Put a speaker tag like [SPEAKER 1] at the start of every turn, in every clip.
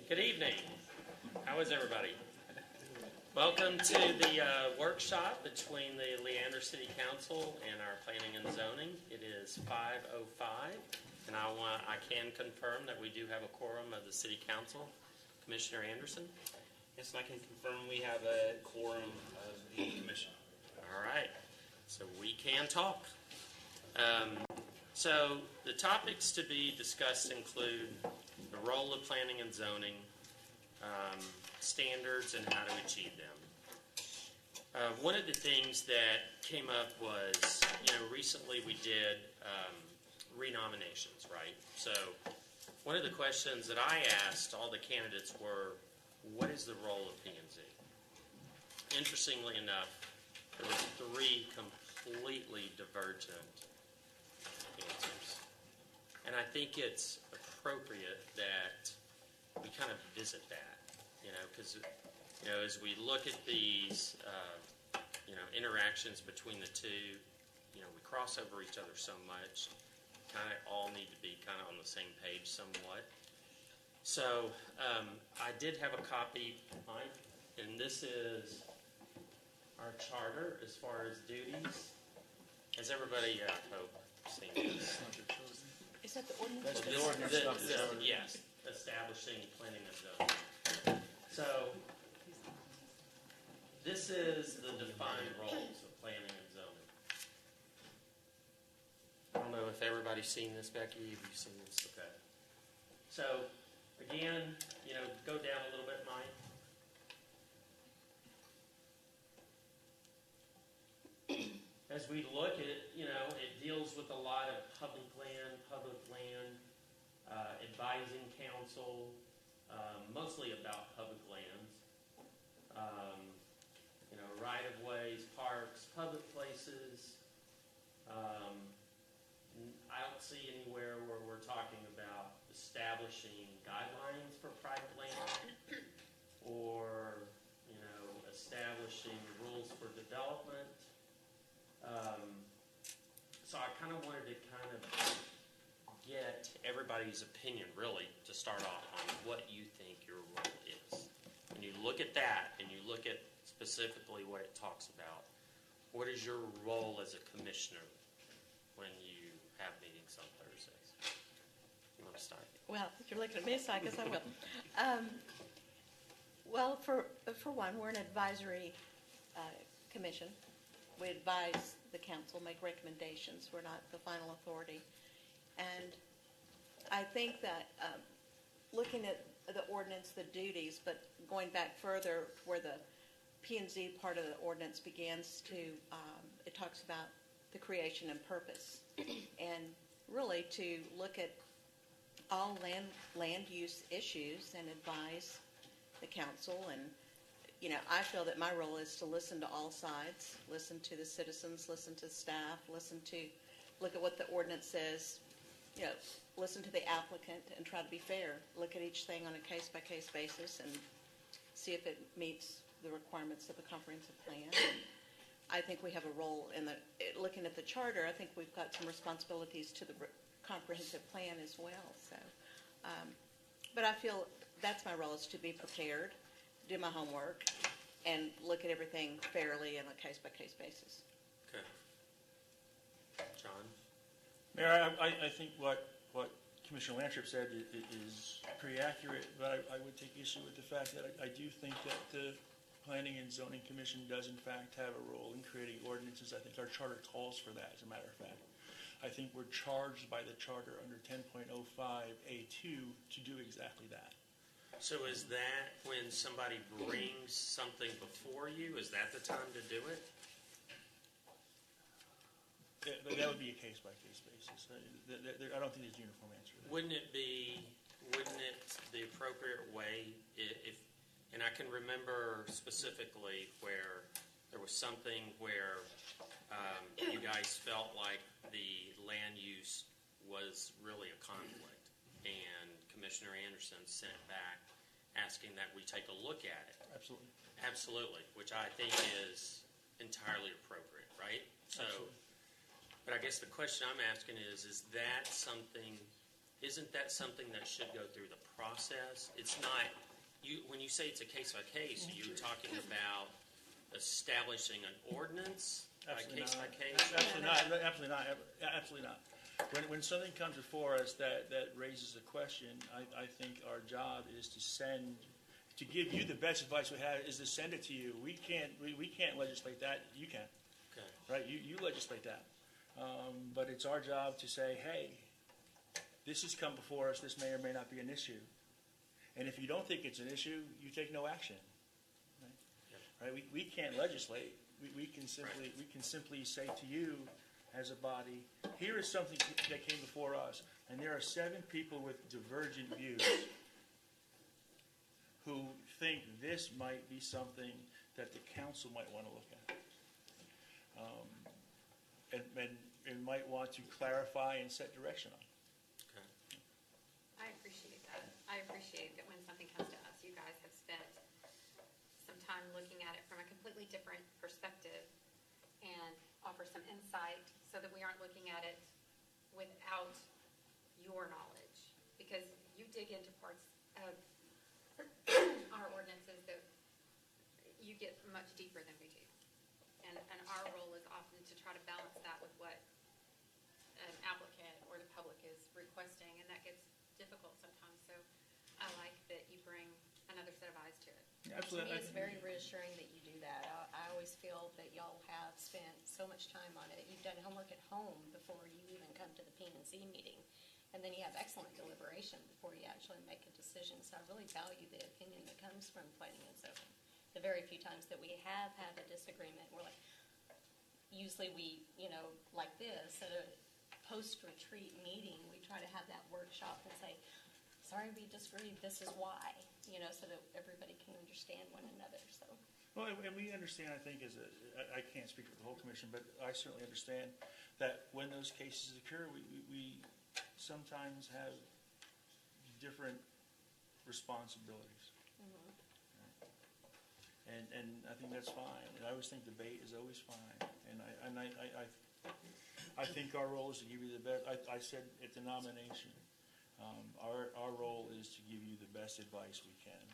[SPEAKER 1] Good evening. How is everybody? Welcome to the workshop between the Leander City Council and our Planning and Zoning. It is 5:05, and I can confirm that we do have a quorum of the City Council. Commissioner Anderson?
[SPEAKER 2] Yes, and I can confirm we have a quorum of the commission.
[SPEAKER 1] All right, so we can talk. So the topics to be discussed include the role of planning and zoning, standards, and how to achieve them. One of the things that came up was, recently we did renominations, right? So one of the questions that I asked all the candidates were, what is the role of P&Z? Interestingly enough, there were 3 completely divergent answers. And I think it's appropriate that we kind of visit that, because, as we look at these, interactions between the two, we cross over each other so much, kind of all need to be kind of on the same page somewhat. So I did have a copy, Mike, and this is our charter as far as duties. Has everybody, I hope, seen this?
[SPEAKER 3] Is that the ordinance?
[SPEAKER 2] That's the ordinance.
[SPEAKER 1] Yes, establishing planning and zoning. So this is the defined roles of planning and zoning. I don't know if everybody's seen this, Becky. Have you seen this? Okay. So again, go down a little bit, Mike. As we look at it, it deals with a lot of public land, advising council, mostly about public lands, right-of-ways, parks, public places. I don't see anywhere where we're talking about establishing guidelines for private land or, establishing rules for development. So I kind of wanted to get everybody's opinion, really, to start off on what you think your role is. When you look at that and you look at specifically what it talks about, what is your role as a commissioner when you have meetings on Thursdays? You want to start?
[SPEAKER 3] Well, if you're looking at me, so I guess I will. Well, for one, we're an advisory commission. We advise the council, make recommendations. We're not the final authority. And I think that looking at the ordinance, the duties, but going back further where the P&Z part of the ordinance begins to, it talks about the creation and purpose. And really to look at all land use issues and advise the council. And I feel that my role is to listen to all sides, listen to the citizens, listen to staff, look at what the ordinance says, listen to the applicant and try to be fair. Look at each thing on a case-by-case basis and see if it meets the requirements of a comprehensive plan. And I think we have a role in looking at the charter. I think we've got some responsibilities to the comprehensive plan as well. So, but I feel that's my role, is to be prepared, do my homework, and look at everything fairly on a case-by-case basis.
[SPEAKER 1] Okay. John?
[SPEAKER 4] Mayor, I think what Commissioner Lantrip said is pretty accurate, but I would take issue with the fact that I do think that the Planning and Zoning Commission does in fact have a role in creating ordinances. I think our charter calls for that, as a matter of fact. I think we're charged by the charter under 10.05A2 to do exactly that.
[SPEAKER 1] So is that when somebody brings something before you, is that the time to do it?
[SPEAKER 4] That would be a case-by-case basis. I don't think there's a uniform answer to that.
[SPEAKER 1] Wouldn't it the appropriate way if, and I can remember specifically where there was something where you guys felt like the land use was really a conflict, and Commissioner Anderson sent it back asking that we take a look at it. Absolutely, which I think is entirely appropriate, right? So,
[SPEAKER 4] absolutely.
[SPEAKER 1] But I guess the question I'm asking is that something isn't that something that should go through the process? It's not, when you say it's a case by case, are you talking about establishing an ordinance by case by case?
[SPEAKER 4] Absolutely not. When something comes before us that raises a question, I think our job is to give you the best advice we have is to send it to you. We can't legislate that. You can.
[SPEAKER 1] Okay.
[SPEAKER 4] Right? You legislate that. But it's our job to say, hey, this has come before us. This may or may not be an issue. And if you don't think it's an issue, you take no action. Right? Right? We can't legislate. We can simply say to you as a body, here is something that came before us, and there are 7 people with divergent views who think this might be something that the council might want to look at. And might want to clarify and set direction on.
[SPEAKER 1] Okay.
[SPEAKER 5] I appreciate that. I appreciate that when something comes to us, you guys have spent some time looking at it from a completely different perspective and offer some insight so that we aren't looking at it without your knowledge. Because you dig into parts of our ordinances that you get much deeper than we do. And our role is often to try to balance that with what an applicant or the public is requesting, and that gets difficult sometimes. So I like that you bring another set of eyes to it.
[SPEAKER 4] Absolutely.
[SPEAKER 6] To me, it's very reassuring that you do that. I always feel that y'all have spent so much time on it. You've done homework at home before you even come to the P&Z meeting. And then you have excellent deliberation before you actually make a decision. So I really value the opinion that comes from planning and zoning. The very few times that we have had a disagreement, we're like, usually we, like this, at a post-retreat meeting, we try to have that workshop and say, sorry, we disagreed, this is why, so that everybody can understand one another, so.
[SPEAKER 4] Well, and we understand, I think, I can't speak for the whole commission, but I certainly understand that when those cases occur, we sometimes have different responsibilities.
[SPEAKER 6] Mm-hmm.
[SPEAKER 4] And I think that's fine. And I always think debate is always fine. And I think our role is to give you the best. I said at the nomination, our role is to give you the best advice we can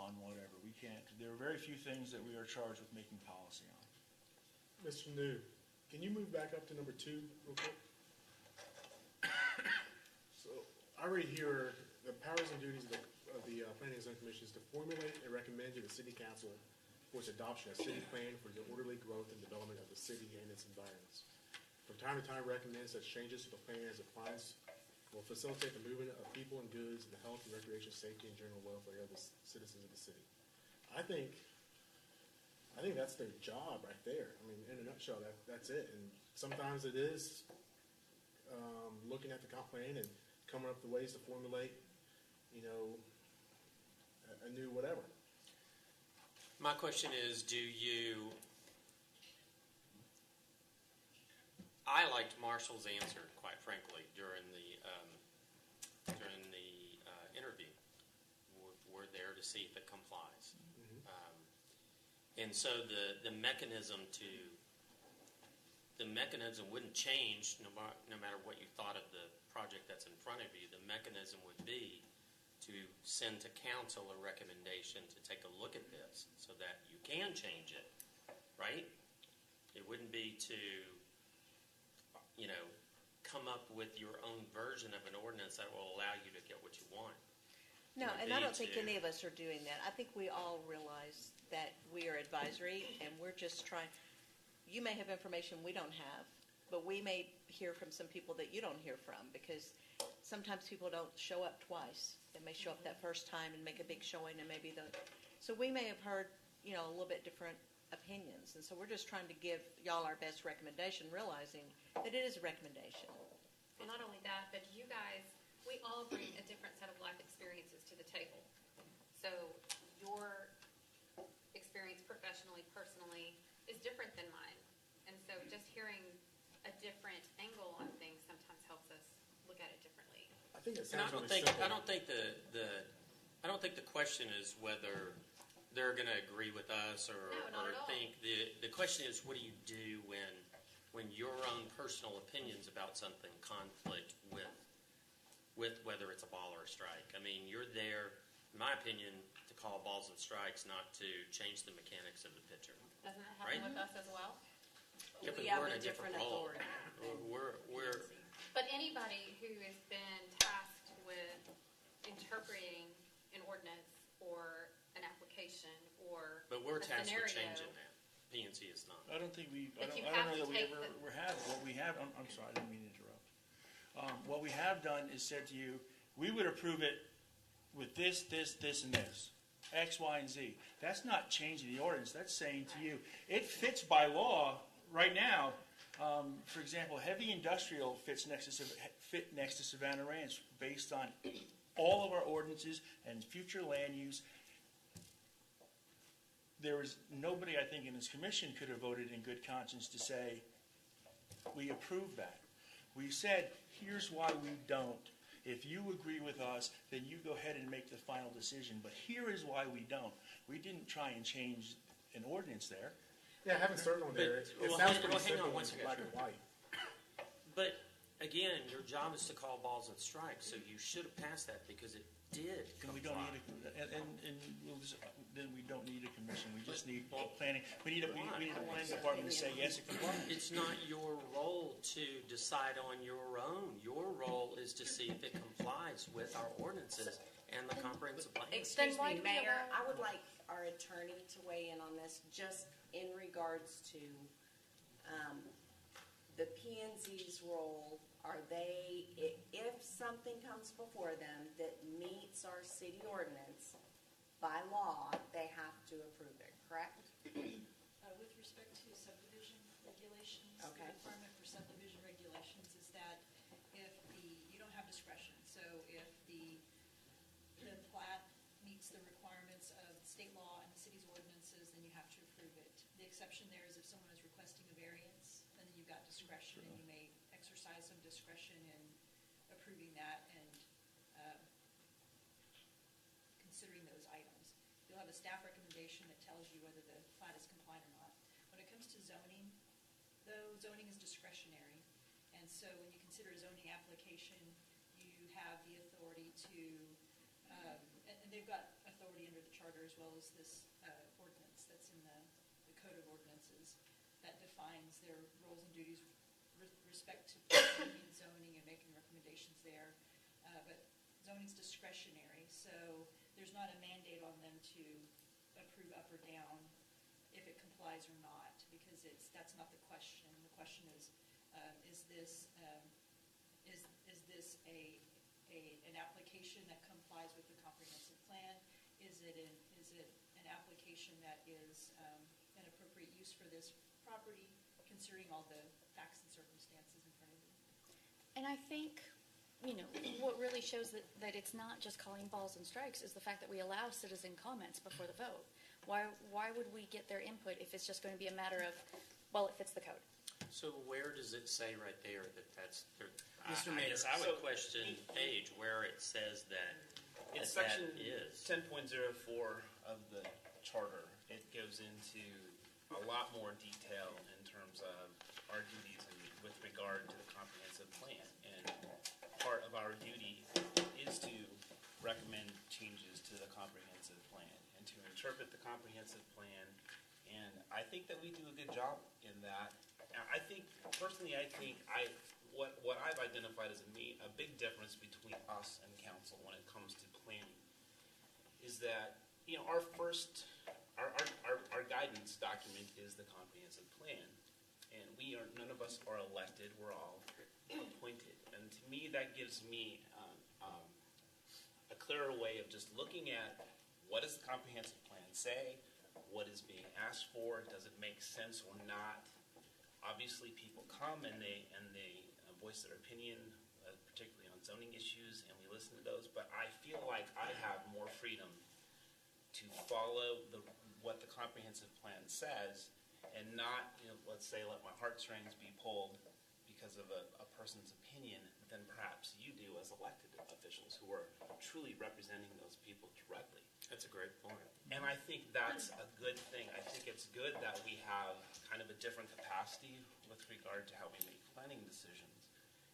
[SPEAKER 4] on whatever. We can't. There are very few things that we are charged with making policy on.
[SPEAKER 7] Mr. New, can you move back up to number 2 real quick? So I read here the powers and duties of the Planning and Zoning Commission is to formulate and recommend to the City Council for its adoption a city plan for the orderly growth and development of the city and its environs. From time to time, recommend such changes to the plan as it finds will facilitate the movement of people and goods, and the health and recreation, safety, and general welfare of the citizens of the city. I think that's their job right there. I mean, in a nutshell, that's it. And sometimes it is looking at the comp plan and coming up with ways to formulate, a new whatever.
[SPEAKER 1] My question is, I liked Marshall's answer, quite frankly, during the interview. We're there to see if it complies. And so the mechanism wouldn't change no matter what you thought of the project that's in front of you. The mechanism would be to send to council a recommendation to take a look at this so that you can change it, right? It wouldn't be to, come up with your own version of an ordinance that will allow you to get what you want.
[SPEAKER 3] No, and I don't think any of us are doing that. I think we all realize that we are advisory, and we're just trying. You may have information we don't have, but we may hear from some people that you don't hear from, because sometimes people don't show up twice. They may show up that first time and make a big showing, and maybe so we may have heard, a little bit different opinions, and so we're just trying to give y'all our best recommendation, realizing that it is a recommendation.
[SPEAKER 5] Well, not only that, but you guys, we all bring a different set of life experiences to the table. So your experience professionally, personally, is different than mine. And so just hearing a different angle on things sometimes helps us look at it differently.
[SPEAKER 7] I think it
[SPEAKER 1] And
[SPEAKER 7] sounds
[SPEAKER 1] I don't
[SPEAKER 7] really
[SPEAKER 1] think
[SPEAKER 7] simple.
[SPEAKER 1] I don't think the question is whether they're going to agree with us or
[SPEAKER 5] No, not at all.
[SPEAKER 1] think the question is, what do you do when your own personal opinions about something conflict with with whether it's a ball or a strike. I mean, you're there, in my opinion, to call balls and strikes, not to change the mechanics of the pitcher.
[SPEAKER 5] Doesn't that happen
[SPEAKER 1] Right.
[SPEAKER 5] with us as well?
[SPEAKER 1] Yeah, but
[SPEAKER 8] We have
[SPEAKER 1] we're in
[SPEAKER 8] a
[SPEAKER 1] a different role.
[SPEAKER 8] authority.
[SPEAKER 1] We're
[SPEAKER 5] But anybody who has been tasked with interpreting an ordinance or an application or
[SPEAKER 1] but we're
[SPEAKER 5] a
[SPEAKER 1] tasked with
[SPEAKER 5] scenario.
[SPEAKER 1] changing that. PNC is not.
[SPEAKER 4] I don't think
[SPEAKER 5] But you
[SPEAKER 4] I
[SPEAKER 5] have
[SPEAKER 4] don't know
[SPEAKER 5] to
[SPEAKER 4] that we
[SPEAKER 5] take
[SPEAKER 4] ever
[SPEAKER 5] the-
[SPEAKER 4] have, what we have, I'm sorry, I didn't mean to interrupt. What we have done is said to you, we would approve it with this, and this, X, Y, and Z. That's not changing the ordinance, that's saying to you, it fits by law right now. For example, heavy industrial fit next to Savannah Ranch based on all of our ordinances and future land use. There was nobody, I think, in this commission could have voted in good conscience to say, we approve that. We said, here's why we don't. If you agree with us, then you go ahead and make the final decision. But here is why we don't. We didn't try and change an ordinance there.
[SPEAKER 7] Yeah, having certain on there, it
[SPEAKER 1] Well,
[SPEAKER 7] sounds
[SPEAKER 1] hang
[SPEAKER 7] pretty
[SPEAKER 1] on
[SPEAKER 7] simple
[SPEAKER 1] one
[SPEAKER 7] when it's
[SPEAKER 1] second.
[SPEAKER 7] black and white.
[SPEAKER 1] But again, your job is to call balls and strikes, so you should have passed that because it did
[SPEAKER 4] And we don't
[SPEAKER 1] comply.
[SPEAKER 4] need then we don't need a commission. We just need a planning. We need a planning department to say, yes, it complies.
[SPEAKER 1] It's not your role to decide on your own. Your role is to see if it complies with our ordinances and the comprehensive plan.
[SPEAKER 8] Excuse
[SPEAKER 6] why
[SPEAKER 8] me,
[SPEAKER 6] do we
[SPEAKER 8] Mayor,
[SPEAKER 6] allow-
[SPEAKER 8] I would like our attorney to weigh in on this, just in regards to the P&Z's role. Are they, if something comes before them that meets our city ordinance, by law, they have to approve it, correct?
[SPEAKER 9] With respect to subdivision regulations, the
[SPEAKER 8] Okay.
[SPEAKER 9] requirement for subdivision regulations is that if you don't have discretion, so if the plat meets the requirements of state law and the city's ordinances, then you have to approve it. The exception there is if someone is requesting a variance, then you've got discretion, and you may exercise some discretion in approving that and considering those items. You'll have a staff recommendation that tells you whether the plat is compliant or not. When it comes to zoning, though, zoning is discretionary. And so when you consider a zoning application, you have the authority to, and they've got authority under the charter as well as this ordinance that's in the Code of Ordinances that defines their roles and duties with respect to planning and zoning and making recommendations there. But zoning's discretionary, so there's not a mandate on them to approve up or down if it complies or not, because that's not the question. The question is this an application that complies with the comprehensive plan? Is it an application that is an appropriate use for this property, considering all the facts and circumstances in front of you?
[SPEAKER 6] And I think, what really shows that it's not just calling balls and strikes is the fact that we allow citizen comments before the vote. Why would we get their input if it's just going to be a matter of, well, it fits the code?
[SPEAKER 1] So where does it say right there that that's?
[SPEAKER 2] Mr.
[SPEAKER 1] I
[SPEAKER 2] Mayor,
[SPEAKER 1] guess I would
[SPEAKER 2] so-
[SPEAKER 1] question page where it says that.
[SPEAKER 2] In
[SPEAKER 1] that
[SPEAKER 2] section
[SPEAKER 1] is.
[SPEAKER 2] 10.04 of the charter, it goes into a lot more detail in terms of our duties with regard to the comprehensive plan. And part of our duty is to recommend changes to the comprehensive plan and to interpret the comprehensive plan. And I think that we do a good job in that. I think, personally, what I've identified as a big difference between us and council when it comes to planning is that, our guidance document is the comprehensive plan. And none of us are elected, we're all appointed. And to me, that gives me a clearer way of just looking at what does the comprehensive plan say, what is being asked for, does it make sense or not. Obviously, people come and they voice their opinion, particularly on zoning issues, and we listen to those. But I feel like I have more freedom to follow what the comprehensive plan says, and not, let's say, let my heartstrings be pulled because of a person's opinion than perhaps you do as elected officials who are truly representing those people directly.
[SPEAKER 1] That's a great point.
[SPEAKER 2] And I think that's a good thing. I think it's good that we have kind of a different capacity with regard to how we make planning decisions.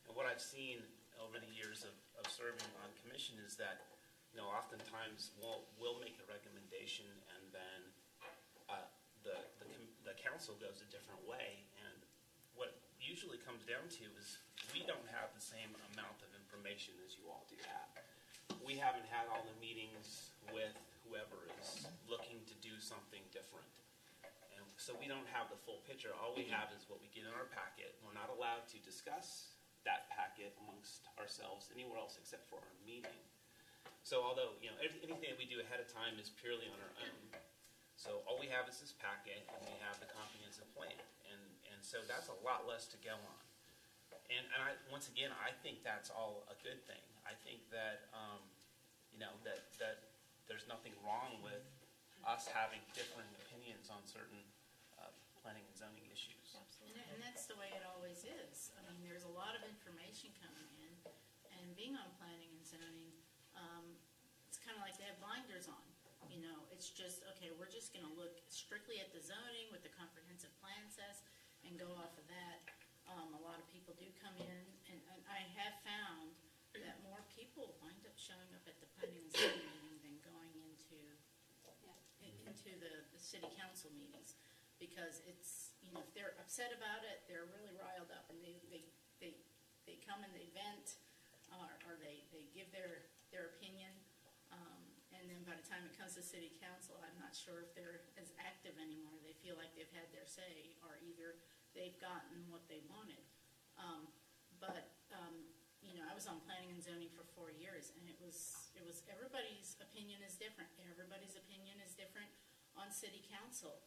[SPEAKER 2] And what I've seen over the years of serving on commission is that, oftentimes we'll make a recommendation and then the council goes a different way. And what usually comes down to is we don't have the same amount of information as you all do have. We haven't had all the meetings with whoever is looking to do something different. And so we don't have the full picture. All we have is what we get in our packet. We're not allowed to discuss that packet amongst ourselves anywhere else except for our meeting. So although, anything that we do ahead of time is purely on our own. So all we have is this packet, and we have the comprehensive plan. And so that's a lot less to go on. And once again, I think that's all a good thing. I think that, that there's nothing wrong with us having differing opinions on certain planning and zoning issues.
[SPEAKER 10] And that's the way it always is. I mean, there's a lot of information coming in, and being on planning and zoning, it's kind of like they have blinders on. It's just, okay, we're just going to look strictly at the zoning, what the comprehensive plan says, and go off of that. A lot of people do come in, and I have found that more people wind up showing up at the planning and zoning meeting than going into the city council meetings, because it's, if they're upset about it, they're really riled up, and they come and they vent, or they give their opinion, and then by the time it comes to city council, I'm not sure if they're as active anymore. They feel like they've had their say, or either they've gotten what they wanted. I was on planning and zoning for 4 years, and it was everybody's opinion is different. Everybody's opinion is different on city council.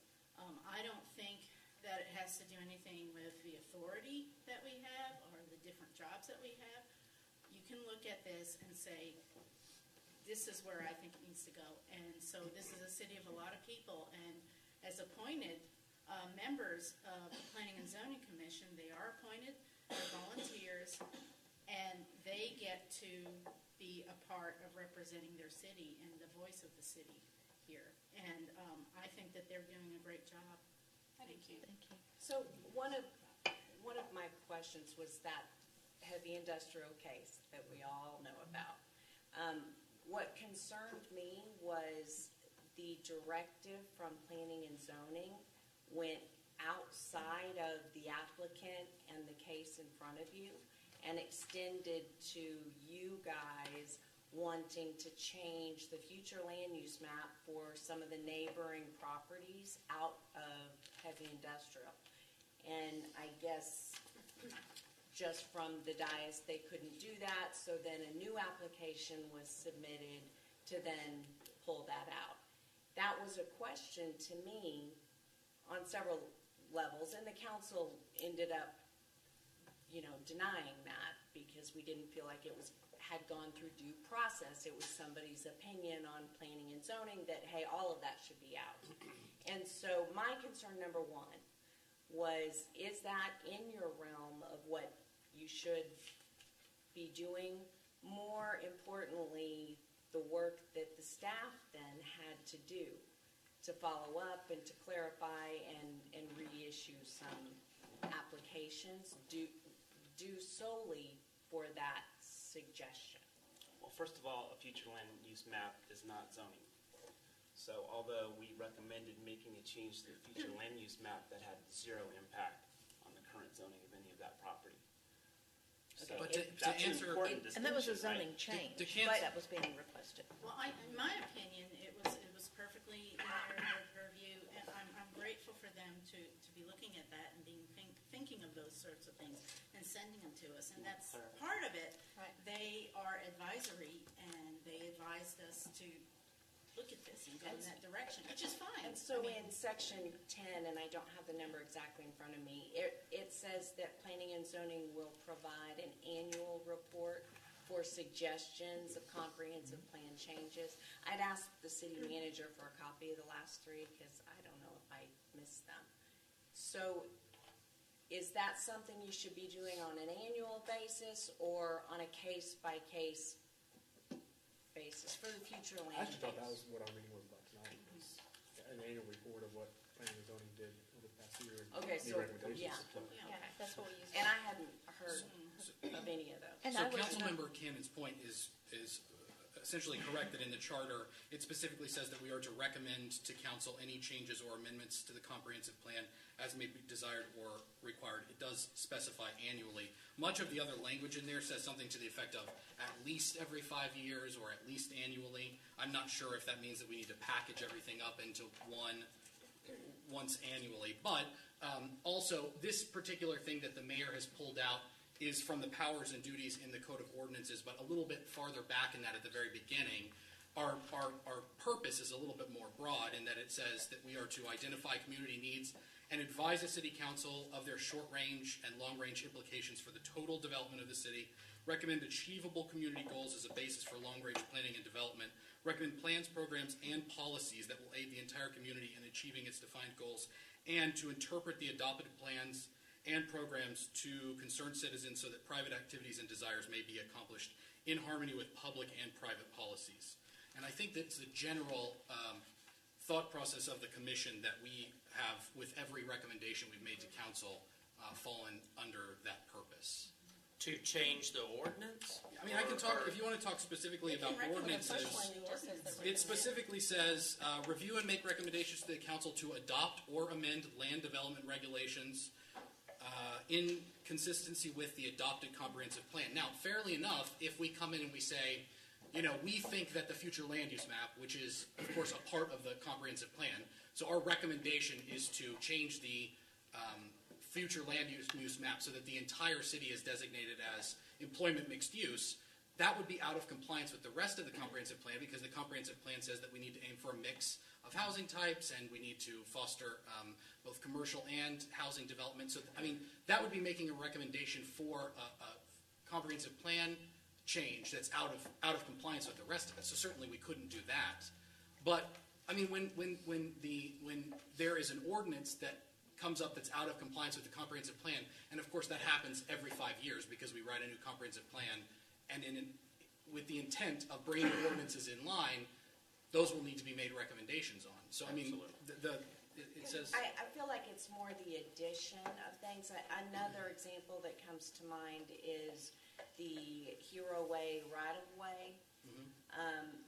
[SPEAKER 10] I don't think that it has to do anything with the authority that we have or the different jobs that we have. You can look at this and say, this is where I think it needs to go. And so this is a city of a lot of people, and as appointed members of the Planning and Zoning Commission, they are appointed, they're volunteers, and they get to be a part of representing their city and the voice of the city here. And I think that they're doing a great job. Thank you.
[SPEAKER 3] Thank you.
[SPEAKER 8] So one of my questions was that heavy industrial case that we all know about. What concerned me was the directive from planning and zoning went outside of the applicant and the case in front of you and extended to you guys wanting to change the future land use map for some of the neighboring properties out of heavy industrial. And I guess just from the dais, they couldn't do that, so then a new application was submitted to then pull that out. That was a question to me on several levels, and the council ended up, denying that because we didn't feel like it had gone through due process. It was somebody's opinion on planning and zoning that, hey, all of that should be out. And so my concern number one was, is that in your realm of what you should be doing? More importantly, the work that the staff then had to do to follow up and to clarify and reissue some applications due solely for that suggestion.
[SPEAKER 2] Well, first of all, a future land use map is not zoning. So although we recommended making a change to the future land use map, that had zero impact on the current zoning of any of that property. So
[SPEAKER 11] But to
[SPEAKER 2] that's an
[SPEAKER 11] answer-
[SPEAKER 2] important
[SPEAKER 3] And that was a
[SPEAKER 2] distinction,
[SPEAKER 3] zoning change
[SPEAKER 11] To cancel-
[SPEAKER 3] that was being requested.
[SPEAKER 10] Well, in my opinion, it was perfectly in their purview, and I'm grateful for them to be looking at that and thinking of those sorts of things and sending them to us. And that's part of it.
[SPEAKER 6] Right.
[SPEAKER 10] They are advisory, and they advised us to look at this and go in that direction, which is fine.
[SPEAKER 8] And so
[SPEAKER 10] I mean,
[SPEAKER 8] in section 10, and I don't have the number exactly in front of me, it says that planning and zoning will provide an annual report for suggestions of comprehensive plan changes. I'd asked the city manager for a copy of the last three because I don't know if I missed them. So is that something you should be doing on an annual basis or on a case-by-case basis for the future
[SPEAKER 7] I
[SPEAKER 8] land
[SPEAKER 7] actually thought that
[SPEAKER 8] use?
[SPEAKER 7] was what our meeting was about tonight, was an annual report of what planning and zoning did over the past year. and
[SPEAKER 8] Okay,
[SPEAKER 7] any
[SPEAKER 8] so,
[SPEAKER 7] recommendations.
[SPEAKER 8] yeah.
[SPEAKER 6] Yeah, that's what we use.
[SPEAKER 8] And I hadn't heard of any of those.
[SPEAKER 3] And
[SPEAKER 11] So
[SPEAKER 3] I was-
[SPEAKER 11] Councilmember Cannon's point is essentially correct, that in the charter, it specifically says that we are to recommend to council any changes or amendments to the comprehensive plan as may be desired or required. It does specify annually. Much of the other language in there says something to the effect of at least every 5 years or at least annually. I'm not sure if that means that we need to package everything up into once annually. But also, this particular thing that the mayor has pulled out is from the powers and duties in the Code of Ordinances, but a little bit farther back in that at the very beginning. Our purpose is a little bit more broad in that it says that we are to identify community needs and advise the City Council of their short-range and long-range implications for the total development of the city, recommend achievable community goals as a basis for long-range planning and development, recommend plans, programs, and policies that will aid the entire community in achieving its defined goals, and to interpret the adopted plans and programs to concerned citizens so that private activities and desires may be accomplished in harmony with public and private policies. And I think that's the general thought process of the commission that we have with every recommendation we've made to council fallen under that purpose.
[SPEAKER 1] To change the ordinance?
[SPEAKER 11] I mean, I can talk, if you want to talk specifically about ordinances, it specifically says, review and make recommendations to the council to adopt or amend land development regulations in consistency with the adopted comprehensive plan. Now, fairly enough, if we come in and we say, you know, we think that the future land use map, which is, of course, a part of the comprehensive plan, so our recommendation is to change the future land use map so that the entire city is designated as employment mixed use, that would be out of compliance with the rest of the comprehensive plan, because the comprehensive plan says that we need to aim for a mix of housing types and we need to foster both commercial and housing development. So, I mean, that would be making a recommendation for a comprehensive plan change that's out of compliance with the rest of it. So certainly we couldn't do that. But I mean, when there is an ordinance that comes up that's out of compliance with the comprehensive plan, and of course that happens every 5 years because we write a new comprehensive plan, and with the intent of bringing the ordinances in line, those will need to be made recommendations on. So I mean, it says.
[SPEAKER 8] I feel like it's more the addition of things. Another example that comes to mind is the Hero Way right-of-way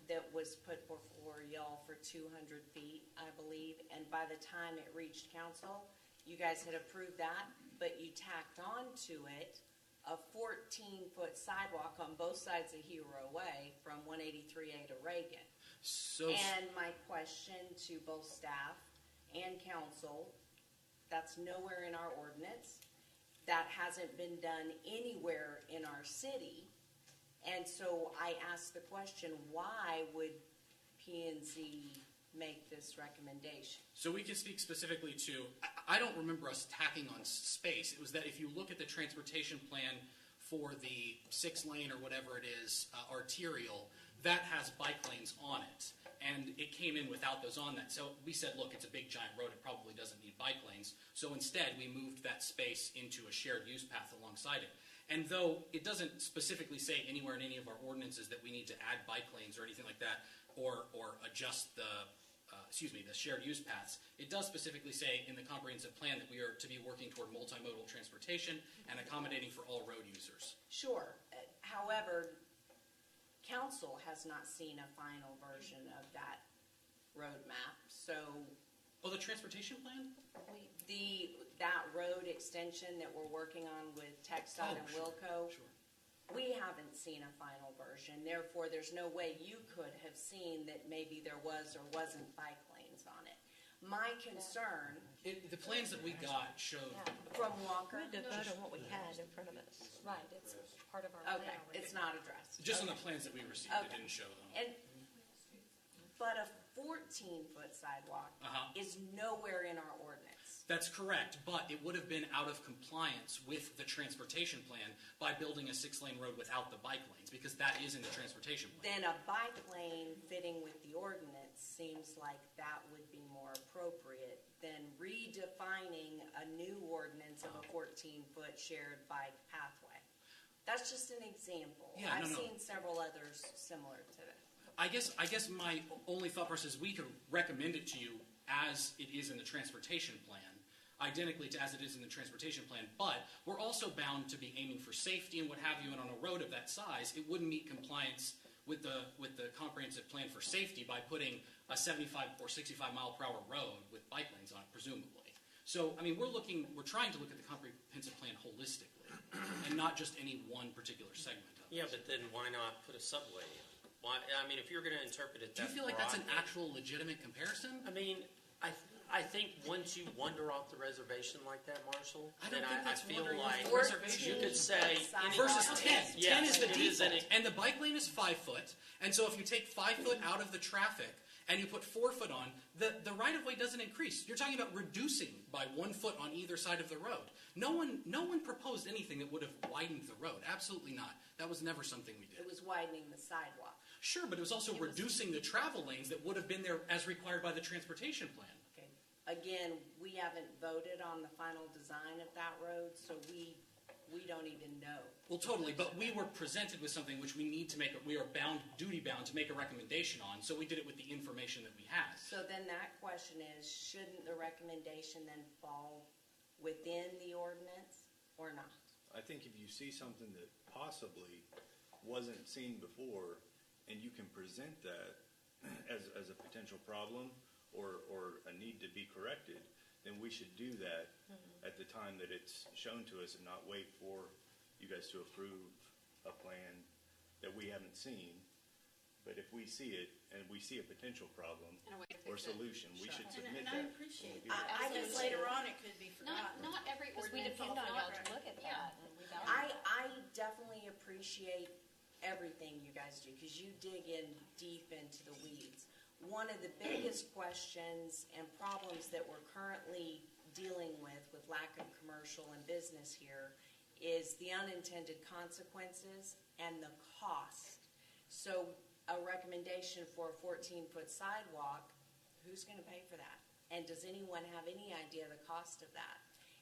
[SPEAKER 8] that was put before y'all for 200 feet, I believe, and by the time it reached council, you guys had approved that, but you tacked on to it a 14-foot sidewalk on both sides of Hero Way from 183A to Reagan.
[SPEAKER 11] So,
[SPEAKER 8] and my question to both staff and council, that's nowhere in our ordinance. That hasn't been done anywhere in our city. And so I asked the question, why would P&Z make this recommendation?
[SPEAKER 11] So we can speak specifically to, I don't remember us tacking on space. It was that if you look at the transportation plan for the 6-lane or whatever it is, arterial, that has bike lanes on it. And it came in without those on that. So we said, look, it's a big giant road. It probably doesn't need bike lanes. So instead, we moved that space into a shared use path alongside it. And though it doesn't specifically say anywhere in any of our ordinances that we need to add bike lanes or anything like that, or adjust the shared use paths, it does specifically say in the comprehensive plan that we are to be working toward multimodal transportation and accommodating for all road users.
[SPEAKER 8] Sure. However, council has not seen a final version of that roadmap, so.
[SPEAKER 11] Oh, the transportation plan?
[SPEAKER 8] That road extension that we're working on with TxDOT and Wilco,
[SPEAKER 11] Sure.
[SPEAKER 8] we haven't seen a final version. Therefore, there's no way you could have seen that maybe there was or wasn't bike lanes on it. My concern
[SPEAKER 11] The plans that we got showed.
[SPEAKER 8] from Walker.
[SPEAKER 3] We had to vote on what we had in front of us.
[SPEAKER 6] Right, it's part of our plan
[SPEAKER 8] Okay,
[SPEAKER 6] already.
[SPEAKER 8] it's not addressed.
[SPEAKER 11] Just on the plans that we received, it
[SPEAKER 8] Okay.
[SPEAKER 11] didn't show them.
[SPEAKER 8] But a 14-foot sidewalk is nowhere in our ordinance.
[SPEAKER 11] That's correct, but it would have been out of compliance with the transportation plan by building a 6-lane road without the bike lanes, because that is in the transportation plan.
[SPEAKER 8] Then a bike lane fitting with the ordinance seems like that would be more appropriate than redefining a new ordinance of a 14-foot shared bike pathway. That's just an example.
[SPEAKER 11] Yeah,
[SPEAKER 8] I've
[SPEAKER 11] no.
[SPEAKER 8] seen several others similar to that.
[SPEAKER 11] I guess my only thought process is we could recommend it to you as it is in the transportation plan. identically to as it is in the transportation plan, but we're also bound to be aiming for safety and what have you, and on a road of that size, it wouldn't meet compliance with the comprehensive plan for safety by putting a 75 or 65 mile per hour road with bike lanes on it, presumably. So, I mean, we're trying to look at the comprehensive plan holistically, and not just any one particular segment of it.
[SPEAKER 1] Yeah, but then why not put a subway in? Why, I mean, if you're going to interpret it
[SPEAKER 11] Do you
[SPEAKER 1] that
[SPEAKER 11] feel like that's an
[SPEAKER 1] broadly-
[SPEAKER 11] actual legitimate comparison?
[SPEAKER 1] I mean, I think once you wander off the reservation like that, Marshall,
[SPEAKER 11] I don't
[SPEAKER 1] then
[SPEAKER 11] think
[SPEAKER 1] I
[SPEAKER 11] that's
[SPEAKER 1] feel
[SPEAKER 11] wandering off
[SPEAKER 1] like
[SPEAKER 11] the reservation.
[SPEAKER 1] you could say any-
[SPEAKER 11] Versus 10.
[SPEAKER 1] Yes,
[SPEAKER 11] 10 is the
[SPEAKER 1] it is
[SPEAKER 11] default.
[SPEAKER 1] any-
[SPEAKER 11] And the bike lane is 5 foot. And so if you take 5 foot out of the traffic and you put 4 foot on, the right-of-way doesn't increase. You're talking about reducing by 1 foot on either side of the road. No one proposed anything that would have widened the road. Absolutely not. That was never something we
[SPEAKER 8] It
[SPEAKER 11] did.
[SPEAKER 8] was widening the sidewalk.
[SPEAKER 11] Sure, but it was also reducing the travel lanes that would have been there as required by the transportation plan.
[SPEAKER 8] Okay. Again, we haven't voted on the final design of that road, so we don't even know.
[SPEAKER 11] Well, totally, but we were presented with something which we need to we are duty bound to make a recommendation on, so we did it with the information that we had.
[SPEAKER 8] So then that question is, shouldn't the recommendation then fall within the ordinance or not?
[SPEAKER 12] I think if you see something that possibly wasn't seen before, and you can present that as a potential problem or a need to be corrected, then we should do that at the time that it's shown to us and not wait for you guys to approve a plan that we haven't seen. But if we see it and we see a potential problem
[SPEAKER 5] And a way to
[SPEAKER 12] or
[SPEAKER 5] fix it.
[SPEAKER 12] solution, we should submit
[SPEAKER 10] And
[SPEAKER 12] that.
[SPEAKER 10] I appreciate
[SPEAKER 12] when we do
[SPEAKER 10] that.
[SPEAKER 12] that.
[SPEAKER 10] Because later on, it could be forgotten.
[SPEAKER 6] Not every
[SPEAKER 3] Because we
[SPEAKER 6] ordinance
[SPEAKER 3] depend on
[SPEAKER 6] is
[SPEAKER 3] y'all
[SPEAKER 6] not-
[SPEAKER 3] to look at
[SPEAKER 6] Yeah.
[SPEAKER 3] that, and we value
[SPEAKER 8] I definitely appreciate everything you guys do, because you dig in deep into the weeds. One of the biggest questions and problems that we're currently dealing with lack of commercial and business here, is the unintended consequences and the cost. So a recommendation for a 14-foot sidewalk, who's going to pay for that? And does anyone have any idea the cost of that?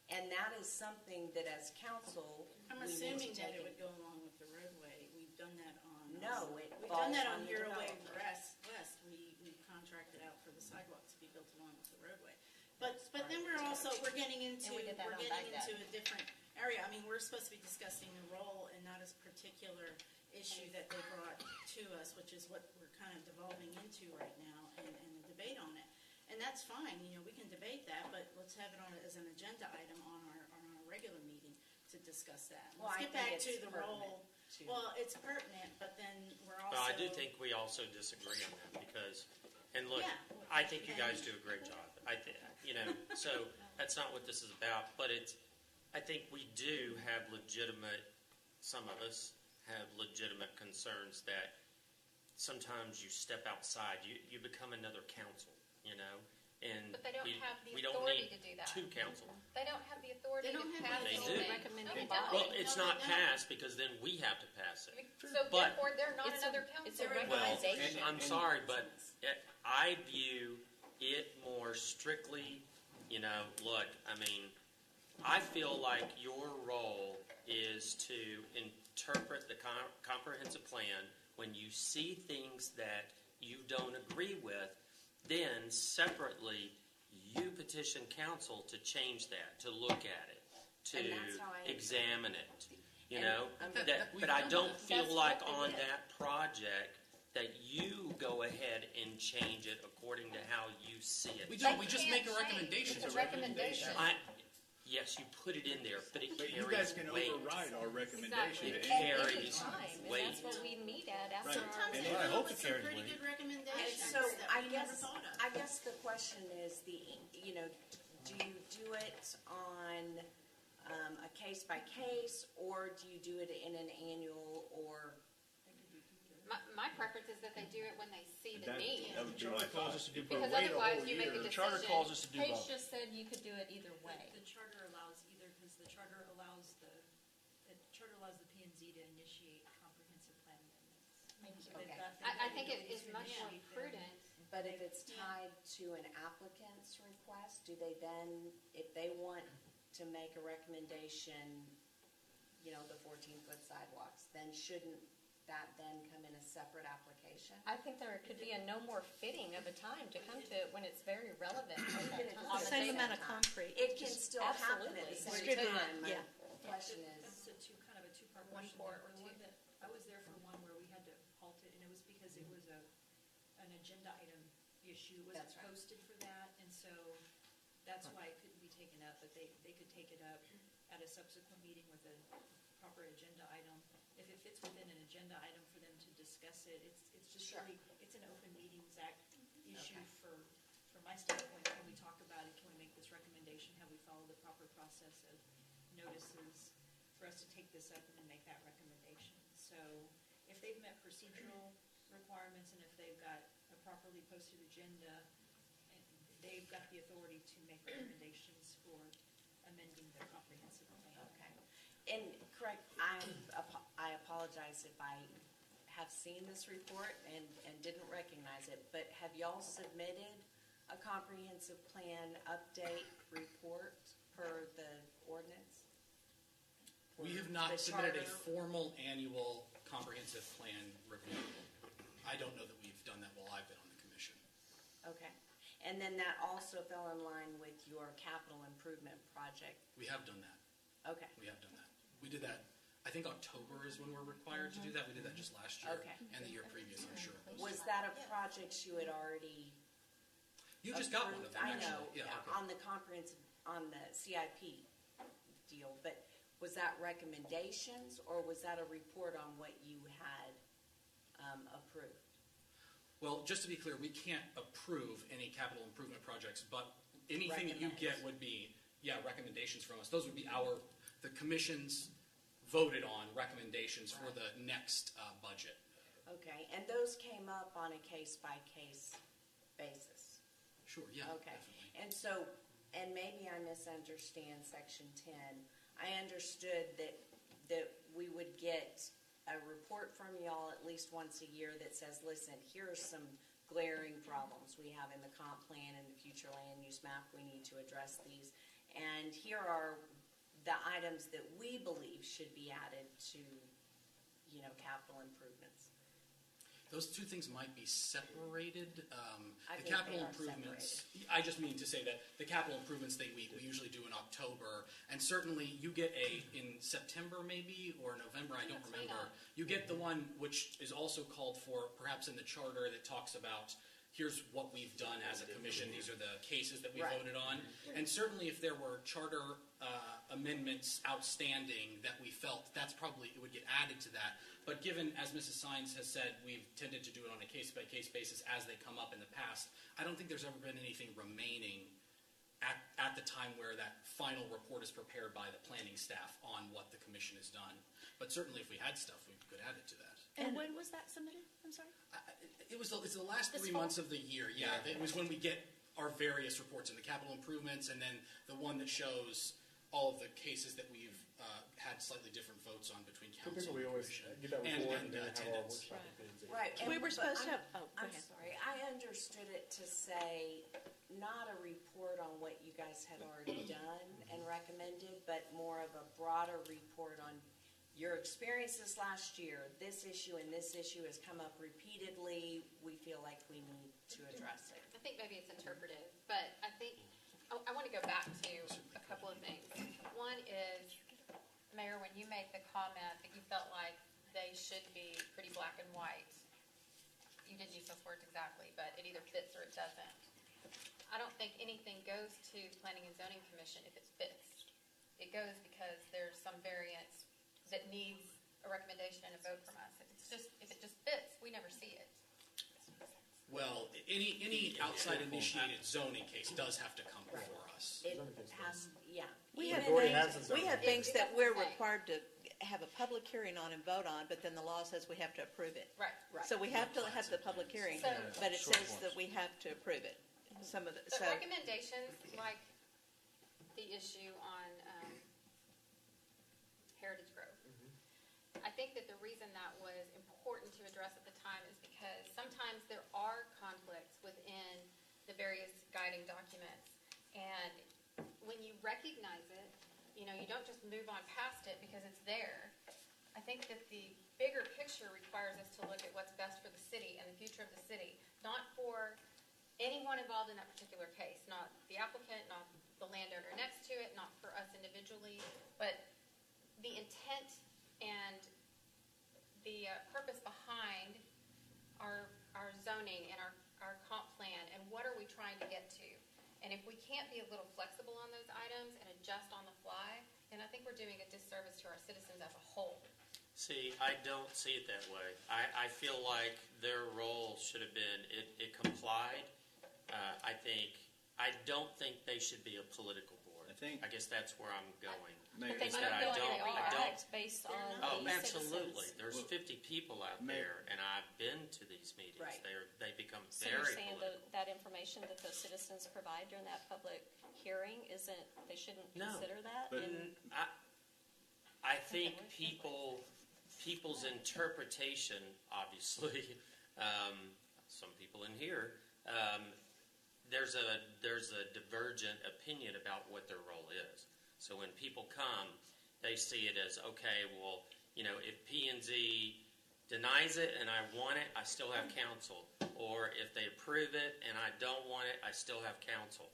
[SPEAKER 8] And that is something that as council,
[SPEAKER 10] I'm
[SPEAKER 8] we need to
[SPEAKER 10] assuming that
[SPEAKER 8] take
[SPEAKER 10] it
[SPEAKER 8] in-
[SPEAKER 10] would go along with the roadway. We've done that on.
[SPEAKER 8] No, it
[SPEAKER 10] We've
[SPEAKER 8] falls
[SPEAKER 10] done that
[SPEAKER 8] on
[SPEAKER 10] on
[SPEAKER 8] the
[SPEAKER 10] Hero Way
[SPEAKER 8] developer.
[SPEAKER 10] West. We contracted out for the sidewalk to be built along with the roadway. But then we're getting into,
[SPEAKER 3] And we did that on
[SPEAKER 10] a
[SPEAKER 3] Baghdad.
[SPEAKER 10] different area. I mean, we're supposed to be discussing the role and not this particular issue that they brought to us, which is what we're kind of devolving into right now, and the debate on it. And that's fine, we can debate that, but let's have it on as an agenda item on our regular meeting to discuss that.
[SPEAKER 8] Well,
[SPEAKER 10] Let's
[SPEAKER 8] I
[SPEAKER 10] get back
[SPEAKER 8] think
[SPEAKER 10] to
[SPEAKER 8] it's
[SPEAKER 10] the
[SPEAKER 8] pertinent
[SPEAKER 10] role.
[SPEAKER 8] to-
[SPEAKER 10] Well, it's pertinent, but then we're also.
[SPEAKER 1] But I do think we also disagree on that because, and look,
[SPEAKER 10] Yeah.
[SPEAKER 1] I think you guys do a great job. So that's not what this is about. But I think we do have some of us have legitimate concerns that sometimes you step outside, you become another council, and
[SPEAKER 5] But they don't have the
[SPEAKER 1] we don't
[SPEAKER 5] authority
[SPEAKER 1] need
[SPEAKER 5] to do that.
[SPEAKER 1] two council.
[SPEAKER 5] They don't have the authority
[SPEAKER 10] They
[SPEAKER 5] to
[SPEAKER 10] don't have
[SPEAKER 5] pass
[SPEAKER 10] the
[SPEAKER 1] They
[SPEAKER 5] anything.
[SPEAKER 1] do.
[SPEAKER 3] recommended
[SPEAKER 5] No, they
[SPEAKER 3] body.
[SPEAKER 5] don't.
[SPEAKER 1] Well, it's
[SPEAKER 10] No,
[SPEAKER 1] not
[SPEAKER 10] they don't.
[SPEAKER 1] passed because then we have to pass it.
[SPEAKER 5] So
[SPEAKER 1] But-
[SPEAKER 5] therefore, they're not
[SPEAKER 3] It's a-
[SPEAKER 5] another
[SPEAKER 3] it's
[SPEAKER 5] council.
[SPEAKER 3] a
[SPEAKER 1] Well,
[SPEAKER 3] recommendation.
[SPEAKER 1] I'm sorry, but I view it more strictly, look, I feel like your role is to interpret the comprehensive plan when you see things that you don't agree with, then separately, you petition council to change that, to look at it,
[SPEAKER 8] And that's how I
[SPEAKER 1] to examine it,
[SPEAKER 8] And-
[SPEAKER 1] But I don't feel
[SPEAKER 3] That's
[SPEAKER 1] like
[SPEAKER 3] what they
[SPEAKER 1] on
[SPEAKER 3] did.
[SPEAKER 1] that project that you go ahead and change it according to how you see it.
[SPEAKER 11] We don't,
[SPEAKER 5] They
[SPEAKER 11] we just
[SPEAKER 5] can't
[SPEAKER 11] make a recommendation.
[SPEAKER 5] change. It's a recommendation.
[SPEAKER 1] Yes, you put it in there, but it
[SPEAKER 12] But you
[SPEAKER 1] carries
[SPEAKER 12] guys can
[SPEAKER 1] weight.
[SPEAKER 12] override our recommendation.
[SPEAKER 1] It
[SPEAKER 12] at
[SPEAKER 3] At
[SPEAKER 12] any
[SPEAKER 3] any
[SPEAKER 1] carries
[SPEAKER 3] time, and
[SPEAKER 1] weight.
[SPEAKER 3] that's what we meet at after
[SPEAKER 12] Right.
[SPEAKER 3] our.
[SPEAKER 10] Sometimes
[SPEAKER 12] And
[SPEAKER 10] they
[SPEAKER 12] I
[SPEAKER 10] come
[SPEAKER 12] hope
[SPEAKER 10] with
[SPEAKER 12] it
[SPEAKER 10] some
[SPEAKER 12] carries
[SPEAKER 10] pretty
[SPEAKER 12] weight.
[SPEAKER 10] good
[SPEAKER 8] And
[SPEAKER 10] recommendations
[SPEAKER 8] so
[SPEAKER 10] that
[SPEAKER 8] I
[SPEAKER 10] we never
[SPEAKER 8] guess,
[SPEAKER 10] thought of.
[SPEAKER 8] I guess the question is do you do it on a case by case, or do you do it in an annual, or?
[SPEAKER 5] My preference is that they do it when they see the need.
[SPEAKER 12] That would be
[SPEAKER 4] Charter
[SPEAKER 12] my
[SPEAKER 4] calls
[SPEAKER 12] thought.
[SPEAKER 4] us to do
[SPEAKER 12] If we
[SPEAKER 5] Because
[SPEAKER 12] wait a
[SPEAKER 5] otherwise
[SPEAKER 12] whole
[SPEAKER 5] you make a
[SPEAKER 12] year-
[SPEAKER 4] The charter
[SPEAKER 5] decision.
[SPEAKER 4] calls us to do
[SPEAKER 3] Paige
[SPEAKER 4] both.
[SPEAKER 3] just said you could do it either way.
[SPEAKER 9] The charter allows either, because the charter allows the P and Z to initiate comprehensive plan amendments. So they've
[SPEAKER 8] Okay.
[SPEAKER 9] got the
[SPEAKER 5] I think it
[SPEAKER 9] ability
[SPEAKER 5] is
[SPEAKER 9] to
[SPEAKER 5] much more
[SPEAKER 9] initiate them.
[SPEAKER 5] prudent.
[SPEAKER 8] But if it's tied to an applicant's request, do they then, if they want to make a recommendation, the 14-foot sidewalks, then shouldn't that then come in a separate application?
[SPEAKER 6] I think there could be a no more fitting of a time to come to it when it's very relevant at that time.
[SPEAKER 3] The same amount of concrete.
[SPEAKER 8] It can still happen at the same
[SPEAKER 3] Distributed,
[SPEAKER 8] time. My
[SPEAKER 3] yeah.
[SPEAKER 8] question is,
[SPEAKER 9] It's kind of a two-part
[SPEAKER 6] One
[SPEAKER 9] question.
[SPEAKER 6] for or
[SPEAKER 9] The one
[SPEAKER 6] two.
[SPEAKER 9] that, I was there for one where we had to halt it, and it was because it was an agenda item issue. It wasn't
[SPEAKER 8] That's right.
[SPEAKER 9] posted for that, and so that's why it couldn't be taken up, but they could take it up at a subsequent meeting with a proper agenda item. If it fits within an agenda item for them to discuss it, it's just
[SPEAKER 8] Sure.
[SPEAKER 9] really, it's an Open Meetings Act issue
[SPEAKER 8] Okay.
[SPEAKER 9] from my standpoint. Can we talk about it? Can we make this recommendation? Have we followed the proper process of notices for us to take this up and then make that recommendation? So if they've met procedural requirements and if they've got a properly posted agenda, and they've got the authority to make recommendations for amending the comprehensive plan.
[SPEAKER 8] okay. And correct, I apologize if I have seen this report and didn't recognize it, but have y'all submitted a comprehensive plan update report per the ordinance?
[SPEAKER 11] We have not
[SPEAKER 8] The
[SPEAKER 11] submitted a
[SPEAKER 8] charter?
[SPEAKER 11] formal annual comprehensive plan review. I don't know that we've done that while I've been on the commission.
[SPEAKER 8] Okay. And then that also fell in line with your capital improvement project?
[SPEAKER 11] We have done that.
[SPEAKER 8] Okay.
[SPEAKER 11] We have done that. We did that, I think October is when we're required to do that. We did that just last year.
[SPEAKER 8] Okay.
[SPEAKER 11] And the year previous, I'm sure.
[SPEAKER 8] Was that a project you had already
[SPEAKER 11] You just got one of
[SPEAKER 8] approved?
[SPEAKER 11] them,
[SPEAKER 8] I
[SPEAKER 11] actually.
[SPEAKER 8] know,
[SPEAKER 11] Yeah, okay.
[SPEAKER 8] on the comprehensive, on the CIP deal, but was that recommendations or was that a report on what you had approved?
[SPEAKER 11] Well, just to be clear, we can't approve any capital improvement projects, but anything that you get would be, recommendations from us. Those would be the commission's voted on recommendations for the next budget.
[SPEAKER 8] Okay, and those came up on a case-by-case basis?
[SPEAKER 11] Sure, yeah,
[SPEAKER 8] Okay,
[SPEAKER 11] definitely.
[SPEAKER 8] and so, and maybe I misunderstand section 10. I understood that we would get a report from y'all at least once a year that says, listen, here are some glaring problems we have in the comp plan and the future land use map. We need to address these. And here are the items that we believe should be added to, capital improvements.
[SPEAKER 11] Those two things might be separated.
[SPEAKER 8] I
[SPEAKER 11] The
[SPEAKER 8] think
[SPEAKER 11] capital
[SPEAKER 8] they are
[SPEAKER 11] improvements, I just mean to say that the capital improvements we usually do in October, and certainly you get in September maybe, or November, I don't remember. You get the one which is also called for, perhaps in the charter, that talks about, here's what we've done as a commission, these are the cases that we
[SPEAKER 8] Right.
[SPEAKER 11] voted on. And certainly if there were charter amendments outstanding that we felt, it would get added to that. But given, as Mrs. Sines has said, we've tended to do it on a case-by-case basis as they come up in the past, I don't think there's ever been anything remaining at the time where that final report is prepared by the planning staff on what the commission has done. But certainly if we had stuff, we could add it to that.
[SPEAKER 10] And when was that submitted? I'm sorry?
[SPEAKER 11] It's the last
[SPEAKER 10] This
[SPEAKER 11] 3
[SPEAKER 10] fall?
[SPEAKER 11] months of the year, yeah. It was when we get our various reports in the capital improvements, and then the one that shows all of the cases that we've had slightly different votes on between council
[SPEAKER 7] Typically, we
[SPEAKER 11] and
[SPEAKER 7] always
[SPEAKER 11] commission.
[SPEAKER 7] get that report and then have our
[SPEAKER 11] attendance.
[SPEAKER 7] workshop and things.
[SPEAKER 8] Right.
[SPEAKER 3] We were
[SPEAKER 8] but
[SPEAKER 3] supposed to
[SPEAKER 8] I'm-
[SPEAKER 3] have, go
[SPEAKER 8] I'm
[SPEAKER 3] ahead.
[SPEAKER 8] sorry, I understood it to say not a report on what you guys had already done and recommended, but more of a broader report on your experiences last year. This issue and this issue has come up repeatedly. We feel like we need to address it.
[SPEAKER 5] I think maybe it's interpretive, but I think, I want to go back to a couple of things. One is, Mayor, when you made the comment that you felt like they should be pretty black and white, you didn't use those words exactly, but it either fits or it doesn't. I don't think anything goes to Planning and Zoning Commission if it fits. It goes because there's some variance that needs a recommendation and a vote from us. If it just fits, we never see it.
[SPEAKER 11] Well, any outside initiated zoning case does have to come before us.
[SPEAKER 8] It has, yeah.
[SPEAKER 3] We
[SPEAKER 8] Even
[SPEAKER 3] have
[SPEAKER 7] already
[SPEAKER 8] things-
[SPEAKER 7] has the
[SPEAKER 3] We have
[SPEAKER 5] It-
[SPEAKER 3] things
[SPEAKER 5] it
[SPEAKER 3] that
[SPEAKER 5] doesn't
[SPEAKER 3] we're
[SPEAKER 5] say.
[SPEAKER 3] required to have a public hearing on and vote on, but then the law says we have to approve it.
[SPEAKER 5] Right.
[SPEAKER 8] Right.
[SPEAKER 3] So we have to have the public hearing,
[SPEAKER 5] So-
[SPEAKER 3] but it says that we have to approve it. Some of the,
[SPEAKER 5] But
[SPEAKER 3] so,
[SPEAKER 5] recommendations, like the issue on Heritage Grove, I think that the reason that was important to address at the time is because sometimes there are conflicts within the various guiding documents. And when you recognize it, you don't just move on past it because it's there. I think that the bigger picture requires us to look at what's best for the city and the future of the city, not for anyone involved in that particular case, not the applicant, not the landowner next to it, not for us individually, but the intent and the purpose behind our zoning and our comp plan, and what are we trying to get to. And if we can't be a little flexible on those items and adjust on the fly, then I think we're doing a disservice to our citizens as a whole.
[SPEAKER 1] See, I don't see it that way. I feel like their role should have been, it complied. I don't think they should be a political board. I guess that's where I'm going.
[SPEAKER 6] But they
[SPEAKER 1] Is
[SPEAKER 6] might
[SPEAKER 1] that
[SPEAKER 6] go into audits based on
[SPEAKER 1] Oh,
[SPEAKER 6] the
[SPEAKER 1] absolutely.
[SPEAKER 6] citizens.
[SPEAKER 1] There's 50 people out there, and I've been to these meetings.
[SPEAKER 6] Right.
[SPEAKER 1] They become
[SPEAKER 6] So you're
[SPEAKER 1] very
[SPEAKER 6] saying
[SPEAKER 1] political.
[SPEAKER 6] that information that those citizens provide during that public hearing isn't, they shouldn't
[SPEAKER 1] No.
[SPEAKER 6] consider that?
[SPEAKER 12] But-
[SPEAKER 1] I think people's interpretation, obviously, some people in here, there's a divergent opinion about what their role is. So when people come, they see it as, okay, well, if P&Z denies it and I want it, I still have counsel. Or if they approve it and I don't want it, I still have counsel.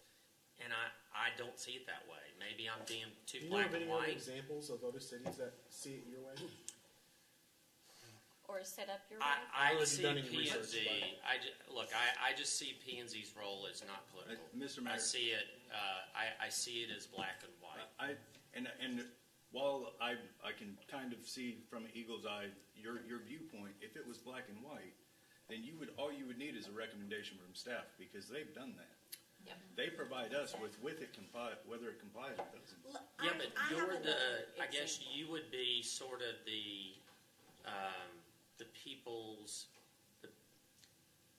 [SPEAKER 1] And I don't see it that way. Maybe I'm being too
[SPEAKER 7] Do you know
[SPEAKER 1] black
[SPEAKER 7] of any
[SPEAKER 1] and
[SPEAKER 7] other
[SPEAKER 1] white.
[SPEAKER 7] examples of other cities that see it your way?
[SPEAKER 6] Or set up your way?
[SPEAKER 1] I
[SPEAKER 7] Or have you
[SPEAKER 1] see
[SPEAKER 7] done any research
[SPEAKER 1] P&Z.
[SPEAKER 7] about
[SPEAKER 1] I just see P&Z's role as not political.
[SPEAKER 12] Mr.
[SPEAKER 1] I
[SPEAKER 12] Mayor.
[SPEAKER 1] see it. I see it as black and white.
[SPEAKER 12] And while I can kind of see from an eagle's eye your viewpoint, if it was black and white, then all you would need is a recommendation from staff, because they've done that.
[SPEAKER 5] Yep.
[SPEAKER 12] They provide us with whether it complies or doesn't.
[SPEAKER 1] Yeah, but I guess you would be sort of the people's,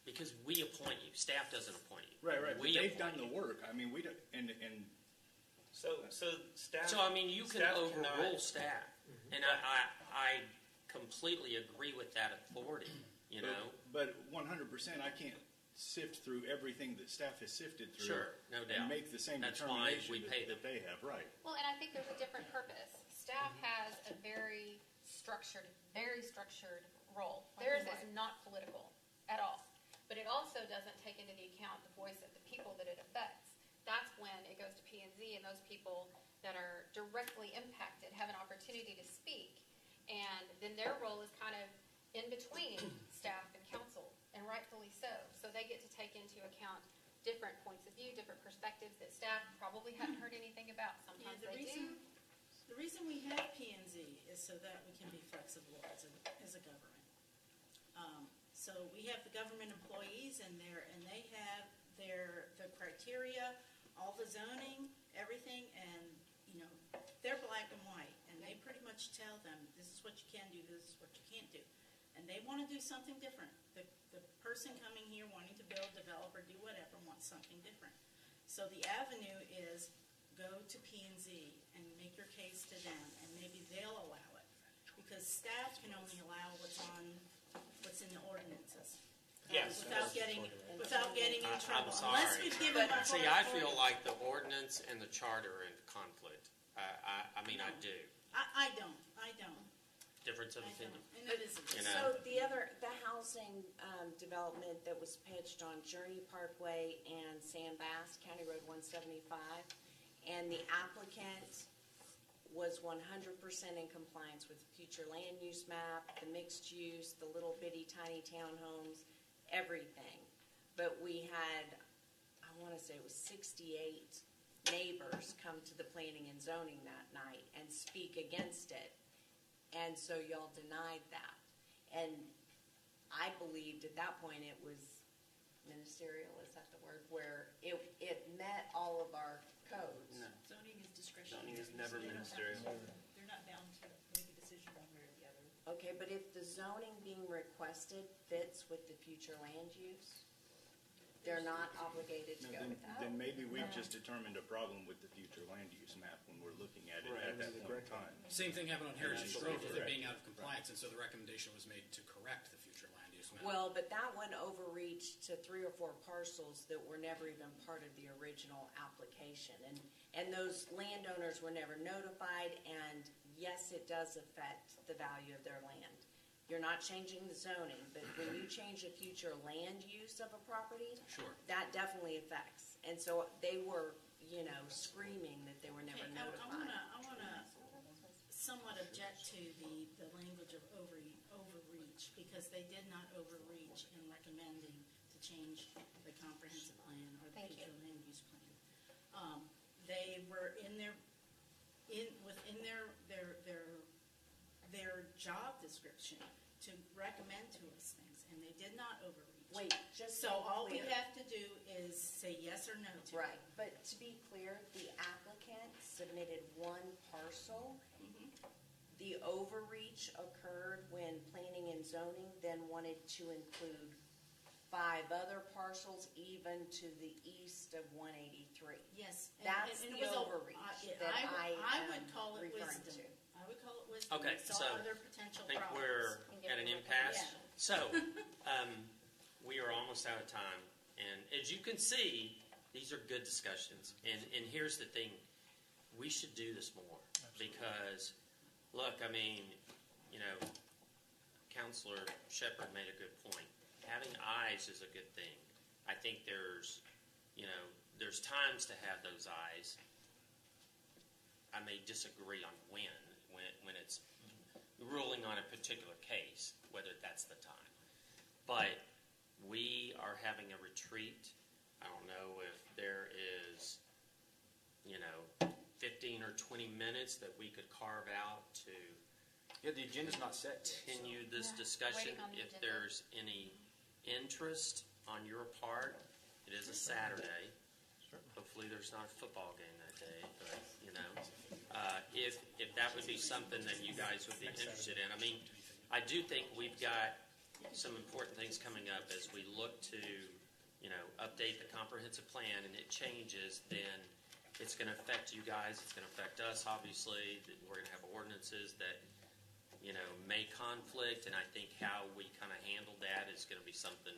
[SPEAKER 1] because we appoint you. Staff doesn't appoint you.
[SPEAKER 12] Right. But
[SPEAKER 1] We
[SPEAKER 12] they've
[SPEAKER 1] appoint
[SPEAKER 12] done the
[SPEAKER 1] you.
[SPEAKER 12] work. I mean, we don't, and
[SPEAKER 2] So staff.
[SPEAKER 1] So, I mean, you can
[SPEAKER 2] staff
[SPEAKER 1] overrule
[SPEAKER 2] cannot-
[SPEAKER 1] staff. And I completely agree with that authority,
[SPEAKER 12] But 100%, I can't sift through everything that staff has sifted through.
[SPEAKER 1] Sure, no doubt.
[SPEAKER 12] And make the same
[SPEAKER 1] That's why
[SPEAKER 12] determination
[SPEAKER 1] we pay
[SPEAKER 12] that they have, right.
[SPEAKER 5] Well, and I think there's a different purpose. Staff has a very structured role. Theirs is not political at all. But it also doesn't take into the account the voice of the people that it affects. That's when it goes to P&Z, and those people that are directly impacted have an opportunity to speak. And then their role is kind of in between staff and council, and rightfully so. So they get to take into account different points of view, different perspectives that staff probably hadn't heard anything about. Sometimes
[SPEAKER 10] the
[SPEAKER 5] they do.
[SPEAKER 10] reason we have P&Z is so that we can be flexible as a government. So we have the government employees in there, and they have the criteria, all the zoning, everything, and they're black and white, and they pretty much tell them this is what you can do, this is what you can't do, and they want to do something different. The person coming here wanting to build, develop, or do whatever wants something different. So the avenue is go to P&Z and make your case to them, and maybe they'll allow it, because staff can only allow what's in the ordinances.
[SPEAKER 2] Yes.
[SPEAKER 10] Without getting in trouble.
[SPEAKER 1] I'm sorry.
[SPEAKER 10] Unless we've given them
[SPEAKER 1] See, I feel
[SPEAKER 10] authority.
[SPEAKER 1] like the ordinance and the charter are in conflict. I mean, I do.
[SPEAKER 10] I don't.
[SPEAKER 1] Difference of
[SPEAKER 10] I don't.
[SPEAKER 1] opinion.
[SPEAKER 10] And it is a
[SPEAKER 1] You
[SPEAKER 8] So
[SPEAKER 1] know.
[SPEAKER 8] the housing development that was pitched on Journey Parkway and Sandbass, County Road 175, and the applicant was 100% in compliance with the future land use map, the mixed use, the little bitty tiny townhomes, everything. But we had, I want to say it was 68 neighbors come to the planning and zoning that night and speak against it. And so y'all denied that. And I believed at that point it was ministerial, is that the word, where it met all of our codes.
[SPEAKER 9] Zoning is discretionary.
[SPEAKER 13] Zoning is never
[SPEAKER 9] so they don't have
[SPEAKER 13] ministerial.
[SPEAKER 9] to- They're not bound to make a decision one way or the other.
[SPEAKER 8] Okay, but if the zoning being requested fits with the future land use, they're not obligated to go with that?
[SPEAKER 12] Then maybe we've just determined a problem with the future land use map when we're looking at it at that point in time.
[SPEAKER 11] Same thing happened on Heritage Grove with it
[SPEAKER 12] Correct.
[SPEAKER 11] being out of compliance, and so the recommendation was made to correct the future land use map.
[SPEAKER 8] Well, but that one overreached to 3 or 4 parcels that were never even part of the original application. And those landowners were never notified, and yes, it does affect the value of their land. You're not changing the zoning, but when you change the future land use of a property,
[SPEAKER 11] Sure.
[SPEAKER 8] that definitely affects. And so they were, screaming that they were never
[SPEAKER 10] Okay,
[SPEAKER 8] notified.
[SPEAKER 10] I wanna somewhat object to the language of overreach, because they did not overreach in recommending to change the comprehensive plan or the
[SPEAKER 6] Thank you.
[SPEAKER 10] future land use plan. They were within their job description to recommend to us things, and they did not overreach.
[SPEAKER 8] Wait, just
[SPEAKER 10] So all we
[SPEAKER 8] clear.
[SPEAKER 10] have to do is say yes or no to it.
[SPEAKER 8] Right, but to be clear, the applicant submitted one parcel. The overreach occurred when planning and zoning then wanted to include 5 other parcels even to the east of 183.
[SPEAKER 10] Yes.
[SPEAKER 8] That's
[SPEAKER 10] and
[SPEAKER 8] the
[SPEAKER 10] it was
[SPEAKER 8] overreach that I
[SPEAKER 10] would
[SPEAKER 8] am
[SPEAKER 10] call it
[SPEAKER 8] referring
[SPEAKER 10] wisdom.
[SPEAKER 8] to.
[SPEAKER 10] I would call it wisdom.
[SPEAKER 1] Okay,
[SPEAKER 10] We saw
[SPEAKER 1] so
[SPEAKER 10] other potential
[SPEAKER 1] I think
[SPEAKER 10] problems.
[SPEAKER 1] we're at an impasse.
[SPEAKER 10] Yeah.
[SPEAKER 1] So, we are almost out of time, and as you can see, these are good discussions. And here's the thing, we should do this more. Because, look, I mean, Councilor Shepherd made a good point. Having eyes is a good thing. I think there's times to have those eyes. I may disagree on when it's ruling on a particular case, whether that's the time. But we are having a retreat. I don't know if there is, 15 or 20 minutes that we could carve out to
[SPEAKER 13] Yeah, the agenda's not set.
[SPEAKER 1] continue this discussion.
[SPEAKER 5] Waiting on the
[SPEAKER 1] If
[SPEAKER 5] agenda.
[SPEAKER 1] there's any interest on your part, it is a Saturday. Hopefully there's not a football game that day, but, if that would be something that you guys would be interested in. I mean, I do think we've got some important things coming up as we look to, update the comprehensive plan, and it changes, then it's going to affect you guys, it's going to affect us, obviously. We're going to have ordinances that, may conflict, and I think how we kind of handle that is going to be something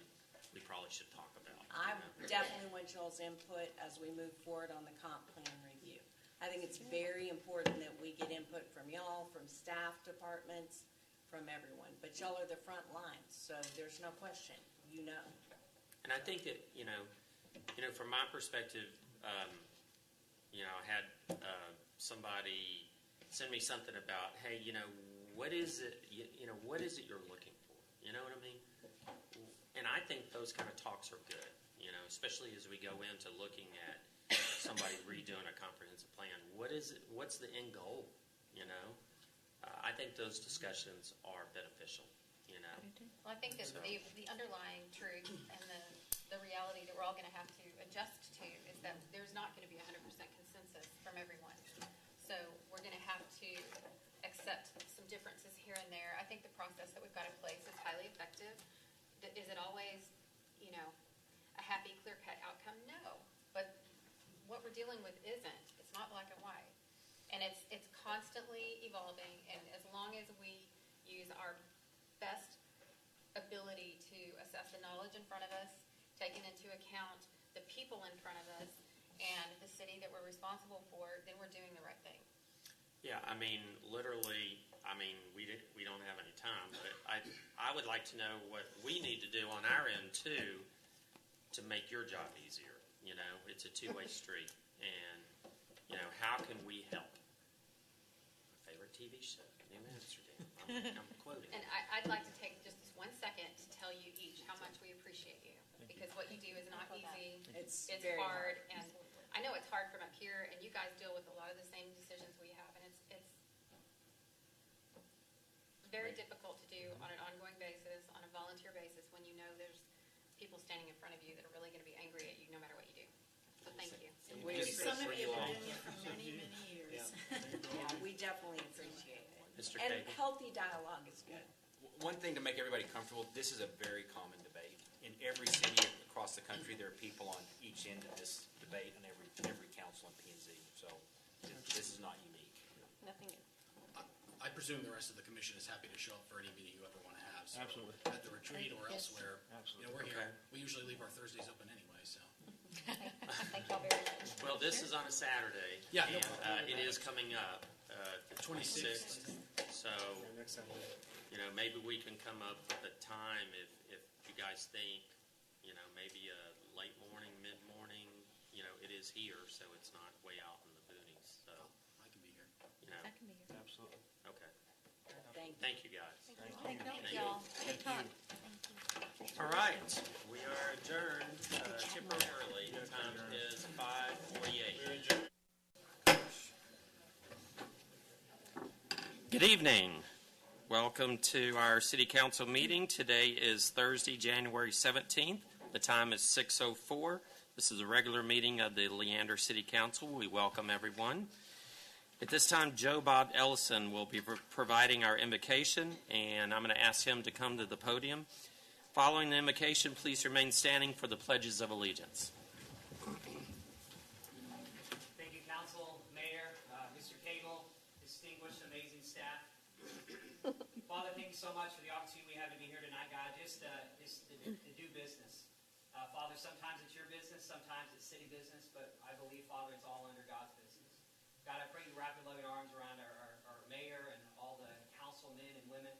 [SPEAKER 1] we probably should talk about.
[SPEAKER 8] I definitely want y'all's input as we move forward on the comp plan review. I think it's very important that we get input from y'all, from staff departments, from everyone. But y'all are the front lines, so there's no question,
[SPEAKER 1] And I think that, from my perspective, I had somebody send me something about, hey, what is it, what is it you're looking for? You know what I mean? And I think those kind of talks are good, especially as we go into looking at somebody redoing a comprehensive plan. What is it? What's the end goal? I think those discussions are beneficial,
[SPEAKER 5] Well, I think that the underlying truth and the reality that we're all going to have to adjust to is that there's not going to be 100% consensus from everyone. So we're going to have to accept some differences here and there. I think the process that we've got in place is highly effective. Is it always, a happy, clear-cut outcome? No. But what we're dealing with isn't. It's not black and white. And it's constantly evolving, and as long as we use our best ability to assess the knowledge in front of us, taking into account the people in front of us, and the city that we're responsible for, then we're doing the right thing.
[SPEAKER 1] Yeah, I mean, literally, we don't have any time, but I would like to know what we need to do on our end, too, to make your job easier. It's a two-way street. And, how can we help? My favorite TV show, New Amsterdam. I'm quoting.
[SPEAKER 5] And I'd like to take just this 1 second to tell you each how much we appreciate you. Because what you do is not easy.
[SPEAKER 8] It's
[SPEAKER 5] It's
[SPEAKER 8] very
[SPEAKER 5] hard. And I know it's hard from up here, and you guys deal with a lot of the same decisions we have. And it's very difficult to do on an ongoing basis, on a volunteer basis, when you know there's people standing in front of you that are really going to be angry at you no matter what you do. So thank you.
[SPEAKER 10] Some of you have been doing it for many, many years.
[SPEAKER 8] Yeah, we definitely appreciate it.
[SPEAKER 1] Mr.
[SPEAKER 8] And
[SPEAKER 1] Kagan.
[SPEAKER 8] healthy dialogue is good.
[SPEAKER 13] One thing to make everybody comfortable, this is a very common debate. In every city across the country, there are people on each end of this debate on every council in P&Z. So this is not unique.
[SPEAKER 6] Nothing new.
[SPEAKER 11] I presume the rest of the commission is happy to show up for any meeting you ever want to have. So
[SPEAKER 4] Absolutely.
[SPEAKER 11] At the retreat or
[SPEAKER 6] Yes.
[SPEAKER 11] elsewhere.
[SPEAKER 4] Absolutely.
[SPEAKER 11] We're
[SPEAKER 1] Okay.
[SPEAKER 11] here. We usually leave our Thursdays open anyway, so.
[SPEAKER 6] Thank y'all very much.
[SPEAKER 1] Well, this is on a Saturday.
[SPEAKER 11] Yeah, no
[SPEAKER 1] and
[SPEAKER 11] problem.
[SPEAKER 1] it is coming up, the 26th. So,
[SPEAKER 7] Next Saturday.
[SPEAKER 1] maybe we can come up with a time if you guys think, maybe a late morning, mid-morning, it is here, so it's not way out in the boonies, so,
[SPEAKER 11] I can be here.
[SPEAKER 3] I can be here.
[SPEAKER 4] Absolutely.
[SPEAKER 1] okay.
[SPEAKER 8] Thank you.
[SPEAKER 1] Thank you, guys.
[SPEAKER 3] Thank
[SPEAKER 1] you.
[SPEAKER 3] y'all. Good talk.
[SPEAKER 1] All right, we are adjourned temporarily. The time is 5:48. Good evening. Welcome to our city council meeting. Today is Thursday, January 17th. The time is 6:04. This is a regular meeting of the Leander City Council. We welcome everyone. At this time, Joe Bob Ellison will be providing our invocation, and I'm going to ask him to come to the podium. Following the invocation, please remain standing for the pledges of allegiance.
[SPEAKER 14] Thank you, Council, Mayor, Mr. Cagle, distinguished, amazing staff. Father, thank you so much for the opportunity we have to be here tonight, God, just to do business. Father, sometimes it's your business, sometimes it's city business, but I believe, Father, it's all under God's business. God, I pray you wrap your loving arms around our mayor and all the councilmen and women.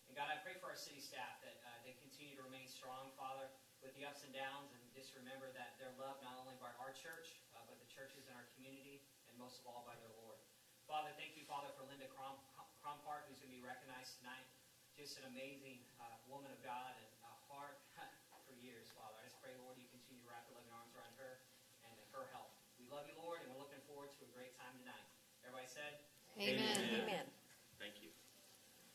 [SPEAKER 14] And God, I pray for our city staff that they continue to remain strong, Father, with the ups and downs, and just remember that they're loved not only by our church, but the churches in our community, and most of all by their Lord. Father, thank you, Father, for Linda Krompart, who's going to be recognized tonight. Just an amazing woman of God and a heart for years, Father. I just pray, Lord, you continue to wrap your loving arms around her and her health. We love you, Lord, and we're looking forward to a great time tonight. Everybody said?
[SPEAKER 3] Amen.
[SPEAKER 1] Thank you.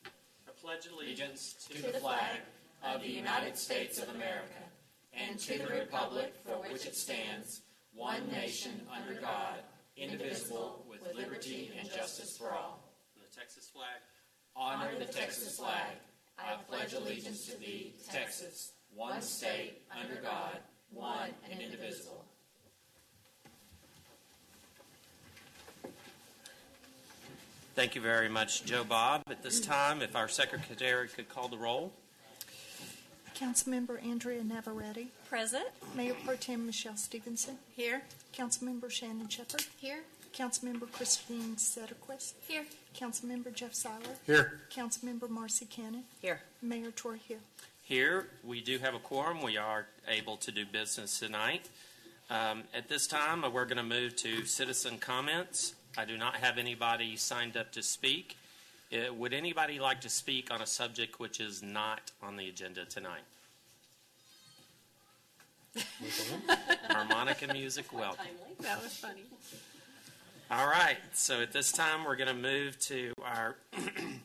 [SPEAKER 1] I pledge allegiance
[SPEAKER 6] To the flag of the United States of America and to the republic for which it stands, one nation under God, indivisible, with liberty and justice for all.
[SPEAKER 1] And the Texas flag.
[SPEAKER 6] Honor the Texas flag. I pledge allegiance to thee, Texas, one state, under God, one and indivisible.
[SPEAKER 1] Thank you very much, Joe Bob. At this time, if our secretary could call the roll.
[SPEAKER 15] Councilmember Andrea Navarrette.
[SPEAKER 3] Present.
[SPEAKER 15] Mayor Pro Tem Michelle Stevenson.
[SPEAKER 3] Here.
[SPEAKER 15] Councilmember Shannon Shepherd.
[SPEAKER 6] Here.
[SPEAKER 15] Councilmember Christine Sederquist.
[SPEAKER 6] Here.
[SPEAKER 15] Councilmember Jeff Seiler.
[SPEAKER 4] Here.
[SPEAKER 15] Councilmember Marcy Cannon.
[SPEAKER 3] Here.
[SPEAKER 15] Mayor Troy Hill.
[SPEAKER 1] Here, we do have a quorum. We are able to do business tonight. At this time, we're going to move to citizen comments. I do not have anybody signed up to speak. Would anybody like to speak on a subject which is not on the agenda tonight? Harmonica music, welcome.
[SPEAKER 3] That was funny.
[SPEAKER 1] All right, so at this time, we're going to move to our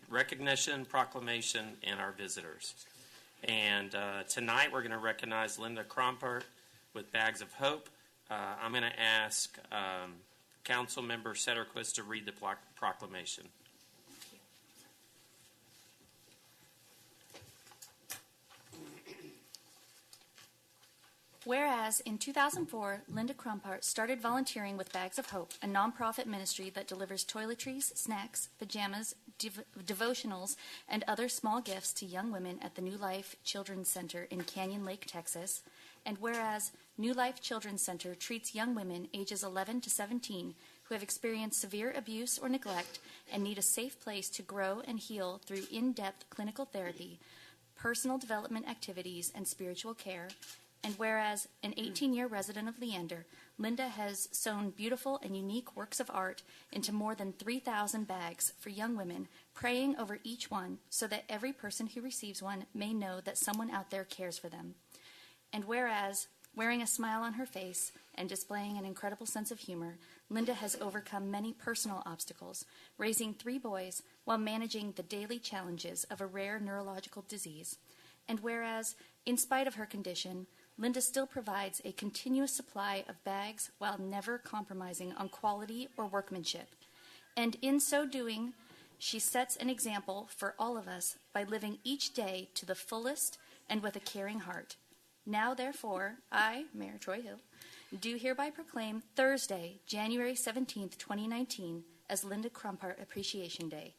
[SPEAKER 1] recognition, proclamation, and our visitors. And tonight, we're going to recognize Linda Krompart with Bags of Hope. I'm going to ask Councilmember Sederquist to read the proclamation.
[SPEAKER 16] Whereas in 2004, Linda Krompart started volunteering with Bags of Hope, a nonprofit ministry that delivers toiletries, snacks, pajamas, devotionals, and other small gifts to young women at the New Life Children's Center in Canyon Lake, Texas. And whereas New Life Children's Center treats young women ages 11 to 17 who have experienced severe abuse or neglect and need a safe place to grow and heal through in-depth clinical therapy, personal development activities, and spiritual care. And whereas an 18-year resident of Leander, Linda has sewn beautiful and unique works of art into more than 3,000 bags for young women, praying over each one so that every person who receives one may know that someone out there cares for them. And whereas, wearing a smile on her face and displaying an incredible sense of humor, Linda has overcome many personal obstacles, raising 3 boys while managing the daily challenges of a rare neurological disease. And whereas, in spite of her condition, Linda still provides a continuous supply of bags while never compromising on quality or workmanship. And in so doing, she sets an example for all of us by living each day to the fullest and with a caring heart. Now, therefore, I, Mayor Troy Hill, do hereby proclaim Thursday, January 17th, 2019, as Linda Krompart Appreciation Day.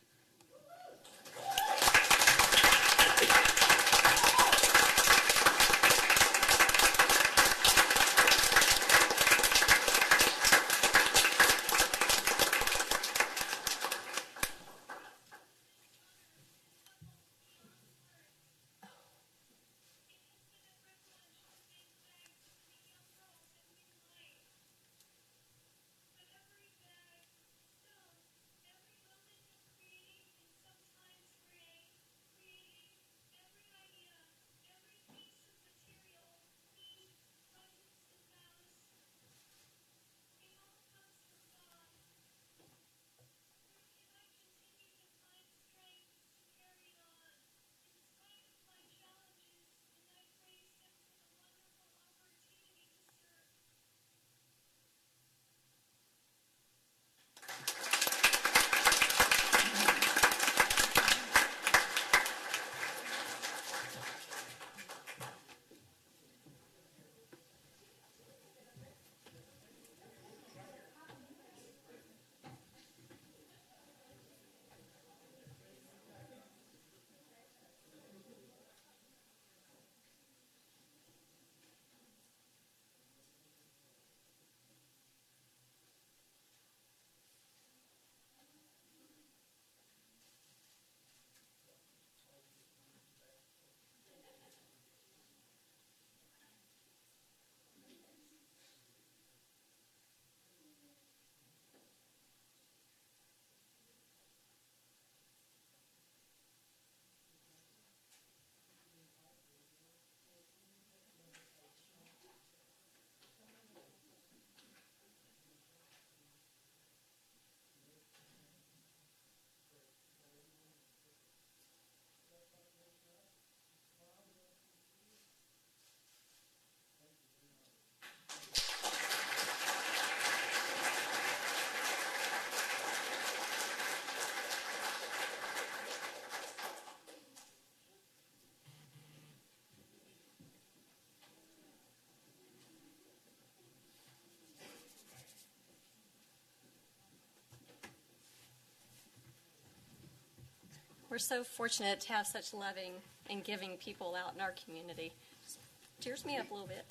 [SPEAKER 6] We're so fortunate to have such loving and giving people out in our community. Just tears me up a little bit.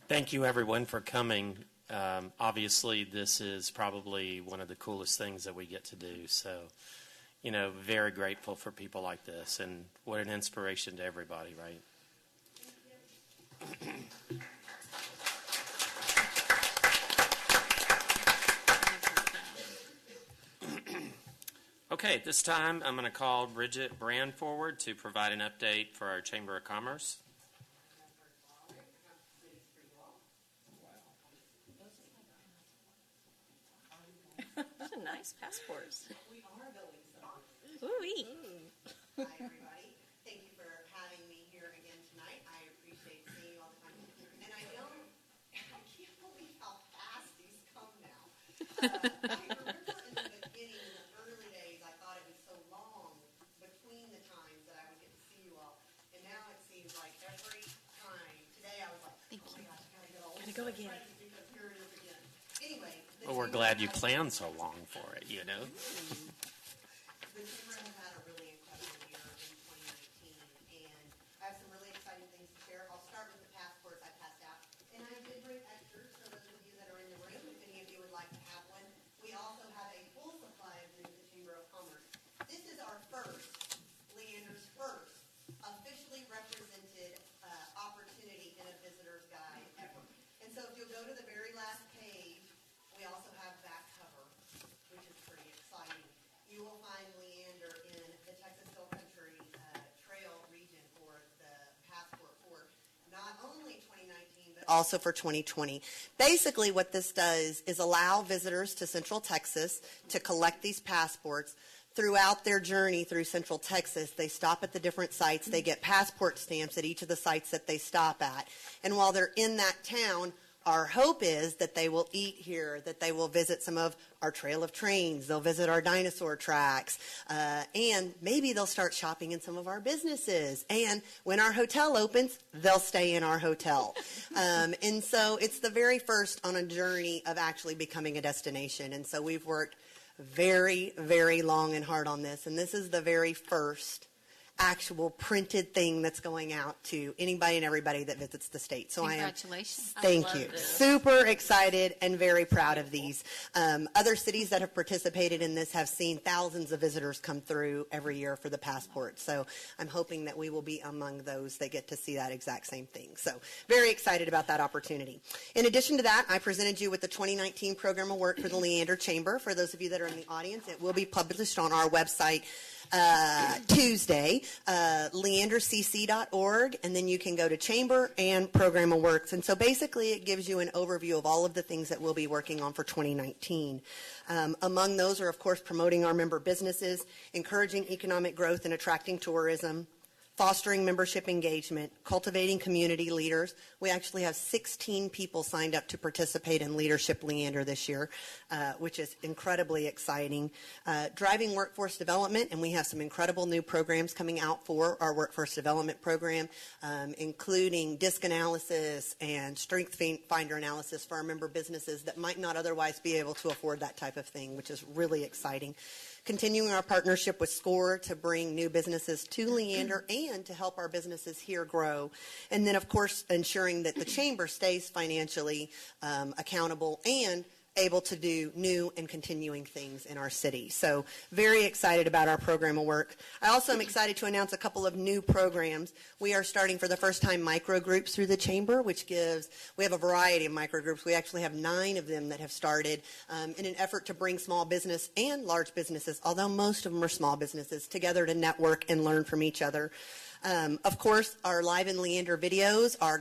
[SPEAKER 1] Thank you, everyone, for coming. Obviously, this is probably one of the coolest things that we get to do. So, very grateful for people like this, and what an inspiration to everybody, right? Okay, at this time, I'm going to call Bridget Brand forward to provide an update for our Chamber of Commerce.
[SPEAKER 6] Those are nice passports.
[SPEAKER 17] We are going soft.
[SPEAKER 6] Ooh-wee.
[SPEAKER 17] Hi, everybody. Thank you for having me here again tonight. I appreciate seeing you all the time. And I can't believe how fast these come now. I remember in the beginning, in the early days, I thought it was so long between the times that I would get to see you all. And now it seems like every time. Today I was like, oh my gosh, I gotta go.
[SPEAKER 6] Gotta go again.
[SPEAKER 17] Here it is again. Anyway.
[SPEAKER 1] Well, we're glad you planned so long for it,
[SPEAKER 17] The Chamber has had a really incredible year in 2019, and I have some really exciting things to share. I'll start with the passports I passed out. And I did bring extras for those of you that are in the room, if any of you would like to have one. We also have a full supply of them at the Chamber of Commerce. This is our Leander's first officially represented opportunity in a visitor's guide ever. And so if you'll go to the very last page, we also have back cover, which is pretty exciting. You will find Leander in the Texas Hill Country Trail region for the passport for not only 2019, but also for 2020. Basically, what this does is allow visitors to Central Texas to collect these passports. Throughout their journey through Central Texas, they stop at the different sites. They get passport stamps at each of the sites that they stop at. And while they're in that town, our hope is that they will eat here, that they will visit some of our Trail of Trains, they'll visit our dinosaur tracks, and maybe they'll start shopping in some of our businesses. And when our hotel opens, they'll stay in our hotel. And so it's the very first on a journey of actually becoming a destination. And so we've worked very, very long and hard on this. And this is the very first actual printed thing that's going out to anybody and everybody that visits the state. So
[SPEAKER 16] Congratulations.
[SPEAKER 17] Thank you. Super excited and very proud of these. Other cities that have participated in this have seen thousands of visitors come through every year for the passport. So I'm hoping that we will be among those that get to see that exact same thing. So very excited about that opportunity. In addition to that, I presented you with the 2019 program of work for the Leander Chamber. For those of you that are in the audience, it will be published on our website Tuesday, leandercc.org, and then you can go to Chamber and Program of Works. And so basically it gives you an overview of all of the things that we'll be working on for 2019. Among those are, of course, promoting our member businesses, encouraging economic growth and attracting tourism, fostering membership engagement, cultivating community leaders. We actually have 16 people signed up to participate in Leadership Leander this year, which is incredibly exciting. Driving workforce development, and we have some incredible new programs coming out for our workforce development program, including DISC analysis and strength finder analysis for our member businesses that might not otherwise be able to afford that type of thing, which is really exciting. Continuing our partnership with SCORE to bring new businesses to Leander and to help our businesses here grow. And then, of course, ensuring that the Chamber stays financially accountable and able to do new and continuing things in our city. So very excited about our program of work. I also am excited to announce a couple of new programs. We are starting for the first time microgroups through the Chamber, which we have a variety of microgroups. We actually have 9 of them that have started in an effort to bring small business and large businesses, although most of them are small businesses, together to network and learn from each other. Of course, our Live in Leander videos are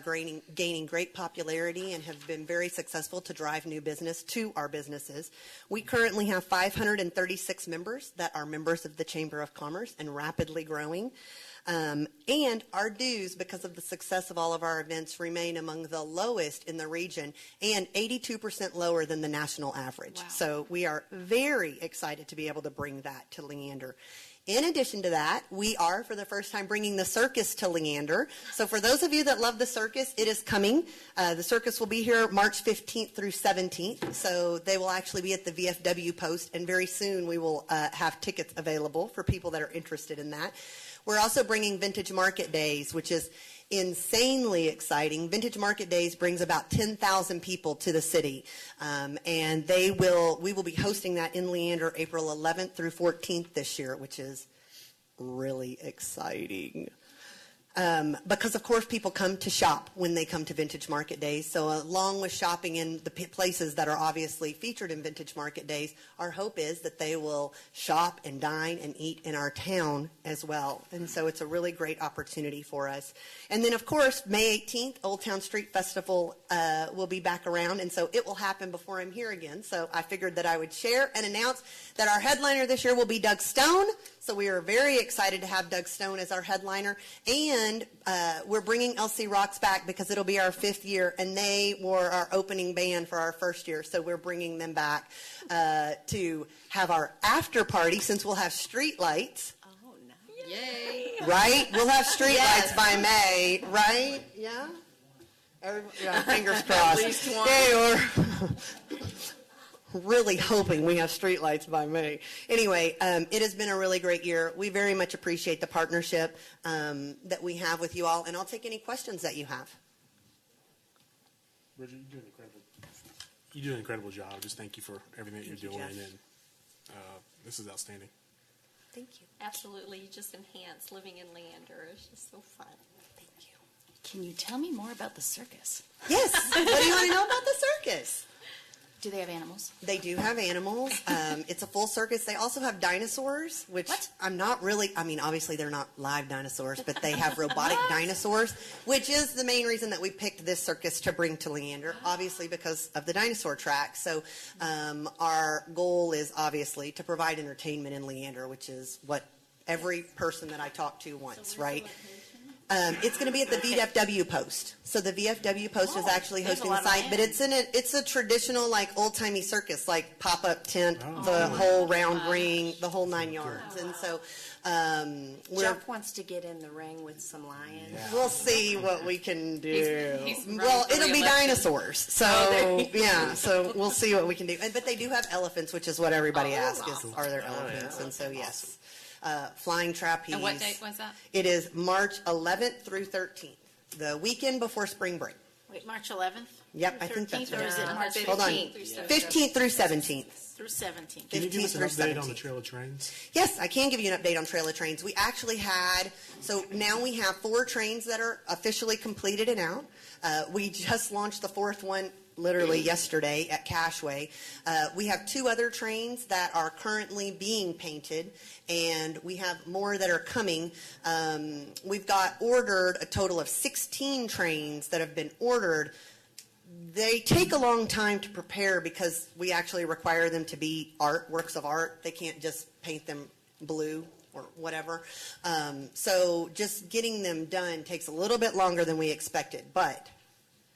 [SPEAKER 17] gaining great popularity and have been very successful to drive new business to our businesses. We currently have 536 members that are members of the Chamber of Commerce and rapidly growing. And our dues, because of the success of all of our events, remain among the lowest in the region and 82% lower than the national average.
[SPEAKER 10] Wow.
[SPEAKER 17] So we are very excited to be able to bring that to Leander. In addition to that, we are, for the first time, bringing the circus to Leander. So for those of you that love the circus, it is coming. The circus will be here March 15th through 17th. So they will actually be at the VFW post, and very soon we will have tickets available for people that are interested in that. We're also bringing Vintage Market Days, which is insanely exciting. Vintage Market Days brings about 10,000 people to the city, and we will be hosting that in Leander April 11th through 14th this year, which is really exciting. Because, of course, people come to shop when they come to Vintage Market Days. So along with shopping in the places that are obviously featured in Vintage Market Days, our hope is that they will shop and dine and eat in our town as well. And so it's a really great opportunity for us. And then, of course, May 18th, Old Town Street Festival will be back around. And so it will happen before I'm here again. So I figured that I would share and announce that our headliner this year will be Doug Stone. So we are very excited to have Doug Stone as our headliner. And we're bringing LC Rocks back because it'll be our 5th year, and they were our opening band for our first year. So we're bringing them back to have our after party, since we'll have street lights.
[SPEAKER 8] Oh, nice.
[SPEAKER 10] Yay.
[SPEAKER 17] Right? We'll have street lights by May, right? Yeah? Fingers crossed.
[SPEAKER 8] At least one.
[SPEAKER 17] Hey, we're really hoping we have street lights by May. Anyway, it has been a really great year. We very much appreciate the partnership that we have with you all, and I'll take any questions that you have.
[SPEAKER 7] Bridget, you do an incredible job. Just thank you for everything that you're doing,
[SPEAKER 17] Jeff.
[SPEAKER 7] and this is outstanding.
[SPEAKER 17] Thank you.
[SPEAKER 6] Absolutely, you just enhance living in Leander. It's just so fun.
[SPEAKER 17] Thank you.
[SPEAKER 16] Can you tell me more about the circus?
[SPEAKER 17] Yes. What do you want to know about the circus?
[SPEAKER 16] Do they have animals?
[SPEAKER 17] They do have animals. It's a full circus. They also have dinosaurs, which
[SPEAKER 16] What?
[SPEAKER 17] I'm not really, obviously they're not live dinosaurs, but they have robotic dinosaurs, which is the main reason that we picked this circus to bring to Leander, obviously because of the dinosaur track. So our goal is obviously to provide entertainment in Leander, which is what every person that I talk to wants, right? It's going to be at the VFW post. So the VFW post is actually
[SPEAKER 16] there's a
[SPEAKER 17] hosting
[SPEAKER 16] lot
[SPEAKER 17] the
[SPEAKER 16] of
[SPEAKER 17] site, but
[SPEAKER 16] land.
[SPEAKER 17] it's a traditional, like, old-timey circus, like pop-up tent, the whole round ring, the whole 9 yards. And so
[SPEAKER 8] Jeff wants to get in the ring with some lions.
[SPEAKER 17] we'll see what we can do.
[SPEAKER 6] He's running
[SPEAKER 17] Well,
[SPEAKER 6] for
[SPEAKER 17] it'll be
[SPEAKER 6] re-election.
[SPEAKER 17] dinosaurs. So, yeah, so we'll see what we can do. But they do have elephants, which is what everybody asks, is, are there elephants? And so, yes. Flying trapeze.
[SPEAKER 5] And what date was that?
[SPEAKER 17] It is March 11th through 13th, the weekend before spring break.
[SPEAKER 10] Wait, March 11th?
[SPEAKER 17] Yep, I think that's
[SPEAKER 10] 13th, or is it
[SPEAKER 17] right.
[SPEAKER 10] March 15th?
[SPEAKER 17] Hold on.
[SPEAKER 10] 15th
[SPEAKER 17] 15th through 17th.
[SPEAKER 10] through 17th?
[SPEAKER 7] Can you give us an
[SPEAKER 17] 15th through
[SPEAKER 7] update on the
[SPEAKER 17] 17th.
[SPEAKER 7] Trail of Trains?
[SPEAKER 17] Yes, I can give you an update on Trail of Trains. We actually had, so now we have 4 trains that are officially completed and out. We just launched the 4th one literally yesterday at Cashway. We have 2 other trains that are currently being painted, and we have more that are coming. We've got ordered a total of 16 trains that have been ordered. They take a long time to prepare because we actually require them to be works of art. They can't just paint them blue or whatever. So just getting them done takes a little bit longer than we expected, but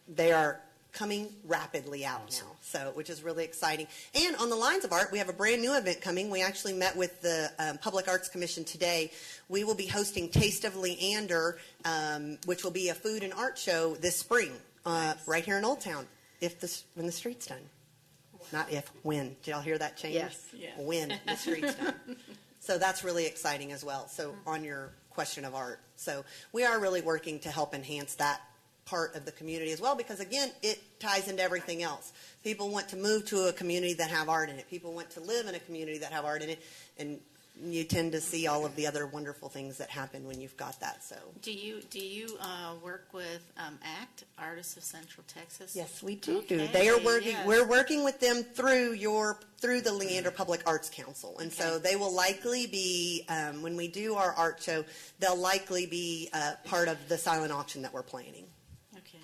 [SPEAKER 17] they are coming rapidly out now, so which is really exciting. And on the lines of art, we have a brand new event coming. We actually met with the Public Arts Commission today. We will be hosting Taste of Leander, which will be a food and art show this spring, right here in Old Town, when the street's done. Not if, when. Did y'all hear that change?
[SPEAKER 8] Yes.
[SPEAKER 10] Yeah.
[SPEAKER 17] When the street's done. So that's really exciting as well. So on your question of art. So we are really working to help enhance that part of the community as well, because again, it ties into everything else. People want to move to a community that have art in it. People want to live in a community that have art in it. And you tend to see all of the other wonderful things that happen when you've got that. So
[SPEAKER 10] Do you work with ACT, Artists of Central Texas?
[SPEAKER 17] yes, we do.
[SPEAKER 10] Okay,
[SPEAKER 17] They are working.
[SPEAKER 10] yes.
[SPEAKER 17] We're working with them through the Leander Public Arts Council, and so
[SPEAKER 10] Okay.
[SPEAKER 17] they will likely be when we do our art show. They'll likely be part of the silent auction that we're planning.
[SPEAKER 10] Okay.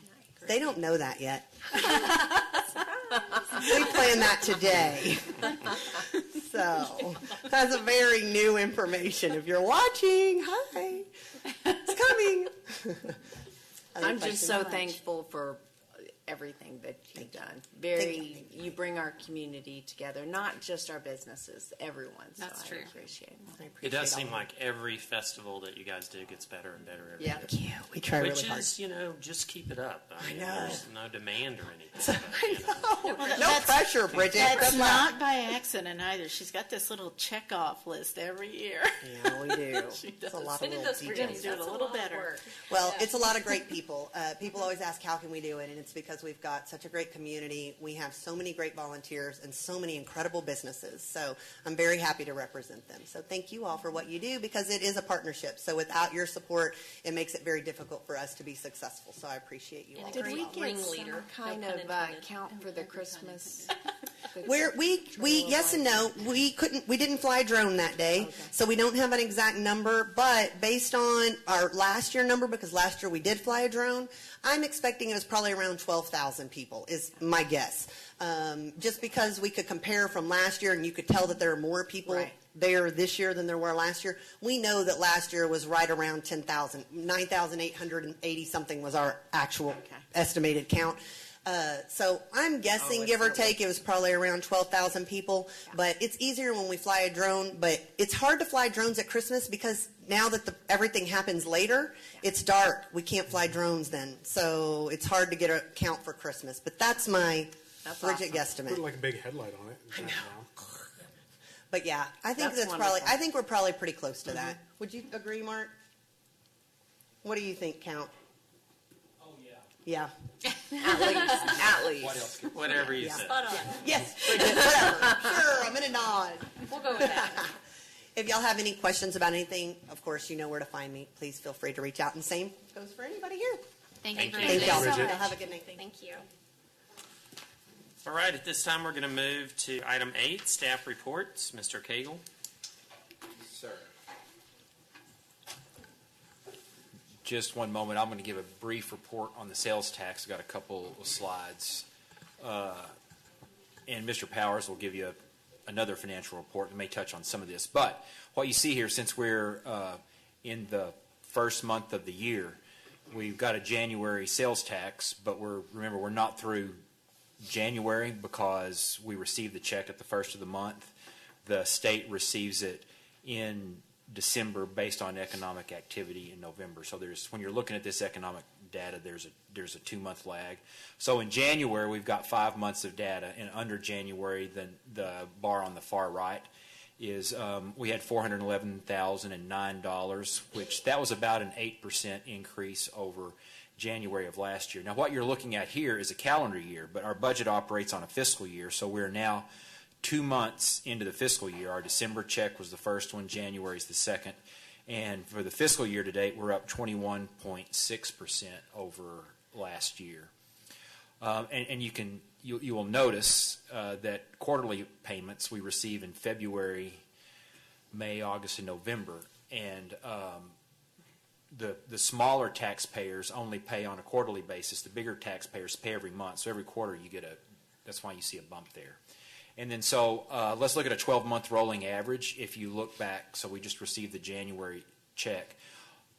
[SPEAKER 17] They don't know that yet. We planned that today. So that's a very new information. If you're watching, hi, it's coming.
[SPEAKER 8] I'm just so thankful for everything that you've done. You bring our community together, not just our businesses, everyone.
[SPEAKER 5] That's true.
[SPEAKER 8] I appreciate it.
[SPEAKER 1] It does seem like every festival that you guys do gets better and better every year.
[SPEAKER 17] Thank you. We try
[SPEAKER 1] Which
[SPEAKER 17] really hard.
[SPEAKER 1] is, just keep it up. I mean,
[SPEAKER 17] know.
[SPEAKER 1] there's no demand or anything.
[SPEAKER 17] No pressure, Bridget.
[SPEAKER 10] That's
[SPEAKER 17] Good luck.
[SPEAKER 10] not by accident either. She's got this little check-off list every year.
[SPEAKER 17] Yeah, we do.
[SPEAKER 10] She
[SPEAKER 17] It's a
[SPEAKER 10] does.
[SPEAKER 17] lot of
[SPEAKER 6] Look at
[SPEAKER 17] little
[SPEAKER 6] those
[SPEAKER 17] details.
[SPEAKER 6] Virginians,
[SPEAKER 10] Do it a
[SPEAKER 6] that's
[SPEAKER 10] little
[SPEAKER 6] lot of
[SPEAKER 10] better.
[SPEAKER 6] work.
[SPEAKER 17] Well, it's a lot of great people. People always ask, how can we do it? And it's because we've got such a great community. We have so many great volunteers and so many incredible businesses. So I'm very happy to represent them. So thank you all for what you do, because it is a partnership. So without your support, it makes it very difficult for us to be successful. So I appreciate you all.
[SPEAKER 8] Did we get some
[SPEAKER 6] Ringleader,
[SPEAKER 8] kind
[SPEAKER 6] no pun
[SPEAKER 8] of
[SPEAKER 6] intended.
[SPEAKER 8] count for the Christmas?
[SPEAKER 17] Yes and no. We didn't fly a drone that day, so we don't have an exact number. But based on our last year number, because last year we did fly a drone, I'm expecting it was probably around 12,000 people is my guess. Just because we could compare from last year, and you could tell that there are more people
[SPEAKER 8] Right.
[SPEAKER 17] there this year than there were last year. We know that last year was right around 10,000. 9,880 something was our actual estimated count. So I'm guessing, give or take, it was probably around 12,000 people. But it's easier when we fly a drone. But it's hard to fly drones at Christmas because now that everything happens later, it's dark. We can't fly drones then. So it's hard to get a count for Christmas. But that's my Bridget guesstimate.
[SPEAKER 7] Put like a big headlight on it. And
[SPEAKER 17] But yeah, I think
[SPEAKER 8] That's
[SPEAKER 17] that's probably.
[SPEAKER 8] wonderful.
[SPEAKER 17] I think we're probably pretty close to that. Would you agree, Mark? What do you think, Count?
[SPEAKER 14] Oh, yeah.
[SPEAKER 17] Yeah.
[SPEAKER 8] At least.
[SPEAKER 1] Whatever you
[SPEAKER 17] Yeah.
[SPEAKER 1] said.
[SPEAKER 6] Spot on.
[SPEAKER 17] Yes, Bridget. Whatever. Sure, I'm gonna nod.
[SPEAKER 6] We'll go with that.
[SPEAKER 17] If y'all have any questions about anything, of course, you know where to find me. Please feel free to reach out. And same goes for anybody here.
[SPEAKER 5] Thank you.
[SPEAKER 17] Thank y'all.
[SPEAKER 7] Bridget.
[SPEAKER 17] Have a good night.
[SPEAKER 6] Thank you.
[SPEAKER 1] All right, at this time, we're going to move to item 8, staff reports. Mr. Cagle.
[SPEAKER 13] Sir. Just one moment. I'm going to give a brief report on the sales tax. I've got a couple of slides. And Mr. Powers will give you another financial report and may touch on some of this. But what you see here, since we're in the first month of the year, we've got a January sales tax, but remember, we're not through January because we received the check at the first of the month. The state receives it in December based on economic activity in November. So when you're looking at this economic data, there's a 2-month lag. So in January, we've got 5 months of data, and under January, the bar on the far right is we had $411,009, which that was about an 8% increase over January of last year. Now, what you're looking at here is a calendar year, but our budget operates on a fiscal year, so we're now 2 months into the fiscal year. Our December check was the first one, January is the second, and for the fiscal year to date, we're up 21.6% over last year. And you will notice that quarterly payments we receive in February, May, August, and November, and the smaller taxpayers only pay on a quarterly basis. The bigger taxpayers pay every month. So every quarter you get that's why you see a bump there. And then so let's look at a 12-month rolling average. If you look back, so we just received the January check.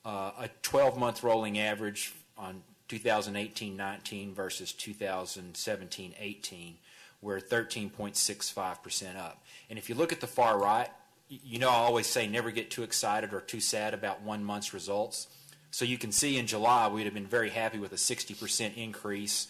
[SPEAKER 13] A 12-month rolling average on 2018-19 versus 2017-18, we're 13.65% up. And if you look at the far right, you know I always say never get too excited or too sad about 1 month's results. So you can see in July we'd have been very happy with a 60% increase,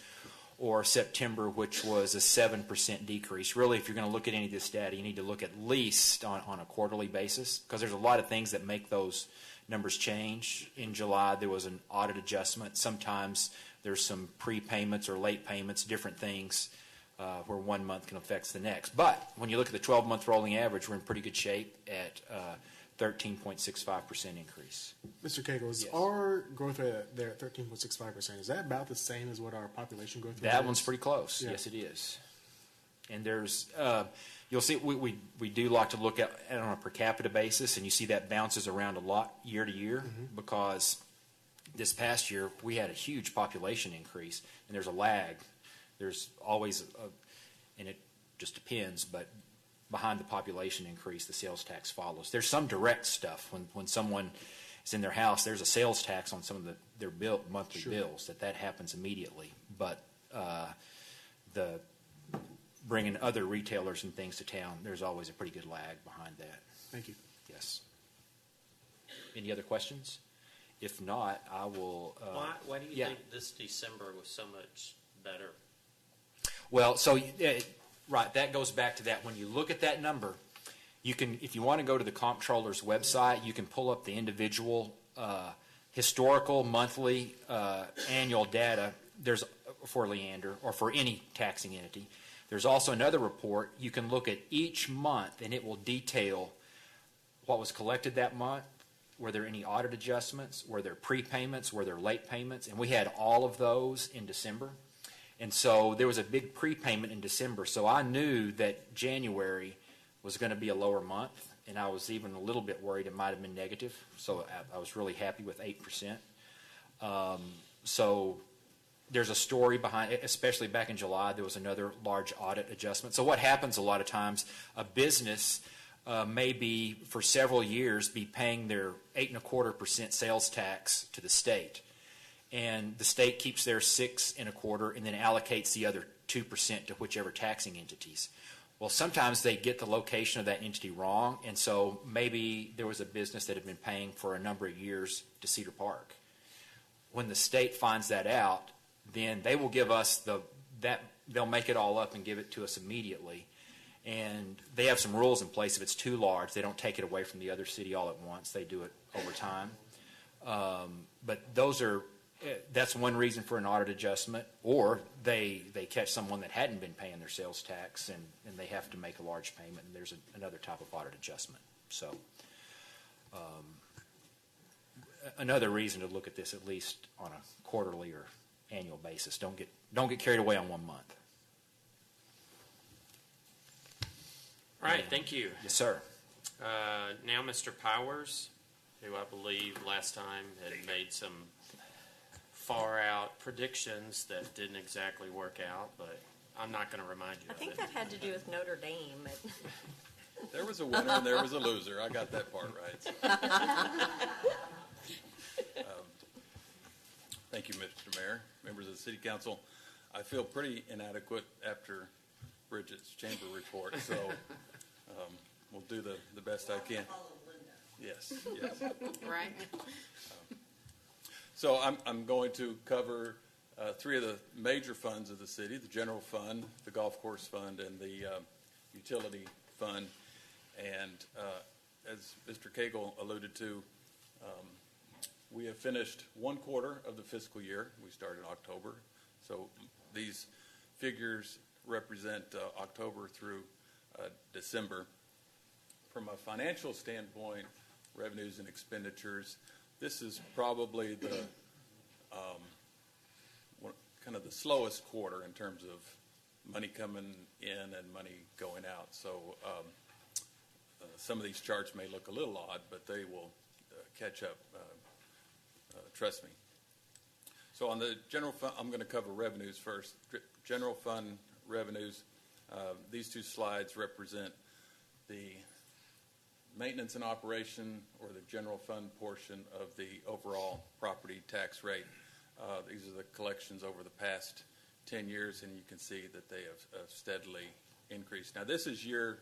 [SPEAKER 13] or September, which was a 7% decrease. Really, if you're going to look at any of this data, you need to look at least on a quarterly basis, because there's a lot of things that make those numbers change. In July, there was an audit adjustment. Sometimes there's some prepayments or late payments, different things where 1 month can affect the next. But when you look at the 12-month rolling average, we're in pretty good shape at 13.65% increase.
[SPEAKER 7] Mr. Cagle, is
[SPEAKER 13] Yes.
[SPEAKER 7] our growth rate there at 13.65%, is that about the same as what our population growth rate is?
[SPEAKER 13] That one's pretty close.
[SPEAKER 7] Yeah.
[SPEAKER 13] Yes, it is. And there's, you'll see, we do like to look at it on a per capita basis, and you see that bounces around a lot year to year because this past year we had a huge population increase, and there's a lag. There's always, and it just depends, but behind the population increase, the sales tax follows. There's some direct stuff. When someone is in their house, there's a sales tax on some of their monthly bills. That happens immediately. But the bringing other retailers and things to town, there's always a pretty good lag behind that.
[SPEAKER 7] Thank you.
[SPEAKER 13] Yes. Any other questions? If not, I will.
[SPEAKER 1] Why do you
[SPEAKER 13] yeah.
[SPEAKER 1] think this December was so much better?
[SPEAKER 13] Well, so right, that goes back to that. When you look at that number, you can, if you want to go to the comptroller's website, you can pull up the individual historical, monthly, annual data. There's for Leander or for any taxing entity. There's also another report. You can look at each month, and it will detail what was collected that month. Were there any audit adjustments? Were there prepayments? Were there late payments? And we had all of those in December. And so there was a big prepayment in December. So I knew that January was going to be a lower month, and I was even a little bit worried it might have been negative. So I was really happy with 8%. So there's a story behind it, especially back in July. There was another large audit adjustment. So what happens a lot of times, a business may be, for several years, be paying their 8.25% sales tax to the state. And the state keeps their 6.25% and then allocates the other 2% to whichever taxing entities. Well, sometimes they get the location of that entity wrong, and so maybe there was a business that had been paying for a number of years to Cedar Park. When the state finds that out, then they will give us they'll make it all up and give it to us immediately. And they have some rules in place. If it's too large, they don't take it away from the other city all at once. They do it over time. But that's one reason for an audit adjustment. Or they catch someone that hadn't been paying their sales tax, and they have to make a large payment, and there's another type of audit adjustment. So another reason to look at this at least on a quarterly or annual basis. Don't get carried away on 1 month.
[SPEAKER 1] All right, thank you.
[SPEAKER 13] Yes, sir.
[SPEAKER 1] Now, Mr. Powers, who I believe last time had made some far-out predictions that didn't exactly work out, but I'm not going to remind you
[SPEAKER 6] I
[SPEAKER 1] of
[SPEAKER 6] think
[SPEAKER 1] it.
[SPEAKER 6] that had to do with Notre Dame.
[SPEAKER 12] There was a winner and there was a loser. I got that part right. Thank you, Mr. Mayor, members of the City Council. I feel pretty inadequate after Bridget's chamber report, so we'll do the best I can. Yes.
[SPEAKER 5] Right.
[SPEAKER 12] So I'm going to cover three of the major funds of the city: the general fund, the golf course fund, and the utility fund. And as Mr. Cagle alluded to, we have finished 1 quarter of the fiscal year. We started in October. So these figures represent October through December. From a financial standpoint, revenues and expenditures, this is probably the kind of the slowest quarter in terms of money coming in and money going out. So some of these charts may look a little odd, but they will catch up. Trust me. So on the general fund, I'm going to cover revenues first. General fund revenues. These two slides represent the maintenance and operation, or the general fund portion of the overall property tax rate. These are the collections over the past 10 years, and you can see that they have steadily increased. Now, this is year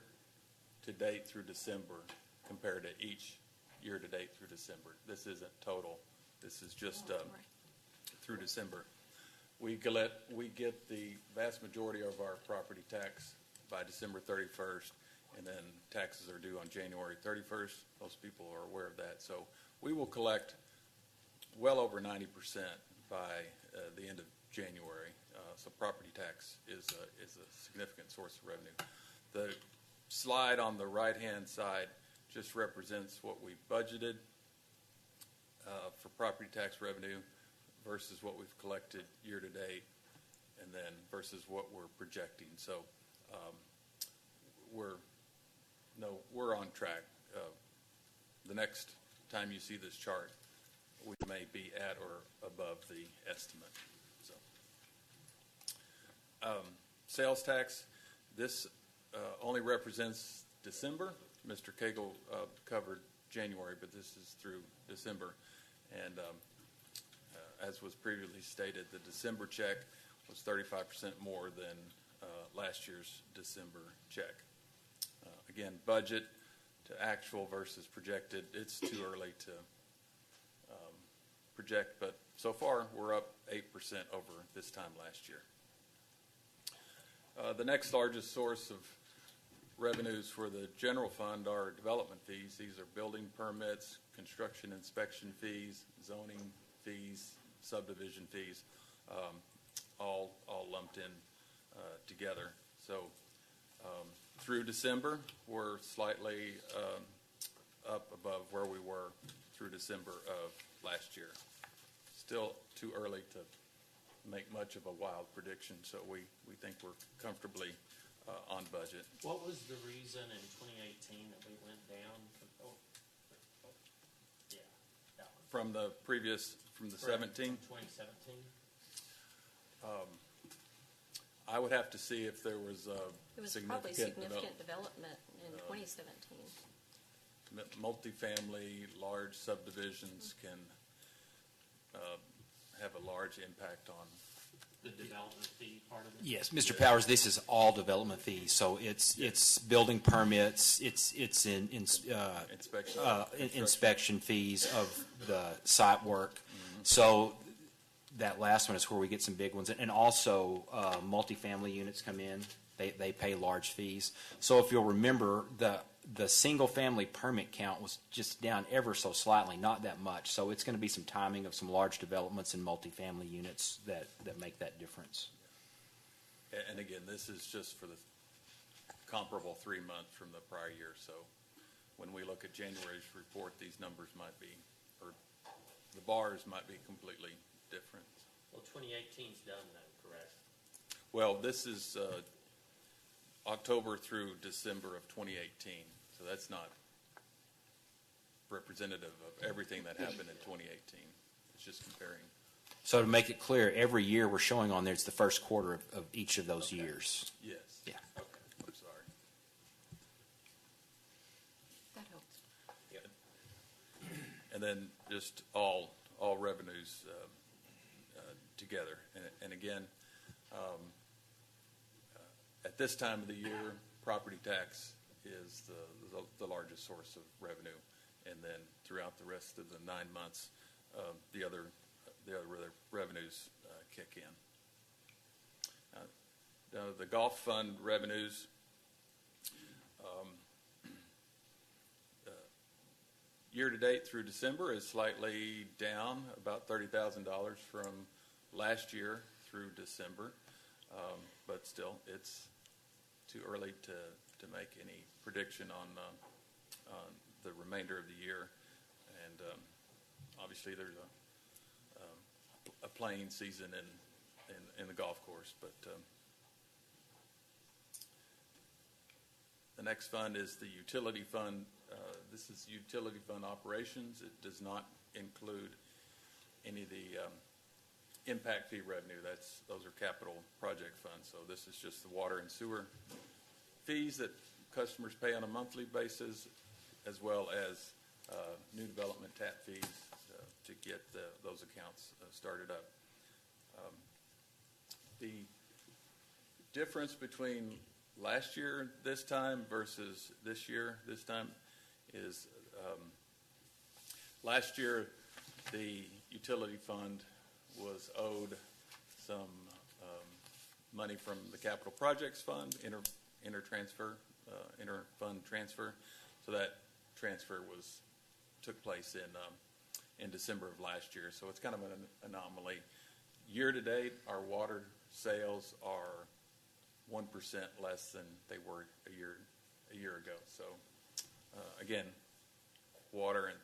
[SPEAKER 12] to date through December compared to each year to date through December. This isn't total. This is just through December. We get the vast majority of our property tax by December 31st, and then taxes are due on January 31st. Most people are aware of that. So we will collect well over 90% by the end of January
[SPEAKER 18] So property tax is a significant source of revenue. The slide on the right-hand side just represents what we budgeted for property tax revenue versus what we've collected year to date, and then versus what we're projecting. So we're on track. The next time you see this chart, we may be at or above the estimate. So, sales tax, this only represents December. Mr. Cagle covered January, but this is through December. And as was previously stated, the December check was 35% more than last year's December check. Again, budget to actual versus projected, it's too early to project, but so far we're up 8% over this time last year. The next largest source of revenues for the general fund are development fees. These are building permits, construction inspection fees, zoning fees, subdivision fees, all lumped in together. So through December, we're slightly up above where we were through December of last year. Still too early to make much of a wild prediction, so we think we're comfortably on budget.
[SPEAKER 1] What was the reason in 2018 that we went down? Yeah, that one.
[SPEAKER 18] From the 17?
[SPEAKER 1] 2017?
[SPEAKER 18] I would have to see if there was
[SPEAKER 6] It was probably significant development in 2017.
[SPEAKER 18] Multifamily, large subdivisions can have a large impact on
[SPEAKER 1] The development fee part of it?
[SPEAKER 13] Yes, Mr. Powers, this is all development fees, so it's building permits, it's inspection fees of the site work.
[SPEAKER 18] Mm-hmm.
[SPEAKER 13] So that last one is where we get some big ones, and also multifamily units come in. They pay large fees. So if you'll remember, the single-family permit count was just down ever so slightly, not that much. So it's going to be some timing of some large developments and multifamily units that make that difference.
[SPEAKER 18] And again, this is just for the comparable 3 months from the prior year. So when we look at January's report, these numbers might be, or the bars might be completely different.
[SPEAKER 1] Well, 2018's done though, correct?
[SPEAKER 18] Well, this is October through December of 2018. So that's not representative of everything that happened in 2018. It's just comparing.
[SPEAKER 13] So to make it clear, every year we're showing on there, it's the first quarter of each of those years.
[SPEAKER 18] Yes.
[SPEAKER 13] Yeah.
[SPEAKER 18] Okay. I'm sorry.
[SPEAKER 3] That helps.
[SPEAKER 18] Yeah. And then just all revenues together. And again, at this time of the year, property tax is the largest source of revenue, and then throughout the rest of the 9 months, the other revenues kick in. The golf fund revenues, year to date through December is slightly down, about $30,000 from last year through December, but still, it's too early to make any prediction on the remainder of the year, and obviously there's a playing season in the golf course. But the next fund is the utility fund. This is utility fund operations. It does not include any of the impact fee revenue. Those are capital project funds. So this is just the water and sewer fees that customers pay on a monthly basis, as well as new development tap fees to get those accounts started up. The difference between last year this time versus this year this time is last year the utility fund was owed some money from the capital projects fund, inter-fund transfer. So that transfer took place in December of last year. So it's kind of an anomaly. Year to date, our water sales are 1% less than they were a year ago. So again, water and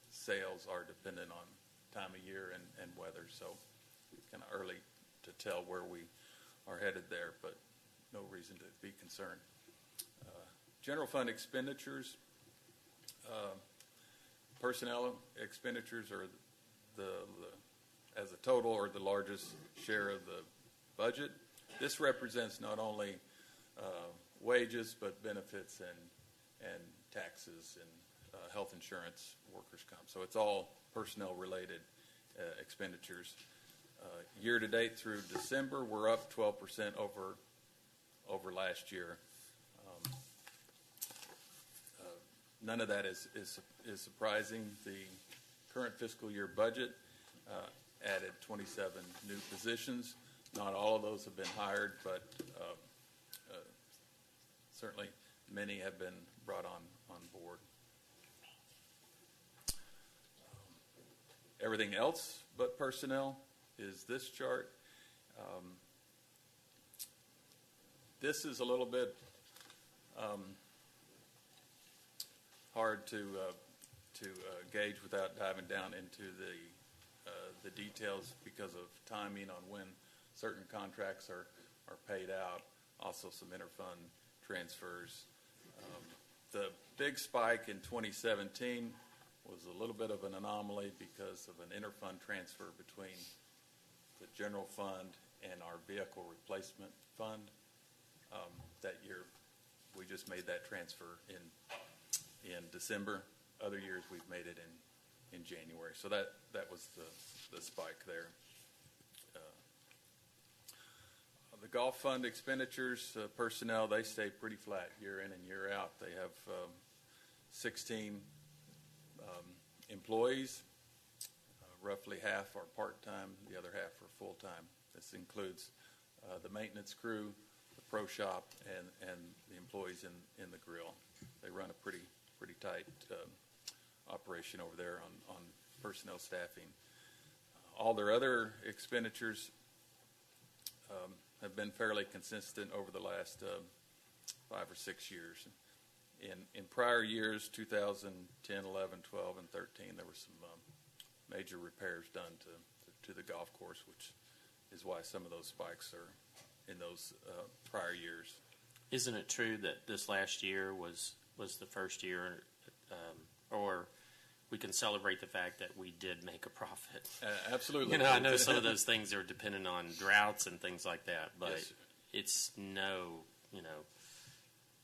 [SPEAKER 18] sales are dependent on time of year and weather. So kind of early to tell where we are headed there, but no reason to be concerned. General fund expenditures, personnel expenditures are as a total or the largest share of the budget. This represents not only wages but benefits and taxes and health insurance, workers' comp. So it's all personnel related expenditures. Year to date through December, we're up 12% over last year. None of that is surprising. The current fiscal year budget added 27 new positions. Not all of those have been hired, but certainly many have been brought on board. Everything else but personnel is this chart. This is a little bit hard to gauge without diving down into the details because of timing on when certain contracts are paid out, also some interfund transfers. The big spike in 2017 was a little bit of an anomaly because of an interfund transfer between the general fund and our vehicle replacement fund. That year, we just made that transfer in December. Other years, we've made it in January. So that was the spike there. The golf fund expenditures, personnel, they stay pretty flat year in and year out. They have 16 employees. Roughly half are part-time, the other half are full-time. This includes the maintenance crew, the pro shop, and the employees in the grill. They run a pretty tight operation over there on personnel staffing. All their other expenditures have been fairly consistent over the last 5 or 6 years. In prior years, 2010, 11, 12, and 13, there were some major repairs done to the golf course, which is why some of those spikes are in those prior years.
[SPEAKER 1] Isn't it true that this last year was the first year, or we can celebrate the fact that we did make a profit?
[SPEAKER 18] Absolutely.
[SPEAKER 1] I know some of those things are dependent on droughts and things like that, but
[SPEAKER 18] yes,
[SPEAKER 1] it's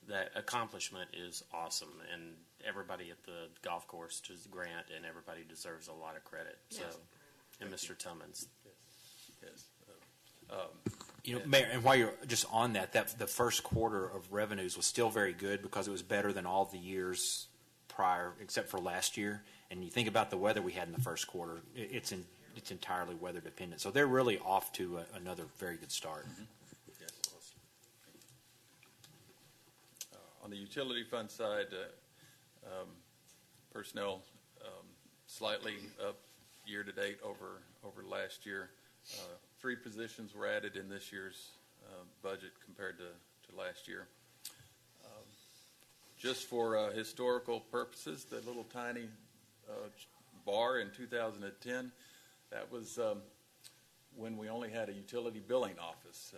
[SPEAKER 1] that accomplishment is awesome, and everybody at the golf course does Grant, and everybody deserves a lot of credit. So, and Mr. Tummins.
[SPEAKER 18] Yes.
[SPEAKER 13] Mayor, and while you're just on that the first quarter of revenues was still very good because it was better than all the years prior, except for last year. And you think about the weather we had in the first quarter, it's entirely weather dependent. So they're really off to another very good start.
[SPEAKER 18] Mm-hmm. Yes. On the utility fund side, personnel slightly up year to date over last year. 3 positions were added in this year's budget compared to last year. Just for historical purposes, the little tiny bar in 2010, that was when we only had a utility billing office.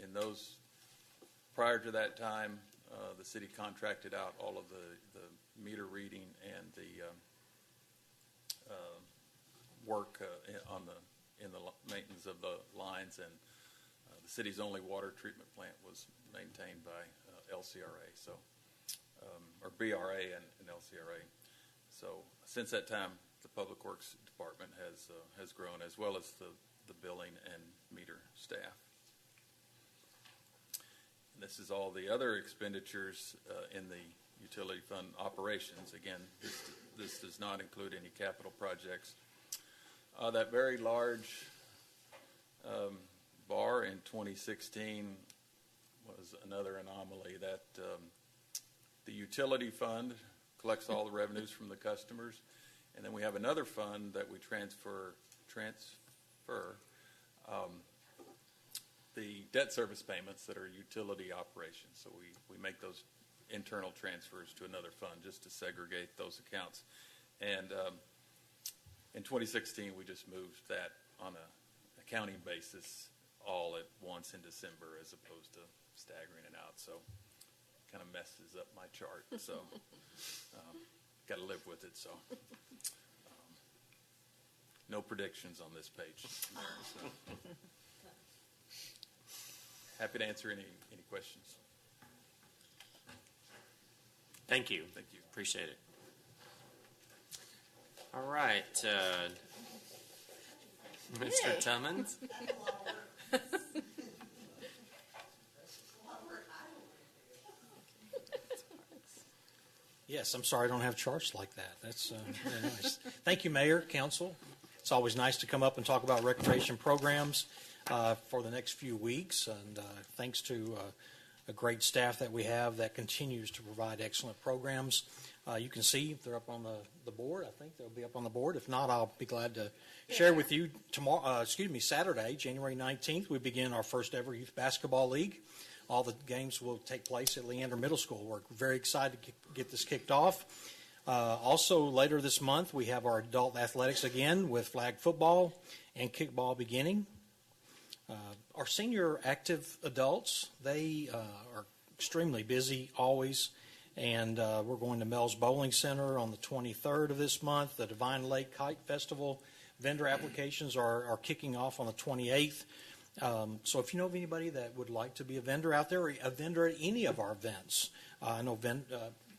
[SPEAKER 18] In those, prior to that time, the city contracted out all of the meter reading and the work in the maintenance of the lines, and the city's only water treatment plant was maintained by LCRA, so or BRA and LCRA. So since that time, the Public Works Department has grown, as well as the billing and meter staff. And this is all the other expenditures in the utility fund operations. Again, this does not include any capital projects. That very large bar in 2016 was another anomaly. That the utility fund collects all the revenues from the customers, and then we have another fund that we transfer the debt service payments that are utility operations. So we make those internal transfers to another fund just to segregate those accounts. And in 2016, we just moved that on a accounting basis all at once in December as opposed to staggering it out. So kind of messes up my chart. So got to live with it. So no predictions on this page. So, happy to answer any questions.
[SPEAKER 1] Thank you.
[SPEAKER 18] Thank you.
[SPEAKER 1] Appreciate it. All right, Mr. Tummons.
[SPEAKER 19] Yes, I'm sorry I don't have charts like that. That's very nice. Thank you, Mayor, Council. It's always nice to come up and talk about recreation programs for the next few weeks. And thanks to a great staff that we have that continues to provide excellent programs. You can see they're up on the board. I think they'll be up on the board. If not, I'll be glad to share with you tomorrow. Saturday, January 19th, we begin our first ever youth basketball league. All the games will take place at Leander Middle School. We're very excited to get this kicked off. Also, later this month, we have our adult athletics again with flag football and kickball beginning. Our senior active adults, they are extremely busy always. And we're going to Mel's Bowling Center on the 23rd of this month. The Divine Lake Kite Festival vendor applications are kicking off on the 28th. So if you know of anybody that would like to be a vendor out there, or a vendor at any of our events, I know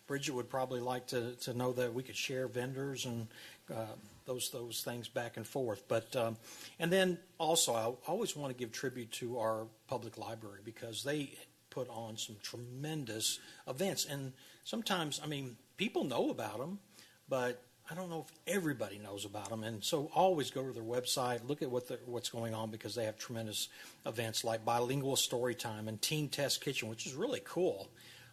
[SPEAKER 19] Bridget would probably like to know that we could share vendors and those things back and forth. But and then also, I always want to give tribute to our public library because they put on some tremendous events. And sometimes, people know about them, but I don't know if everybody knows about them. And so always go to their website, look at what's going on because they have tremendous events like Bilingual Storytime and Teen Test Kitchen, which is really cool.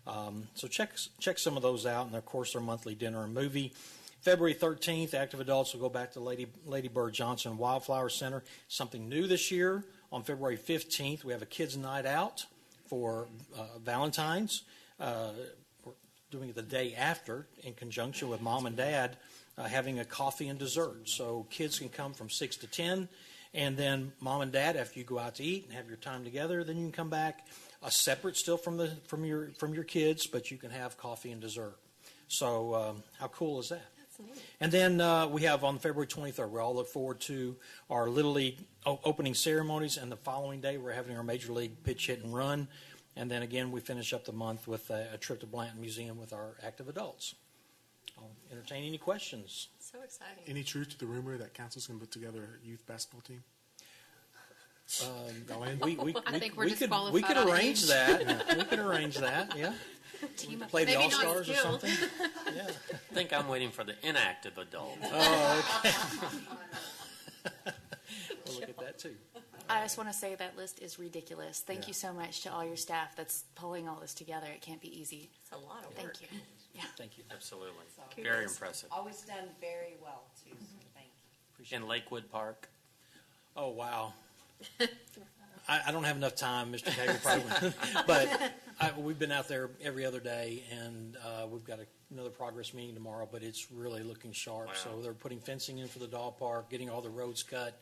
[SPEAKER 19] So check some of those out. And, of course, their monthly dinner and movie. February 13th, active adults will go back to Lady Bird Johnson Wildflower Center. Something new this year. On February 15th, we have a kids' night out for Valentine's. We're doing it the day after in conjunction with mom and dad having a coffee and dessert. So kids can come from 6 to 10, and then mom and dad, after you go out to eat and have your time together, then you can come back separate still from your kids, but you can have coffee and dessert. So how cool is that? That's neat. And then we have on February 23rd, we all look forward to our Little League opening ceremonies, and the following day we're having our Major League pitch, hit, and run. And then again, we finish up the month with a trip to Blanton Museum with our active adults. I'll entertain any questions.
[SPEAKER 6] So exciting.
[SPEAKER 7] Any truth to the rumor that council's going to put together a youth basketball team?
[SPEAKER 5] I think we're
[SPEAKER 19] we could
[SPEAKER 5] disqualified
[SPEAKER 19] arrange that. We could arrange that, yeah.
[SPEAKER 5] Team up.
[SPEAKER 19] Play the
[SPEAKER 5] Maybe not
[SPEAKER 19] All-Stars or
[SPEAKER 5] skilled.
[SPEAKER 19] something. Yeah.
[SPEAKER 1] I think I'm waiting for the inactive adult.
[SPEAKER 19] Oh, okay. We'll look at that too.
[SPEAKER 16] I just want to say that list is ridiculous. Thank you so much to all your staff that's pulling all this together. It can't be easy.
[SPEAKER 8] It's a lot of work.
[SPEAKER 16] Thank you. Yeah.
[SPEAKER 19] Thank you.
[SPEAKER 1] Absolutely.
[SPEAKER 8] So,
[SPEAKER 1] Very impressive.
[SPEAKER 8] Always done very well, too, so thank you.
[SPEAKER 1] In Lakewood Park.
[SPEAKER 19] Oh, wow. I don't have enough time, Mr. Hager, probably. But we've been out there every other day, and we've got another progress meeting tomorrow, but it's really looking sharp.
[SPEAKER 1] Wow.
[SPEAKER 19] So they're putting fencing in for the dog park, getting all the roads cut.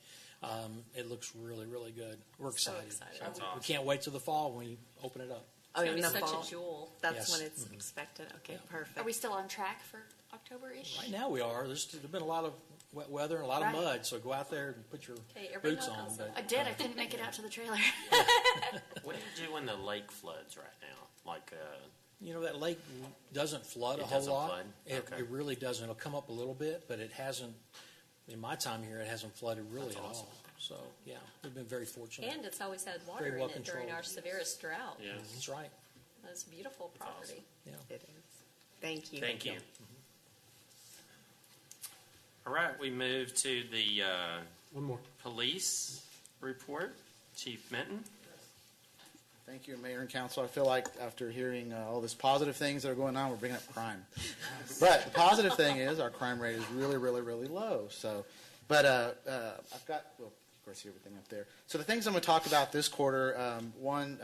[SPEAKER 19] It looks really, really good. We're excited.
[SPEAKER 8] excited.
[SPEAKER 1] That's
[SPEAKER 19] We
[SPEAKER 1] awesome.
[SPEAKER 19] can't wait till the fall when we open it up.
[SPEAKER 8] Oh, in the
[SPEAKER 6] Such
[SPEAKER 8] fall.
[SPEAKER 6] a jewel.
[SPEAKER 8] That's
[SPEAKER 19] Yes.
[SPEAKER 8] when it's expected. Okay, perfect.
[SPEAKER 16] Are we still on track for October-ish?
[SPEAKER 19] Right now we are. There's been a lot of wet weather and a lot of
[SPEAKER 16] Right.
[SPEAKER 19] mud, so go out there and put your
[SPEAKER 6] Hey, everybody
[SPEAKER 19] boots
[SPEAKER 6] knows
[SPEAKER 19] on.
[SPEAKER 6] that.
[SPEAKER 19] But,
[SPEAKER 16] I did. I couldn't make it out to the trailer.
[SPEAKER 1] What do you do when the lake floods right now? Like,
[SPEAKER 19] that lake doesn't flood
[SPEAKER 1] It
[SPEAKER 19] a whole
[SPEAKER 1] doesn't
[SPEAKER 19] lot.
[SPEAKER 1] flood? Okay.
[SPEAKER 19] It really doesn't. It'll come up a little bit, but it hasn't. In my time here, it hasn't flooded really
[SPEAKER 1] That's
[SPEAKER 19] at
[SPEAKER 1] awesome.
[SPEAKER 19] all. So yeah, we've been very fortunate.
[SPEAKER 6] And it's always had water
[SPEAKER 19] Very well
[SPEAKER 6] in it during
[SPEAKER 19] controlled.
[SPEAKER 6] our severest drought.
[SPEAKER 1] yeah.
[SPEAKER 19] That's right.
[SPEAKER 6] That's beautiful property.
[SPEAKER 19] Yeah.
[SPEAKER 8] It is. Thank you.
[SPEAKER 1] Thank you. All right, we move to the
[SPEAKER 7] One more.
[SPEAKER 1] police report. Chief Minton.
[SPEAKER 20] Thank you, Mayor and Council. I feel like after hearing all these positive things that are going on, we're bringing up crime. But the positive thing is our crime rate is really, really, really low. So, but I've got of course, see everything up there. So the things I'm going to talk about this quarter, one,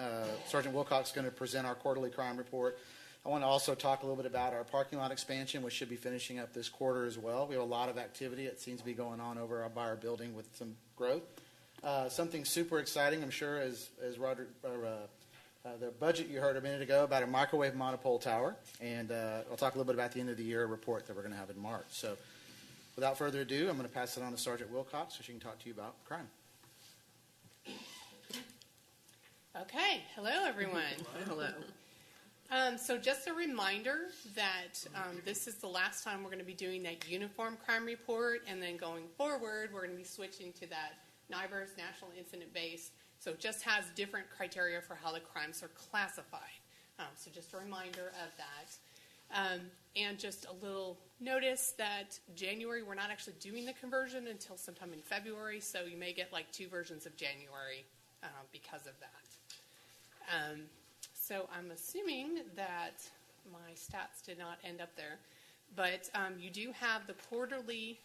[SPEAKER 20] Sergeant Wilcox is going to present our quarterly crime report. I want to also talk a little bit about our parking lot expansion, which should be finishing up this quarter as well. We have a lot of activity. It seems to be going on over by our building with some growth. Something super exciting, I'm sure, as Roger, the budget you heard a minute ago about a microwave monopole tower. And I'll talk a little bit about the end of the year report that we're going to have in March. So without further ado, I'm going to pass it on to Sergeant Wilcox so she can talk to you about crime.
[SPEAKER 16] Okay. Hello, everyone. Hello. So just a reminder that this is the last time we're going to be doing that uniform crime report, and then going forward, we're going to be switching to that NIBRS National Incident Based. So it just has different criteria for how the crimes are classified. So just a reminder of that. And just a little notice that January, we're not actually doing the conversion until sometime in February, so you may get like 2 versions of January because of that. So I'm assuming that my stats did not end up there, but you do have the quarterly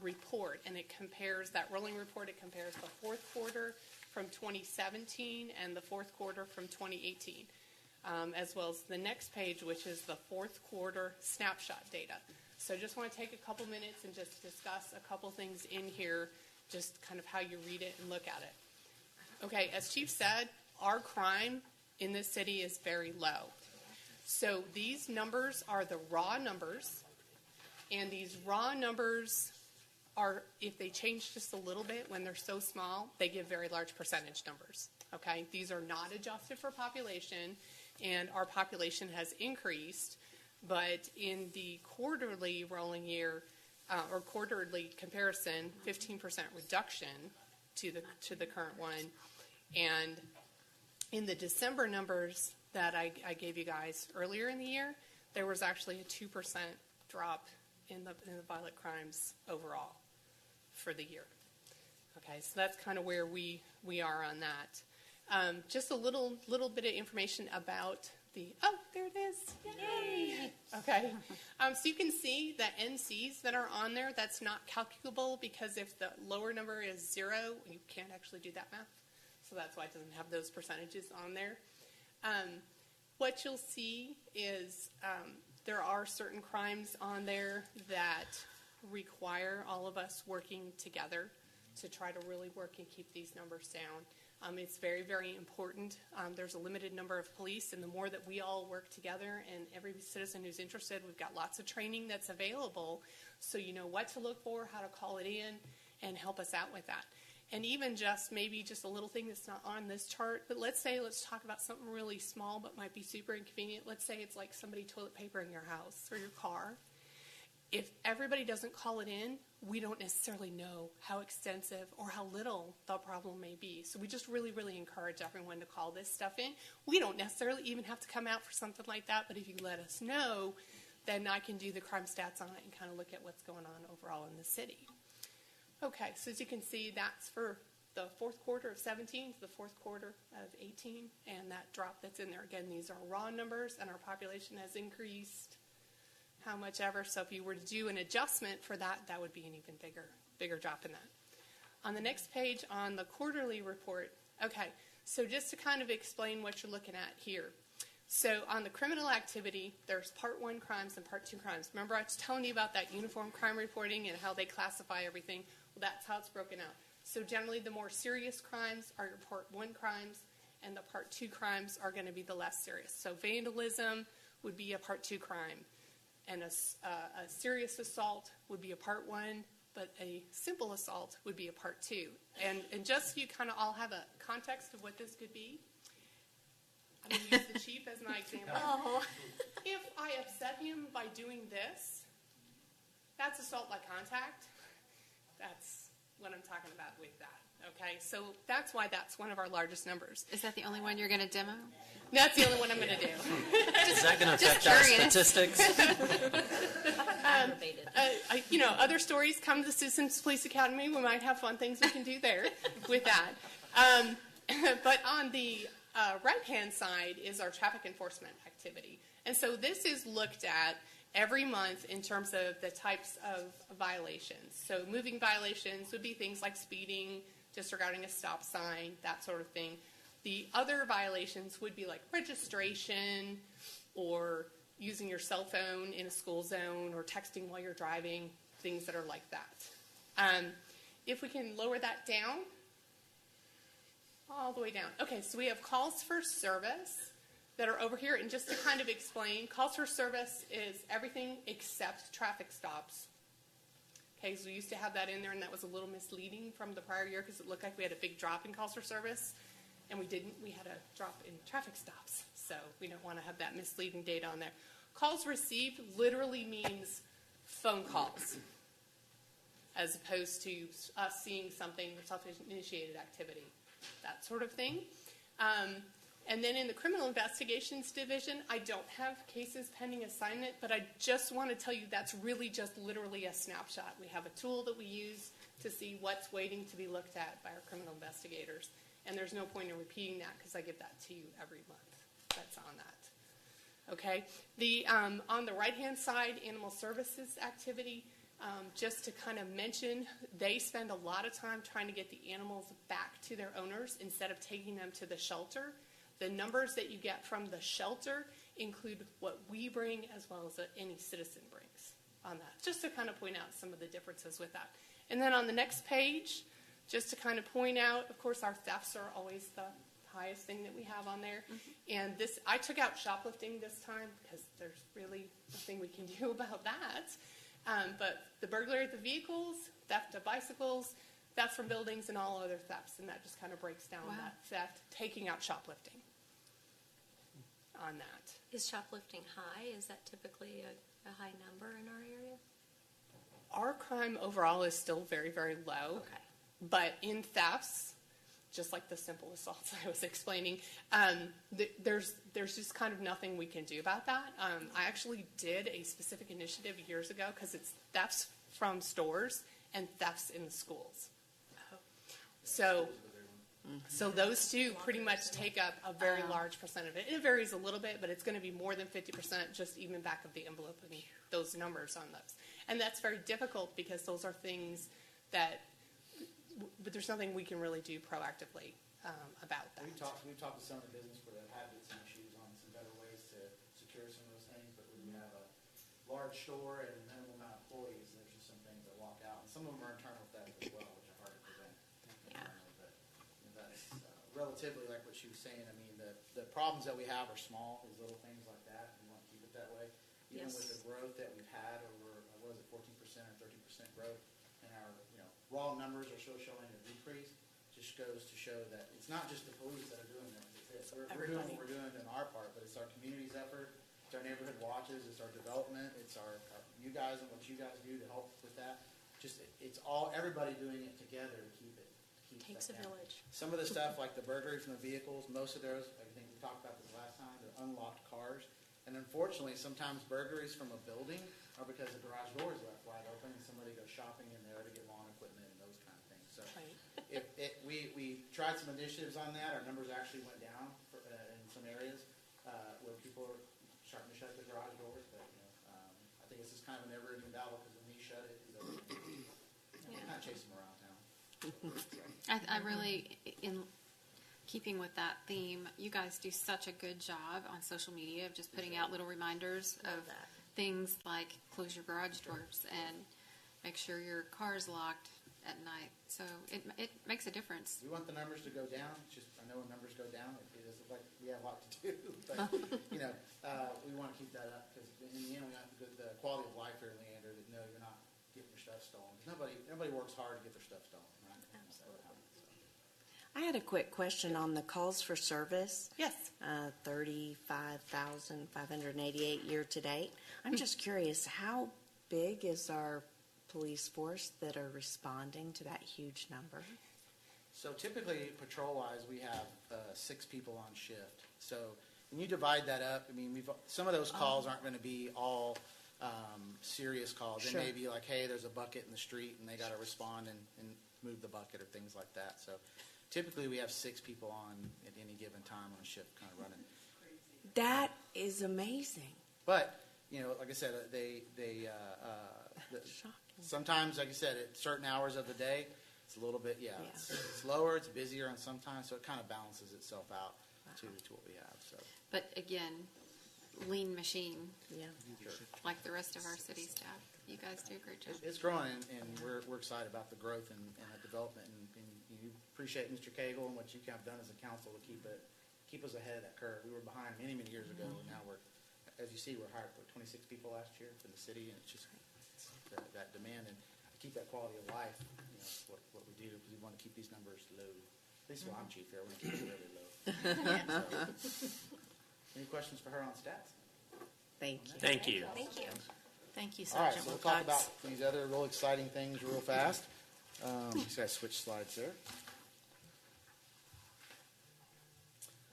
[SPEAKER 16] report, and it compares, that rolling report, it compares the fourth quarter from 2017 and the fourth quarter from 2018, as well as the next page, which is the fourth quarter snapshot data. So just want to take a couple minutes and just discuss a couple things in here, just kind of how you read it and look at it. Okay, as Chief said, our crime in this city is very low. So these numbers are the raw numbers, and these raw numbers are, if they change just a little bit when they're so small, they give very large percentage numbers. Okay, these are not adjusted for population, and our population has increased, but in the quarterly rolling year or quarterly comparison, 15% reduction to the current one, and in the December numbers that I gave you guys earlier in the year, there was actually a 2% drop in the violent crimes overall for the year. Okay, so that's kind of where we are on that. Just a little bit of information about the, oh, there it is. Yay! Okay, so you can see the NCs that are on there, that's not calculable because if the lower number is 0, you can't actually do that math. So that's why it doesn't have those percentages on there. What you'll see is there are certain crimes on there that require all of us working together to try to really work and keep these numbers down. It's very, very important. There's a limited number of police, and the more that we all work together and every citizen who's interested, we've got lots of training that's available so you know what to look for, how to call it in, and help us out with that. And even just maybe just a little thing that's not on this chart, but let's talk about something really small but might be super inconvenient. Let's say it's like somebody toilet papering your house or your car. If everybody doesn't call it in, we don't necessarily know how extensive or how little the problem may be. So we just really, really encourage everyone to call this stuff in. We don't necessarily even have to come out for something like that, but if you let us know, then I can do the crime stats on it and kind of look at what's going on overall in the city. Okay, so as you can see, that's for the fourth quarter of 17 to the fourth quarter of 18, and that drop that's in there. Again, these are raw numbers, and our population has increased how much ever. So if you were to do an adjustment for that, that would be an even bigger drop in that. On the next page, on the quarterly report, okay, so just to kind of explain what you're looking at here. So on the criminal activity, there's Part 1 crimes and Part 2 crimes. Remember I was telling you about that uniform crime reporting and how they classify everything? Well, that's how it's broken out. So generally the more serious crimes are your Part 1 crimes, and the Part 2 crimes are going to be the less serious. So vandalism would be a Part 2 crime, and a serious assault would be a Part 1, but a simple assault would be a Part 2. And just so you kind of all have a context of what this could be, I'm going to use the chief as my example.
[SPEAKER 6] Oh.
[SPEAKER 16] If I upset him by doing this, that's assault by contact. That's what I'm talking about with that. Okay, so that's why that's one of our largest numbers.
[SPEAKER 5] Is that the only one you're going to demo?
[SPEAKER 16] That's the only one I'm going to do.
[SPEAKER 13] Is that going to affect our statistics?
[SPEAKER 16] Other stories come to the Citizens Police Academy. We might have fun things we can do there with that. But on the right-hand side is our traffic enforcement activity. And so this is looked at every month in terms of the types of violations. So moving violations would be things like speeding, disregarding a stop sign, that sort of thing. The other violations would be like registration or using your cell phone in a school zone or texting while you're driving, things that are like that. If we can lower that down, all the way down. Okay, so we have calls for service that are over here. And just to kind of explain, calls for service is everything except traffic stops. Okay, so we used to have that in there, and that was a little misleading from the prior year because it looked like we had a big drop in calls for service. And we didn't. We had a drop in traffic stops. So we don't want to have that misleading data on there. Calls received literally means phone calls, as opposed to us seeing something, self-initiated activity, that sort of thing. And then in the Criminal Investigations Division, I don't have cases pending assignment, but I just want to tell you that's really just literally a snapshot. We have a tool that we use to see what's waiting to be looked at by our criminal investigators. And there's no point in repeating that because I give that to you every month. That's on that. Okay? On the right-hand side, animal services activity, just to kind of mention, they spend a lot of time trying to get the animals back to their owners instead of taking them to the shelter. The numbers that you get from the shelter include what we bring as well as any citizen brings on that, just to kind of point out some of the differences with that. And then on the next page, just to kind of point out, of course, our thefts are always the highest thing that we have on there. Mm-hmm. And this, I took out shoplifting this time because there's really nothing we can do about that. But the burglary of the vehicles, theft of bicycles, theft from buildings, and all other thefts. And that just kind of breaks down that theft, taking out shoplifting on that.
[SPEAKER 6] Is shoplifting high? Is that typically a high number in our area?
[SPEAKER 16] Our crime overall is still very, very low.
[SPEAKER 6] Okay.
[SPEAKER 16] But in thefts, just like the simple assaults I was explaining, there's just kind of nothing we can do about that. I actually did a specific initiative years ago because it's thefts from stores and thefts in the schools. So those two pretty much take up a very large percent of it. It varies a little bit, but it's going to be more than 50% just even back of the envelope and those numbers on those. And that's very difficult because those are things that, but there's nothing we can really do proactively about that.
[SPEAKER 20] We've talked to some of the business where they've had some issues on some better ways to secure some of those things, but when you have a large store and a minimal amount of employees, there's just some things that walk out. And some of them are internal theft as well, which are hard to prevent.
[SPEAKER 6] Yeah.
[SPEAKER 20] But that's relatively like what she was saying. I mean, the problems that we have are small, these little things like that. We want to keep it that way. Even with the growth that we've had over, 14% or 13% growth, and our raw numbers are still showing a decrease, just goes to show that it's not just the police that are doing this. We're doing what we're doing in our part, but it's our community's effort, it's our neighborhood watches, it's our development, it's our you guys and what you guys do to help with that. Just it's all everybody doing it together to keep it.
[SPEAKER 6] Takes a village.
[SPEAKER 20] Some of the stuff like the burglary from the vehicles, most of those, I think we talked about this last time, they're unlocked cars. And unfortunately, sometimes burglaries from a building are because the garage door is left wide open and somebody goes shopping in there to get lawn equipment and those kind of things. So we tried some initiatives on that. Our numbers actually went down in some areas where people are starting to shut the garage doors. But I think it's just kind of a never-ending battle because when we shut it, we kind of chase them around town.
[SPEAKER 5] I really, in keeping with that theme, you guys do such a good job on social media of just putting out little reminders of things like close your garage doors and make sure your car is locked at night. So it makes a difference.
[SPEAKER 20] We want the numbers to go down. It's just I know when numbers go down, it doesn't look like we have a lot to do. But we want to keep that up because in the end, we want the quality of life here in Leander. That you're not getting your stuff stolen. Nobody works hard to get their stuff stolen, right?
[SPEAKER 6] Absolutely.
[SPEAKER 8] I had a quick question on the calls for service.
[SPEAKER 16] Yes.
[SPEAKER 8] 35,588 year to date. I'm just curious, how big is our police force that are responding to that huge number?
[SPEAKER 20] So typically, patrol-wise, we have 6 people on shift. So when you divide that up, I mean, some of those calls aren't going to be all serious calls. They may be like, hey, there's a bucket in the street, and they got to respond and move the bucket or things like that. So typically, we have 6 people on at any given time on shift, kind of running.
[SPEAKER 8] That is amazing.
[SPEAKER 20] But like I said, sometimes, like I said, at certain hours of the day, It's a little bit,
[SPEAKER 3] Yeah.
[SPEAKER 20] it's lower, it's busier on sometimes, so it kind of balances itself out to what we have, so.
[SPEAKER 5] But again, lean machine,
[SPEAKER 3] Yeah.
[SPEAKER 5] like the rest of our city staff. You guys do a great job.
[SPEAKER 20] It's growing, and we're excited about the growth and the development, and you appreciate Mr. Cagle and what you have done as a council to keep us ahead of that curve. We were behind many, many years ago, and now we're, as you see, we're hired for 26 people last year for the city, and it's just that demand and to keep that quality of life, what we do, because we want to keep these numbers low. At least while I'm chief here, I want to keep it really low. So, any questions for her on stats?
[SPEAKER 3] Thank you.
[SPEAKER 1] Thank you.
[SPEAKER 6] Thank you.
[SPEAKER 10] Thank you,
[SPEAKER 20] All right,
[SPEAKER 10] Sergeant
[SPEAKER 20] so we'll talk
[SPEAKER 10] Wilcox.
[SPEAKER 20] about these other real exciting things real fast. Just gotta switch slides there.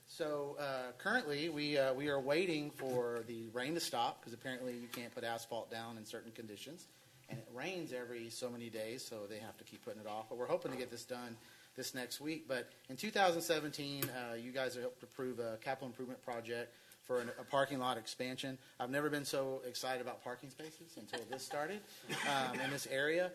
[SPEAKER 20] So currently, we are waiting for the rain to stop, because apparently you can't put asphalt down in certain conditions. And it rains every so many days, so they have to keep putting it off. But we're hoping to get this done this next week. But in 2017, you guys have helped approve a capital improvement project for a parking lot expansion. I've never been so excited about parking spaces until this started in this area.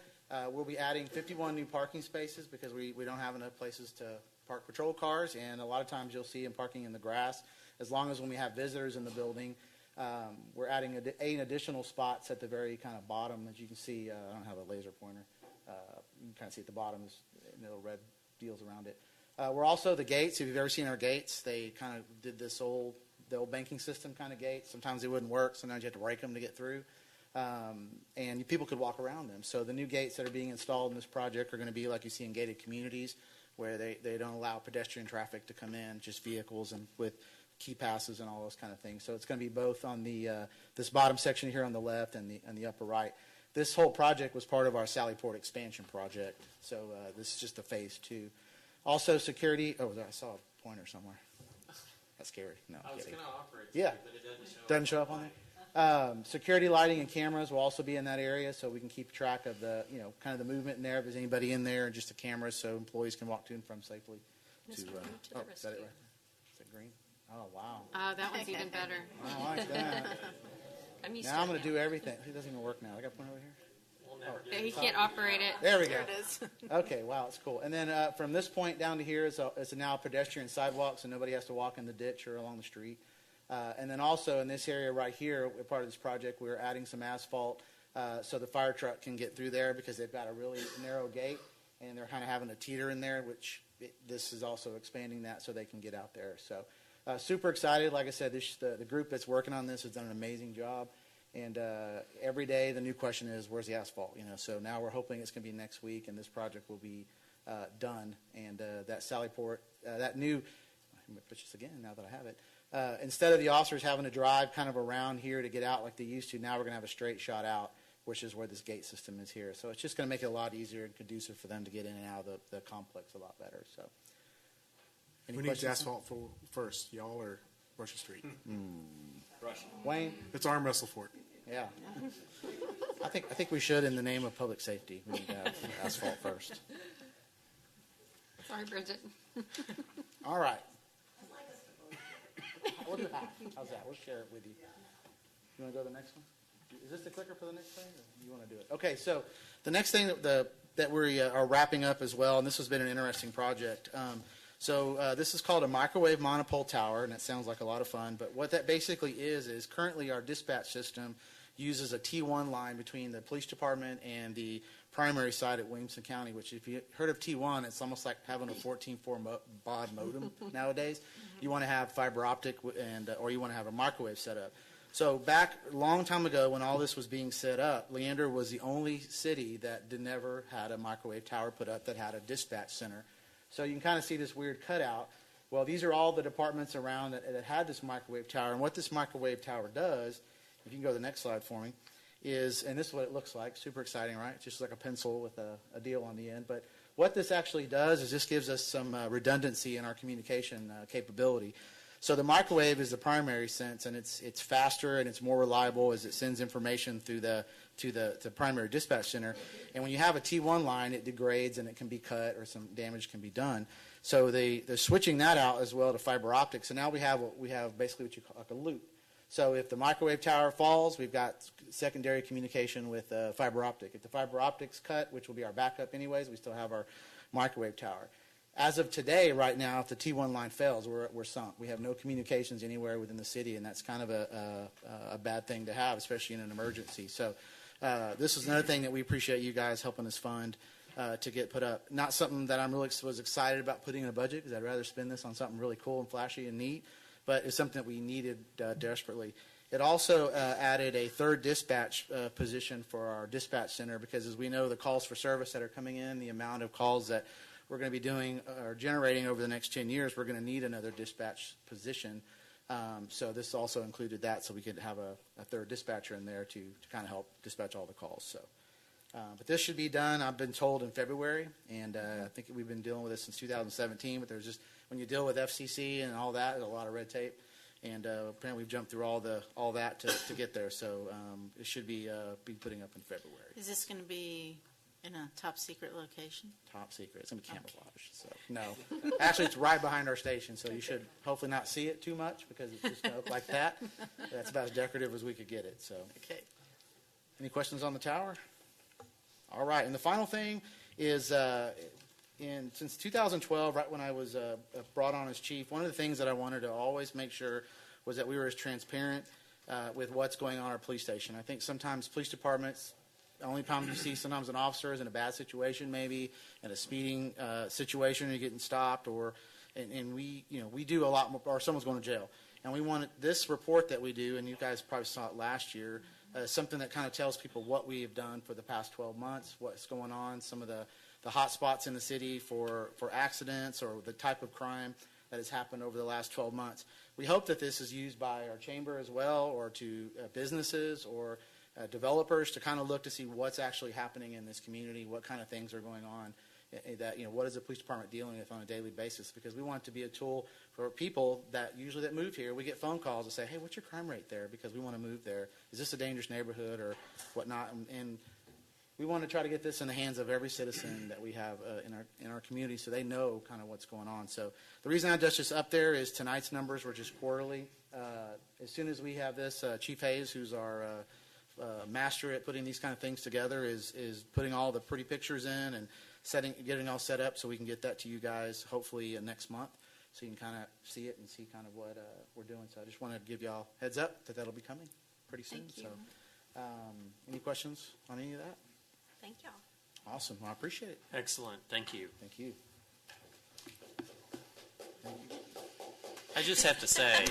[SPEAKER 20] We'll be adding 51 new parking spaces because we don't have enough places to park patrol cars, and a lot of times you'll see them parking in the grass. As long as when we have visitors in the building, we're adding 8 additional spots at the very kind of bottom. As you can see, I don't have a laser pointer. You can kind of see at the bottom, there's little red deals around it. We're also the gates. If you've ever seen our gates, they kind of did the old banking system kind of gate. Sometimes they wouldn't work. Sometimes you had to rake them to get through. And people could walk around them. So the new gates that are being installed in this project are going to be like you see in gated communities, where they don't allow pedestrian traffic to come in, just vehicles and with key passes and all those kind of things. So it's going to be both on the this bottom section here on the left and the upper right. This whole project was part of our Sallyport expansion project. So this is just a phase 2. Also security. Oh, I saw a pointer somewhere. That's scary. No,
[SPEAKER 1] I was
[SPEAKER 20] kidding.
[SPEAKER 1] going to operate,
[SPEAKER 20] Yeah.
[SPEAKER 1] but it
[SPEAKER 20] Doesn't show up on there. Security lighting and cameras will also be in that area, so we can keep track of the, kind of the movement in there. If there's anybody in there, and just a camera, so employees can walk to and from safely.
[SPEAKER 6] Mr. Green to the
[SPEAKER 20] Is that it
[SPEAKER 6] rescue.
[SPEAKER 20] right there? Is it green? Oh, wow.
[SPEAKER 5] Oh, that one's even better.
[SPEAKER 20] I like that.
[SPEAKER 6] I'm used
[SPEAKER 20] Now
[SPEAKER 6] to
[SPEAKER 20] I'm
[SPEAKER 6] it
[SPEAKER 20] going to do everything. It doesn't even work now. I got one over here.
[SPEAKER 1] We'll never do
[SPEAKER 5] He
[SPEAKER 1] it.
[SPEAKER 5] can't operate it.
[SPEAKER 20] There we go.
[SPEAKER 10] There it is.
[SPEAKER 20] Okay, wow, it's cool. And then from this point down to here is now a pedestrian sidewalk, so nobody has to walk in the ditch or along the street. And then also in this area right here, part of this project, we're adding some asphalt so the fire truck can get through there, because they've got a really narrow gate, and they're kind of having a teeter in there, which this is also expanding that so they can get out there. So super excited. Like I said, the group that's working on this has done an amazing job. And every day the new question is, where's the asphalt? So now we're hoping it's going to be next week, and this project will be done. And that Sallyport, that new, I'm going to push this again now that I have it. Instead of the officers having to drive kind of around here to get out like they used to, now we're going to have a straight shot out, which is where this gate system is here. So it's just going to make it a lot easier and conducive for them to get in and out of the complex a lot better. So, any
[SPEAKER 7] Who needs
[SPEAKER 20] questions?
[SPEAKER 7] asphalt first, y'all or Russia Street?
[SPEAKER 20] Wayne?
[SPEAKER 7] Let's arm wrestle for it.
[SPEAKER 20] Yeah. I think we should, in the name of public safety, we need to have asphalt first.
[SPEAKER 5] Sorry, Bridget.
[SPEAKER 20] All right. We'll do half. How's that? We'll share it with you. You want to go to the next one? Is this the clicker for the next thing, or you want to do it? Okay, so the next thing that we are wrapping up as well, and this has been an interesting project. So this is called a microwave monopole tower, and it sounds like a lot of fun. But what that basically is currently our dispatch system uses a T1 line between the police department and the primary side at Williamson County, which if you heard of T1, it's almost like having a 14.4 baud modem nowadays. You want to have fiber optic or you want to have a microwave set up. So back a long time ago when all this was being set up, Leander was the only city that never had a microwave tower put up that had a dispatch center. So you can kind of see this weird cutout. Well, these are all the departments around that had this microwave tower. And what this microwave tower does, if you can go to the next slide for me, is, and this is what it looks like, super exciting, right? It's just like a pencil with a deal on the end. But what this actually does is this gives us some redundancy in our communication capability. So the microwave is the primary sense, and it's faster and it's more reliable as it sends information through to the primary dispatch center. And when you have a T1 line, it degrades and it can be cut or some damage can be done. So they're switching that out as well to fiber optics. So now we have basically what you call like a loop. So if the microwave tower falls, we've got secondary communication with fiber optic. If the fiber optic's cut, which will be our backup anyways, we still have our microwave tower. As of today, right now, if the T1 line fails, we're sunk. We have no communications anywhere within the city, and that's kind of a bad thing to have, especially in an emergency. So this is another thing that we appreciate you guys helping us fund to get put up. Not something that I'm really was excited about putting in a budget, because I'd rather spend this on something really cool and flashy and neat, but it's something that we needed desperately. It also added a third dispatch position for our dispatch center, because as we know, the calls for service that are coming in, the amount of calls that we're going to be doing or generating over the next 10 years, we're going to need another dispatch position. So this also included that, so we could have a third dispatcher in there to kind of help dispatch all the calls. So, but this should be done, I've been told, in February, and I think we've been dealing with this since 2017, but there's just, when you deal with FCC and all that, there's a lot of red tape. And apparently we've jumped through all that to get there. So it should be putting up in February.
[SPEAKER 15] Is this going to be in a top secret location?
[SPEAKER 20] Top secret. It's going to be camouflage. So no, actually it's right behind our station. So you should hopefully not see it too much, because it's just going to look like that. That's about as decorative as we could get it. So
[SPEAKER 15] Okay.
[SPEAKER 20] any questions on the tower? All right. And the final thing is. Since 2012, right when I was brought on as chief, one of the things that I wanted to always make sure was that we were as transparent with what's going on at our police station. I think sometimes police departments, the only time you see sometimes an officer is in a bad situation, maybe in a speeding situation, or you're getting stopped, and we do a lot more, or someone's going to jail. And we wanted this report that we do, and you guys probably saw it last year, something that kind of tells people what we have done for the past 12 months, what's going on, some of the hot spots in the city for accidents or the type of crime that has happened over the last 12 months. We hope that this is used by our chamber as well, or to businesses or developers to kind of look to see what's actually happening in this community, what kind of things are going on, that what is the police department dealing with on a daily basis, because we want it to be a tool for people that move here. We get phone calls that say, hey, what's your crime rate there, because we want to move there. Is this a dangerous neighborhood or whatnot? And we want to try to get this in the hands of every citizen that we have in our community, so they know kind of what's going on. So the reason I just up there is tonight's numbers were just quarterly. As soon as we have this, Chief Hayes, who's our master at putting these kind of things together, is putting all the pretty pictures in and getting all set up so we can get that to you guys hopefully next month, so you can kind of see it and see kind of what we're doing. So I just wanted to give y'all heads up that that'll be coming pretty soon.
[SPEAKER 15] Thank you.
[SPEAKER 20] So any questions on any of that?
[SPEAKER 15] Thank y'all.
[SPEAKER 20] Awesome. Well, I appreciate it.
[SPEAKER 1] Excellent. Thank you.
[SPEAKER 20] Thank you. Thank you.
[SPEAKER 1] I just have to say,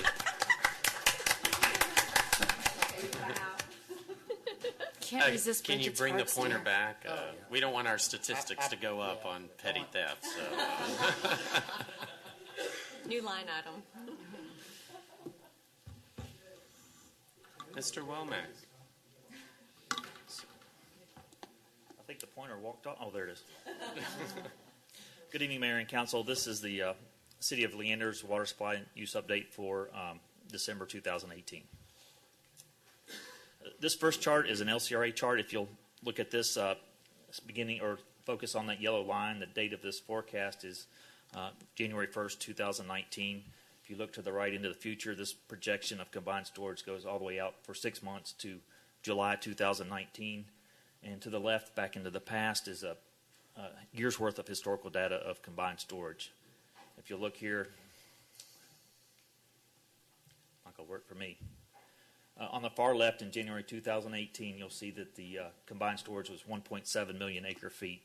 [SPEAKER 15] Can't resist
[SPEAKER 1] can you
[SPEAKER 15] Bridget's
[SPEAKER 1] bring the
[SPEAKER 15] heart
[SPEAKER 1] pointer
[SPEAKER 15] stare.
[SPEAKER 1] back? We don't want our statistics to go up on petty theft. So,
[SPEAKER 6] New line item.
[SPEAKER 1] Mr. Womack.
[SPEAKER 16] I think the pointer walked off. Oh, there it is. Good evening, Mayor and Council. This is the City of Leander's water supply use update for December 2018. This first chart is an LCRA chart. If you'll look at this beginning or focus on that yellow line, the date of this forecast is January 1st, 2019. If you look to the right into the future, this projection of combined storage goes all the way out for 6 months to July 2019. And to the left, back into the past, is a year's worth of historical data of combined storage. If you look here, not going to work for me. On the far left, in January 2018, you'll see that the combined storage was 1.7 million acre feet.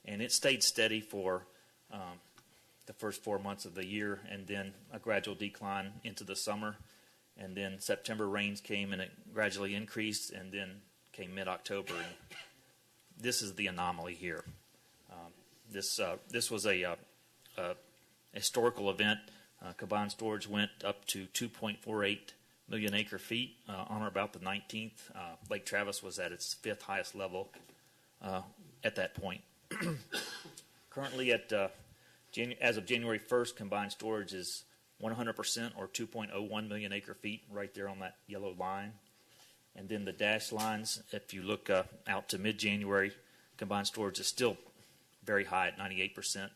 [SPEAKER 16] And it stayed steady for the first 4 months of the year, and then a gradual decline into the summer. And then September rains came, and it gradually increased, and then came mid-October. And this is the anomaly here. This was a historical event. Combined storage went up to 2.48 million acre feet on or about the 19th. Lake Travis was at its 5th highest level at that point. Currently, as of January 1st, combined storage is 100%, or 2.01 million acre feet, right there on that yellow line. And then the dashed lines, if you look out to mid-January, combined storage is still very high at 98%,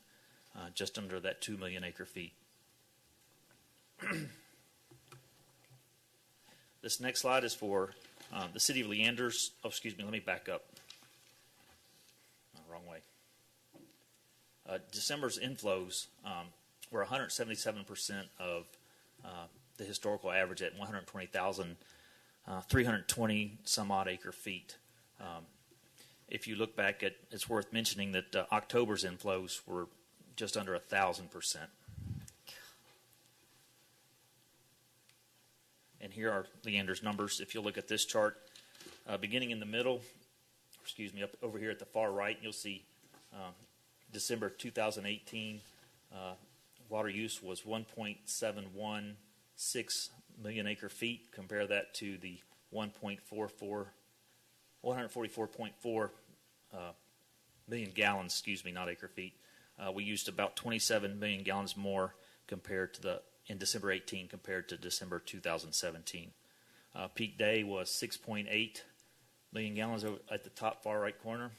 [SPEAKER 16] just under that 2 million acre feet.
[SPEAKER 14] This next slide is for the city of Leander's. Oh, excuse me. Let me back up. Wrong way. December's inflows were 177% of the historical average at 120,320 some odd acre feet. If you look back at, it's worth mentioning that October's inflows were just under 1,000%. And here are Leander's numbers. If you look at this chart, beginning in the middle, excuse me, up over here at the far right, you'll see December 2018 water use was 1.716 million acre feet. Compare that to the 144.4 million gallons, excuse me, not acre feet. We used about 27 million gallons more compared to in December 18 compared to December 2017. Peak day was 6.8 million gallons at the top far right corner.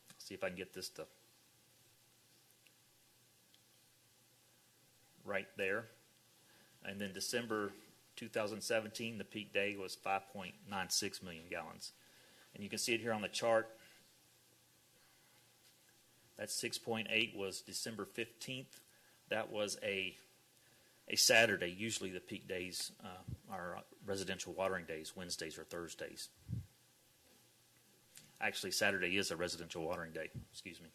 [SPEAKER 14] Let's see if I can get this to right there. And then December 2017, the peak day was 5.96 million gallons. And you can see it here on the chart. That 6.8 was December 15th. That was a Saturday. Usually the peak days are residential watering days, Wednesdays or Thursdays. Actually, Saturday is a residential watering day, excuse me.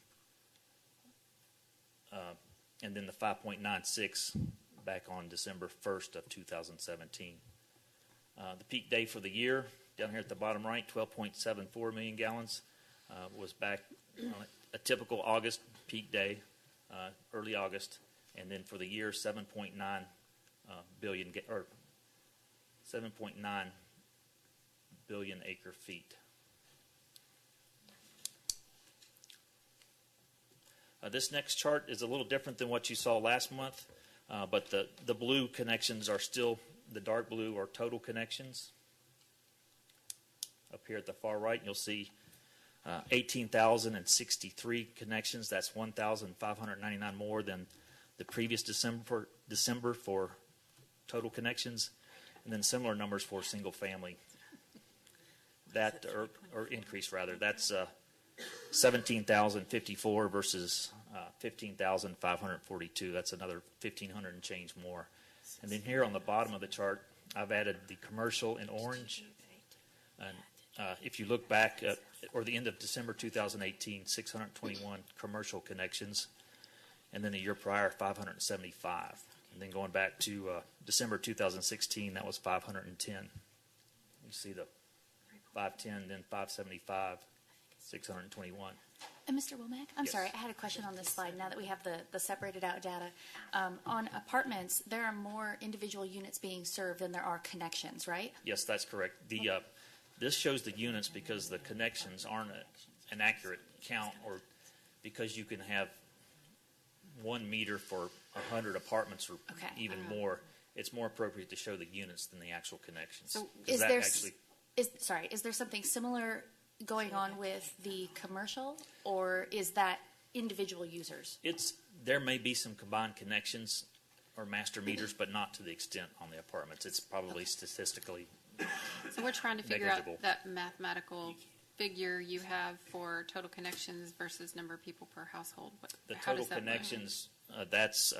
[SPEAKER 14] And then the 5.96 back on December 1st of 2017. The peak day for the year, down here at the bottom right, 12.74 million gallons, was back on a typical August peak day, early August, and then for the year, 7.9 billion acre feet. This next chart is a little different than what you saw last month, but the blue connections are still, the dark blue are total connections. Up here at the far right, you'll see 18,063 connections. That's 1,599 more than the previous December for total connections, and then similar numbers for single family. That or increase rather. That's 17,054 versus 15,542. That's another 1,500 and change more. And then here on the bottom of the chart, I've added the commercial in orange. And if you look back at, or the end of December 2018, 621 commercial connections, and then the year prior, 575. And then going back to December 2016, that was 510. You see the 510, then 575, 621.
[SPEAKER 16] And Mr. Womack, I'm sorry, I had a question on this slide now that we have the separated out data. On apartments, there are more individual units being served than there are connections, right?
[SPEAKER 14] Yes, that's correct. This shows the units because the connections aren't an accurate count, or because you can have 1 meter for 100 apartments or even more. It's more appropriate to show the units than the actual connections.
[SPEAKER 16] So is there something similar going on with the commercial, or is that individual users?
[SPEAKER 14] There may be some combined connections or master meters, but not to the extent on the apartments. It's probably statistically
[SPEAKER 11] So we're trying to figure out
[SPEAKER 14] negligible.
[SPEAKER 11] that mathematical figure you have for total connections versus number of people per household.
[SPEAKER 14] The
[SPEAKER 11] how
[SPEAKER 14] total
[SPEAKER 11] does that work?
[SPEAKER 14] connections, that's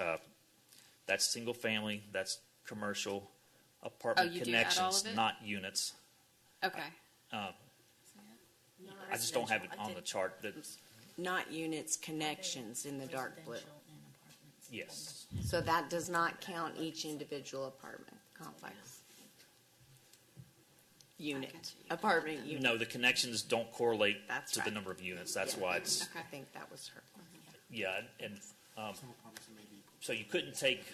[SPEAKER 14] single family, that's commercial, apartment
[SPEAKER 11] you do add all
[SPEAKER 14] connections,
[SPEAKER 11] of it?
[SPEAKER 14] not units.
[SPEAKER 11] Okay.
[SPEAKER 14] I just don't have it on the chart.
[SPEAKER 8] Not units, connections in the dark blue.
[SPEAKER 14] Yes.
[SPEAKER 8] So that does not count each individual apartment complex. Apartment unit.
[SPEAKER 14] No, the connections don't correlate
[SPEAKER 8] That's
[SPEAKER 14] to the
[SPEAKER 8] right.
[SPEAKER 14] number of units. That's why it's,
[SPEAKER 8] I think that was her.
[SPEAKER 14] yeah, and so you couldn't take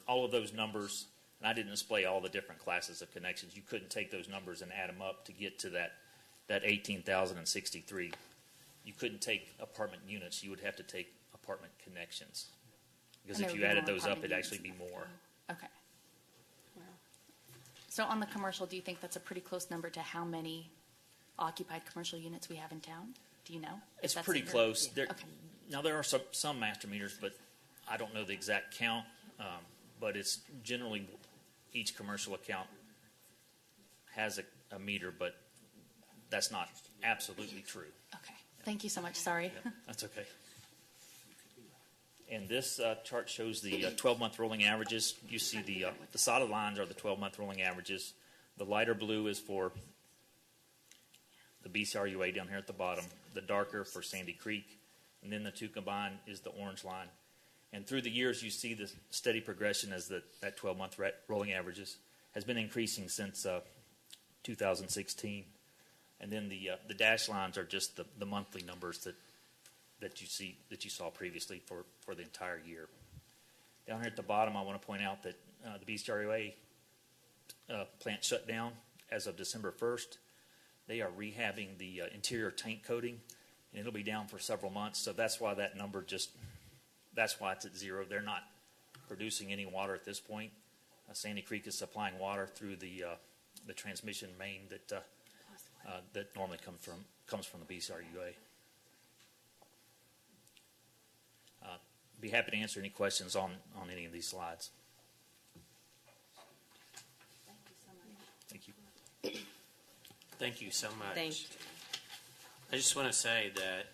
[SPEAKER 14] all of those numbers, and I didn't display all the different classes of connections. You couldn't take those numbers and add them up to get to that 18,063. You couldn't take apartment units. You would have to take apartment connections. Because if you added those up, it'd actually be more.
[SPEAKER 16] Okay. So on the commercial, do you think that's a pretty close number to how many occupied commercial units we have in town? Do you know?
[SPEAKER 14] It's pretty close. Now, there are some master meters, but I don't know the exact count. But it's generally each commercial account has a meter, but that's not absolutely true.
[SPEAKER 16] Okay. Thank you so much. Sorry.
[SPEAKER 14] Yep, that's okay. And this chart shows the 12-month rolling averages. You see the solid lines are the 12-month rolling averages. The lighter blue is for the BCRUA down here at the bottom. The darker for Sandy Creek. And then the two combined is the orange line. And through the years, you see the steady progression as that 12-month rolling averages has been increasing since 2016. And then the dash lines are just the monthly numbers that you saw previously for the entire year. Down here at the bottom, I want to point out that the BCRUA plant shut down as of December 1st. They are rehabbing the interior tank coating, and it'll be down for several months. So that's why that number that's why it's at zero. They're not producing any water at this point. Sandy Creek is supplying water through the transmission main that normally comes from the BCRUA. Be happy to answer any questions on any of these slides. Thank you.
[SPEAKER 1] Thank you so much.
[SPEAKER 8] Thank you.
[SPEAKER 1] I just want to say that,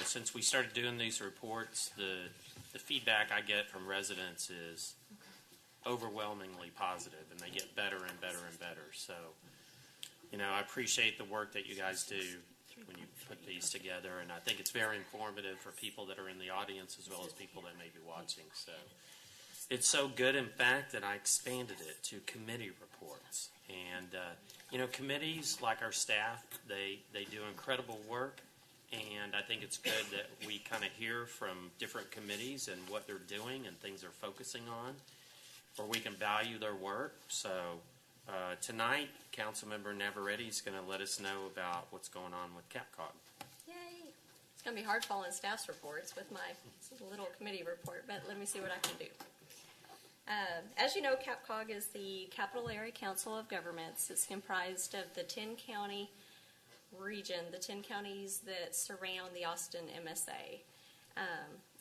[SPEAKER 1] since we started doing these reports, the feedback I get from residents is overwhelmingly positive, and they get better and better and better. So, I appreciate the work that you guys do when you put these together, and I think it's very informative for people that are in the audience as well as people that may be watching. So it's so good, in fact, that I expanded it to committee reports. And, committees, like our staff, they do incredible work, and I think it's good that we kind of hear from different committees and what they're doing and things they're focusing on, or we can value their work. So tonight, Councilmember Navarrette is going to let us know about what's going on with CAPCOG.
[SPEAKER 6] Yay. It's going to be hard following staff's reports with my little committee report, but let me see what I can do. As you know, CAPCOG is the Capital Area Council of Governments. It's comprised of the 10-county region, the 10 counties that surround the Austin MSA.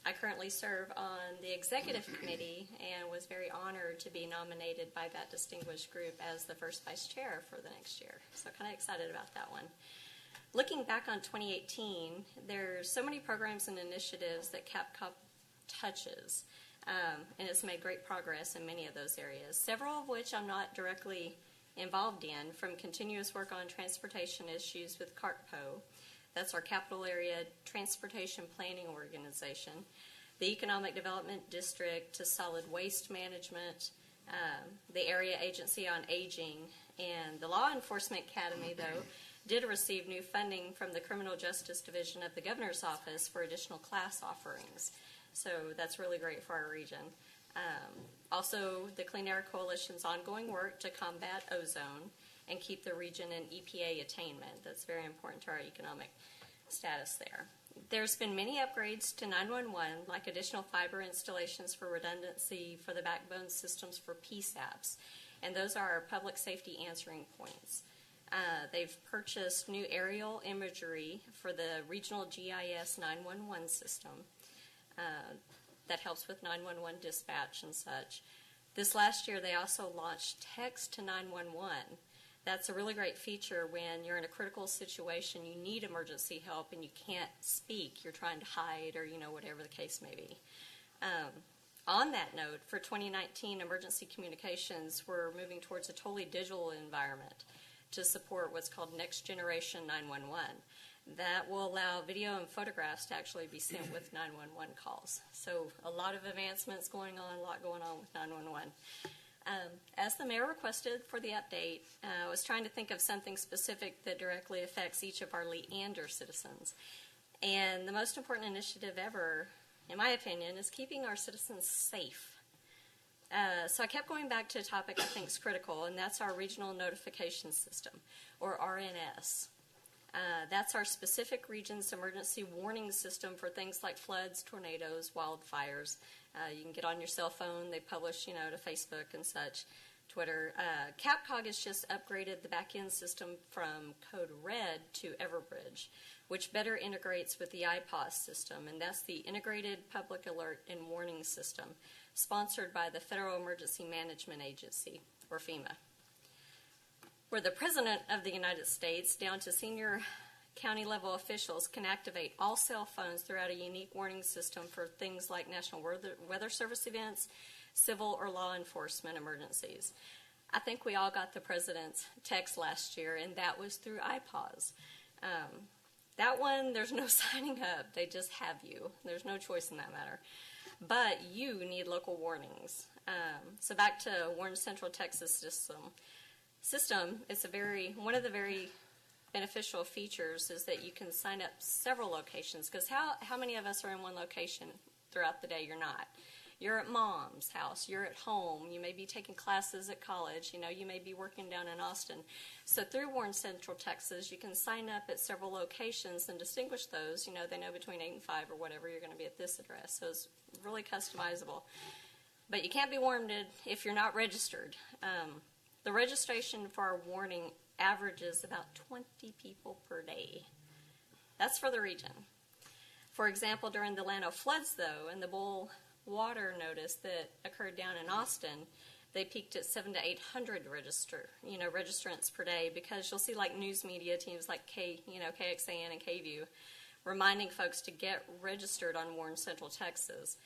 [SPEAKER 6] I currently serve on the executive committee and was very honored to be nominated by that distinguished group as the first vice chair for the next year. So kind of excited about that one. Looking back on 2018, there's so many programs and initiatives that CAPCOG touches, and it's made great progress in many of those areas, several of which I'm not directly involved in, from continuous work on transportation issues with CARTPO. That's our Capital Area Transportation Planning Organization, the Economic Development District, to solid waste management, the Area Agency on Aging, and the Law Enforcement Academy, though, did receive new funding from the Criminal Justice Division of the Governor's Office for additional class offerings. So that's really great for our region. Also, the Clean Air Coalition's ongoing work to combat ozone and keep the region in EPA attainment. That's very important to our economic status there. There's been many upgrades to 911, like additional fiber installations for redundancy for the backbone systems for PSAPs, and those are our public safety answering points. They've purchased new aerial imagery for the regional GIS 911 system that helps with 911 dispatch and such. This last year, they also launched text to 911. That's a really great feature when you're in a critical situation, you need emergency help, and you can't speak. You're trying to hide, or whatever the case may be. On that note, for 2019 emergency communications, we're moving towards a totally digital environment to support what's called Next Generation 911. That will allow video and photographs to actually be sent with 911 calls. So a lot of advancements going on, a lot going on with 911. As the mayor requested for the update, I was trying to think of something specific that directly affects each of our Leander citizens. And the most important initiative ever, in my opinion, is keeping our citizens safe. So I kept going back to a topic I think is critical, and that's our Regional Notification System, or RNS. That's our specific region's emergency warning system for things like floods, tornadoes, wildfires. You can get on your cell phone. They publish, to Facebook and such, Twitter. CAPCOG has just upgraded the back-end system from Code Red to Everbridge, which better integrates with the IPOS system, and that's the Integrated Public Alert and Warning System, sponsored by the Federal Emergency Management Agency, or FEMA.
[SPEAKER 14] where the President of the United States down to senior county level officials can activate all cell phones throughout a unique warning system for things like National Weather Service events, civil or law enforcement emergencies. I think we all got the President's text last year, and that was through iPause. That one, there's no signing up. They just have you. There's no choice in that matter. But you need local warnings. So back to Warren Central Texas system. It's one of the very beneficial features is that you can sign up several locations, because how many of us are in one location throughout the day? You're not. You're at mom's house, you're at home, you may be taking classes at college, you may be working down in Austin. So through Warren Central Texas, you can sign up at several locations and distinguish those. They know between 8 and 5 or whatever, you're going to be at this address. So it's really customizable. But you can't be warned if you're not registered. The registration for our warning averages about 20 people per day. That's for the region. For example, during the Llano floods, though, and the Bull water notice that occurred down in Austin, they peaked at 700 to 800 registrants per day, because you'll see like news media teams like KXAN and KView reminding folks to get registered on Warren Central Texas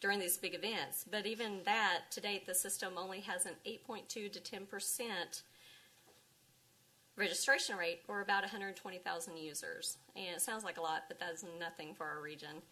[SPEAKER 14] during these big events. But even that, to date, the system only has an 8.2 to 10% registration rate, or about 120,000 users. And it sounds like a lot, but that's nothing for our region.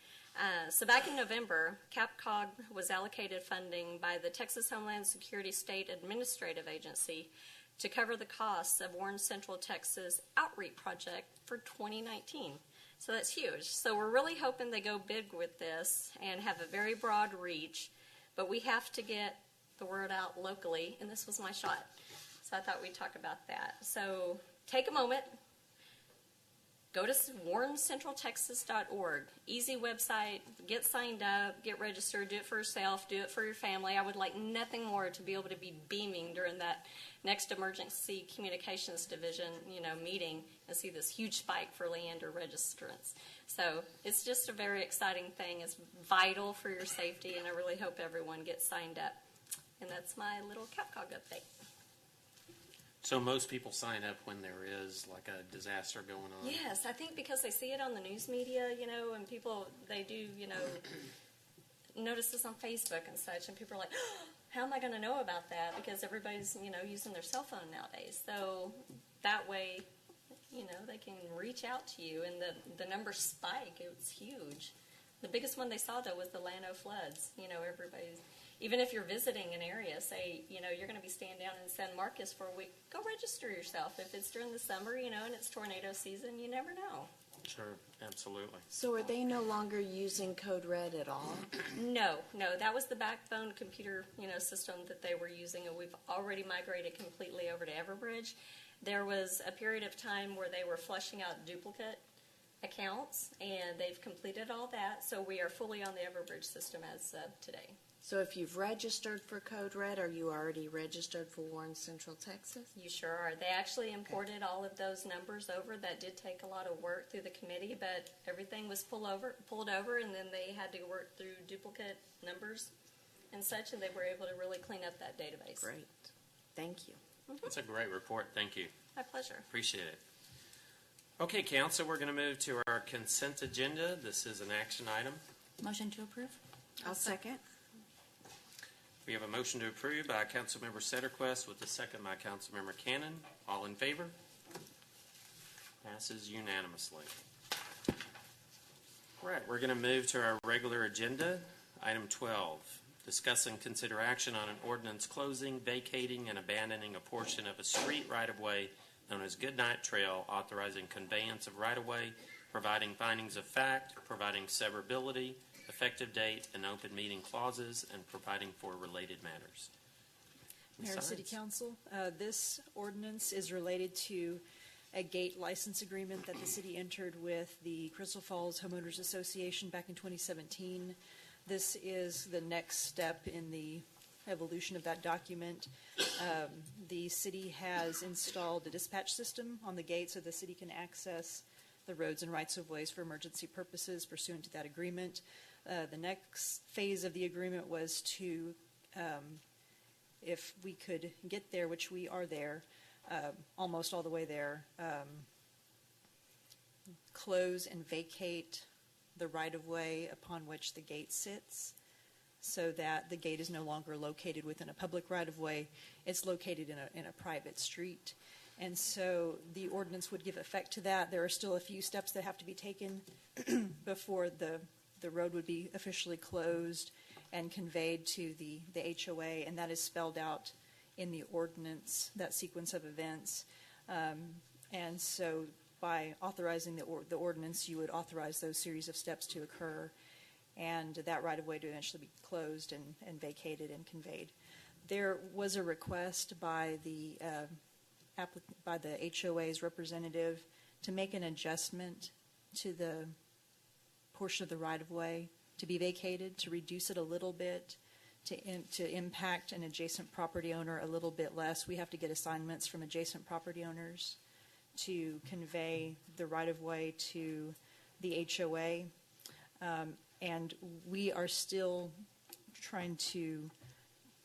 [SPEAKER 14] So back in November, CAPCOG was allocated funding by the Texas Homeland Security State Administrative Agency to cover the costs of Warren Central Texas Outreach Project for 2019. So that's huge. So we're really hoping they go big with this and have a very broad reach, but we have to get the word out locally, and this was my shot. So I thought we'd talk about that. So take a moment. Go to warrencentraltexas.org. Easy website. Get signed up. Get registered. Do it for yourself. Do it for your family. I would like nothing more to be able to be beaming during that next emergency communications division, meeting, and see this huge spike for Leander registrants. So it's just a very exciting thing. It's vital for your safety, and I really hope everyone gets signed up. And that's my little CAPCOG update.
[SPEAKER 1] So most people sign up when there is like a disaster going on?
[SPEAKER 14] Yes, I think because they see it on the news media, and people, they do, notice this on Facebook and such, and people are like, oh, how am I going to know about that? Because everybody's, using their cell phone nowadays. So that way, they can reach out to you, and the numbers spike. It's huge. The biggest one they saw, though, was the Llano floods. Everybody's... Even if you're visiting an area, say, you're going to be staying down in San Marcos for a week, go register yourself. If it's during the summer, and it's tornado season, you never know.
[SPEAKER 1] Sure, absolutely.
[SPEAKER 8] So are they no longer using Code Red at all?
[SPEAKER 14] No, that was the backbone computer, system that they were using, and we've already migrated completely over to Everbridge. There was a period of time where they were flushing out duplicate accounts, and they've completed all that, so we are fully on the Everbridge system as of today.
[SPEAKER 8] So if you've registered for Code Red, are you already registered for Warren Central Texas?
[SPEAKER 14] You sure are. They actually imported all of those numbers over. That did take a lot of work through the committee, but everything was pulled over, and then they had to work through duplicate numbers and such, and they were able to really clean up that database.
[SPEAKER 8] Great. Thank you.
[SPEAKER 1] That's a great report. Thank you.
[SPEAKER 14] My pleasure.
[SPEAKER 1] Appreciate it. Okay, Council, we're going to move to our consent agenda. This is an action item.
[SPEAKER 16] Motion to approve?
[SPEAKER 8] I'll second.
[SPEAKER 1] We have a motion to approve by Councilmember Sederquist with a second by Councilmember Cannon. All in favor? Passes unanimously. All right, we're going to move to our regular agenda. Item 12, discuss and consider action on an ordinance closing, vacating, and abandoning a portion of a street right-of-way known as Goodnight Trail, authorizing conveyance of right-of-way, providing findings of fact, providing severability, effective date, and open meeting clauses, and providing for related matters.
[SPEAKER 9] Mayor, City Council, this ordinance is related to a gate license agreement that the city entered with the Crystal Falls Homeowners Association back in 2017. This is the next step in the evolution of that document. The city has installed a dispatch system on the gate so the city can access the roads and rights-of-ways for emergency purposes pursuant to that agreement. The next phase of the agreement was to, if we could get there, which we are there, almost all the way there, close and vacate the right-of-way upon which the gate sits, so that the gate is no longer located within a public right-of-way. It's located in a private street. And so the ordinance would give effect to that. There are still a few steps that have to be taken before the road would be officially closed and conveyed to the HOA, and that is spelled out in the ordinance, that sequence of events. And so by authorizing the ordinance, you would authorize those series of steps to occur, and that right-of-way to eventually be closed and vacated and conveyed. There was a request by the HOA's representative to make an adjustment to the portion of the right-of-way to be vacated, to reduce it a little bit, to impact an adjacent property owner a little bit less. We have to get assignments from adjacent property owners to convey the right-of-way to the HOA. And we are still trying to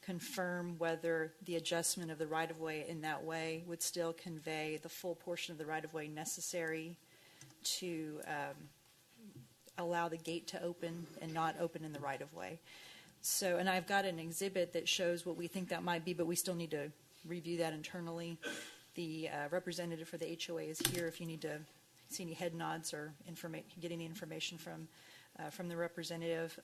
[SPEAKER 9] confirm whether the adjustment of the right-of-way in that way would still convey the full portion of the right-of-way necessary to allow the gate to open and not open in the right-of-way. So, and I've got an exhibit that shows what we think that might be, but we still need to review that internally. The representative for the HOA is here if you need to see any head nods or get any information from the representative.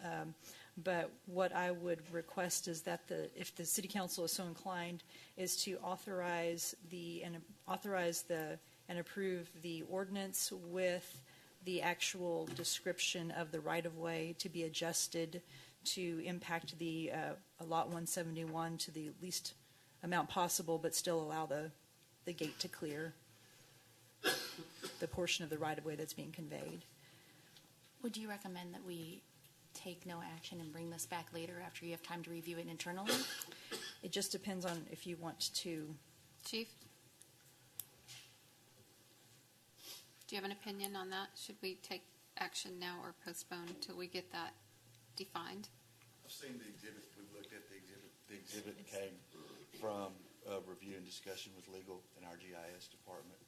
[SPEAKER 9] But what I would request is that if the City Council is so inclined, is to authorize and approve the ordinance with the actual description of the right-of-way to be adjusted to impact the Lot 171 to the least amount possible, but still allow the gate to clear the portion of the right-of-way that's being conveyed.
[SPEAKER 16] Would you recommend that we take no action and bring this back later after you have time to review it internally?
[SPEAKER 9] It just depends on if you want to.
[SPEAKER 5] Chief? Do you have an opinion on that? Should we take action now or postpone until we get that defined?
[SPEAKER 19] I've seen the exhibit. We've looked at the exhibit. The exhibit came from a review and discussion with legal and our GIS department.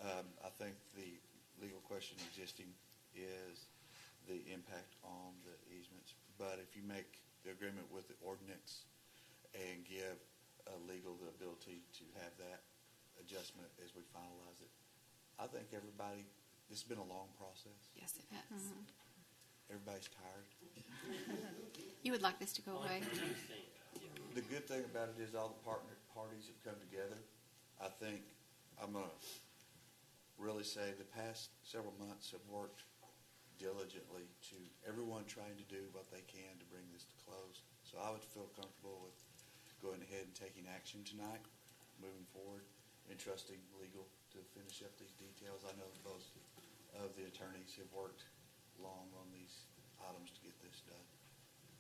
[SPEAKER 19] I think the legal question existing is the impact on the easements. But if you make the agreement with the ordinance and give legal the ability to have that adjustment as we finalize it, I think everybody, this has been a long process.
[SPEAKER 5] Yes, it has. Mm-hmm.
[SPEAKER 19] Everybody's tired.
[SPEAKER 5] You would like this to go away?
[SPEAKER 19] The good thing about it is all the parties have come together. I think I'm going to really say the past several months have worked diligently to everyone trying to do what they can to bring this to close. So I would feel comfortable with going ahead and taking action tonight, moving forward, and trusting legal to finish up these details. I know both of the attorneys have worked long on these items to get this done.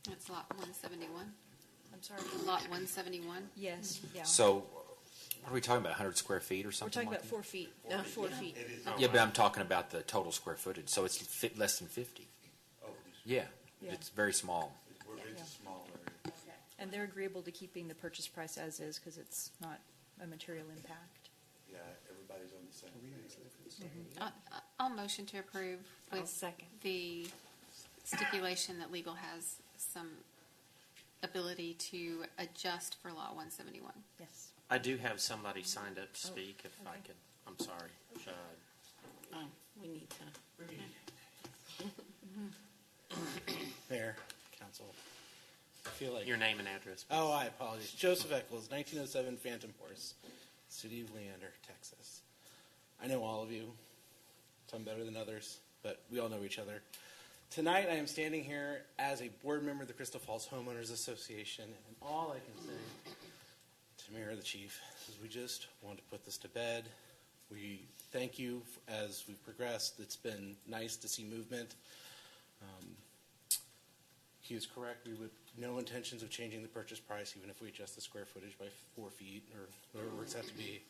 [SPEAKER 5] That's Lot 171.
[SPEAKER 9] I'm sorry.
[SPEAKER 5] Lot 171?
[SPEAKER 9] Yes, yeah.
[SPEAKER 13] So, what are we talking about, 100 square feet or
[SPEAKER 9] We're
[SPEAKER 13] something
[SPEAKER 9] talking
[SPEAKER 13] like
[SPEAKER 9] about 4
[SPEAKER 13] that?
[SPEAKER 9] feet. 4 feet.
[SPEAKER 13] Yeah, but I'm talking about the total square footage, so it's less than 50.
[SPEAKER 19] Oh,
[SPEAKER 13] Yeah,
[SPEAKER 9] Yeah.
[SPEAKER 13] it's very small.
[SPEAKER 19] It's a small area.
[SPEAKER 9] And they're agreeable to keeping the purchase price as is because it's not a material impact.
[SPEAKER 19] Yeah, everybody's on the same page.
[SPEAKER 5] I'll motion to approve
[SPEAKER 3] I'll
[SPEAKER 5] with
[SPEAKER 3] second.
[SPEAKER 5] the stipulation that legal has some ability to adjust for Lot 171.
[SPEAKER 9] Yes.
[SPEAKER 1] I do have somebody signed up to speak, if I could. I'm sorry.
[SPEAKER 15] We need to.
[SPEAKER 17] Mayor, council, I feel like...
[SPEAKER 1] Your name and address, please.
[SPEAKER 17] Oh, I apologize. Joseph Eccles, 1907 Phantom Horse, City of Leander, Texas. I know all of you, some better than others, but we all know each other. Tonight I am standing here as a board member of the Crystal Falls Homeowners Association, and all I can say to Mayor the Chief is we just want to put this to bed. We thank you as we've progressed. It's been nice to see movement. He is correct. We would no intentions of changing the purchase price, even if we adjust the square footage by 4 feet or whatever it works out to be.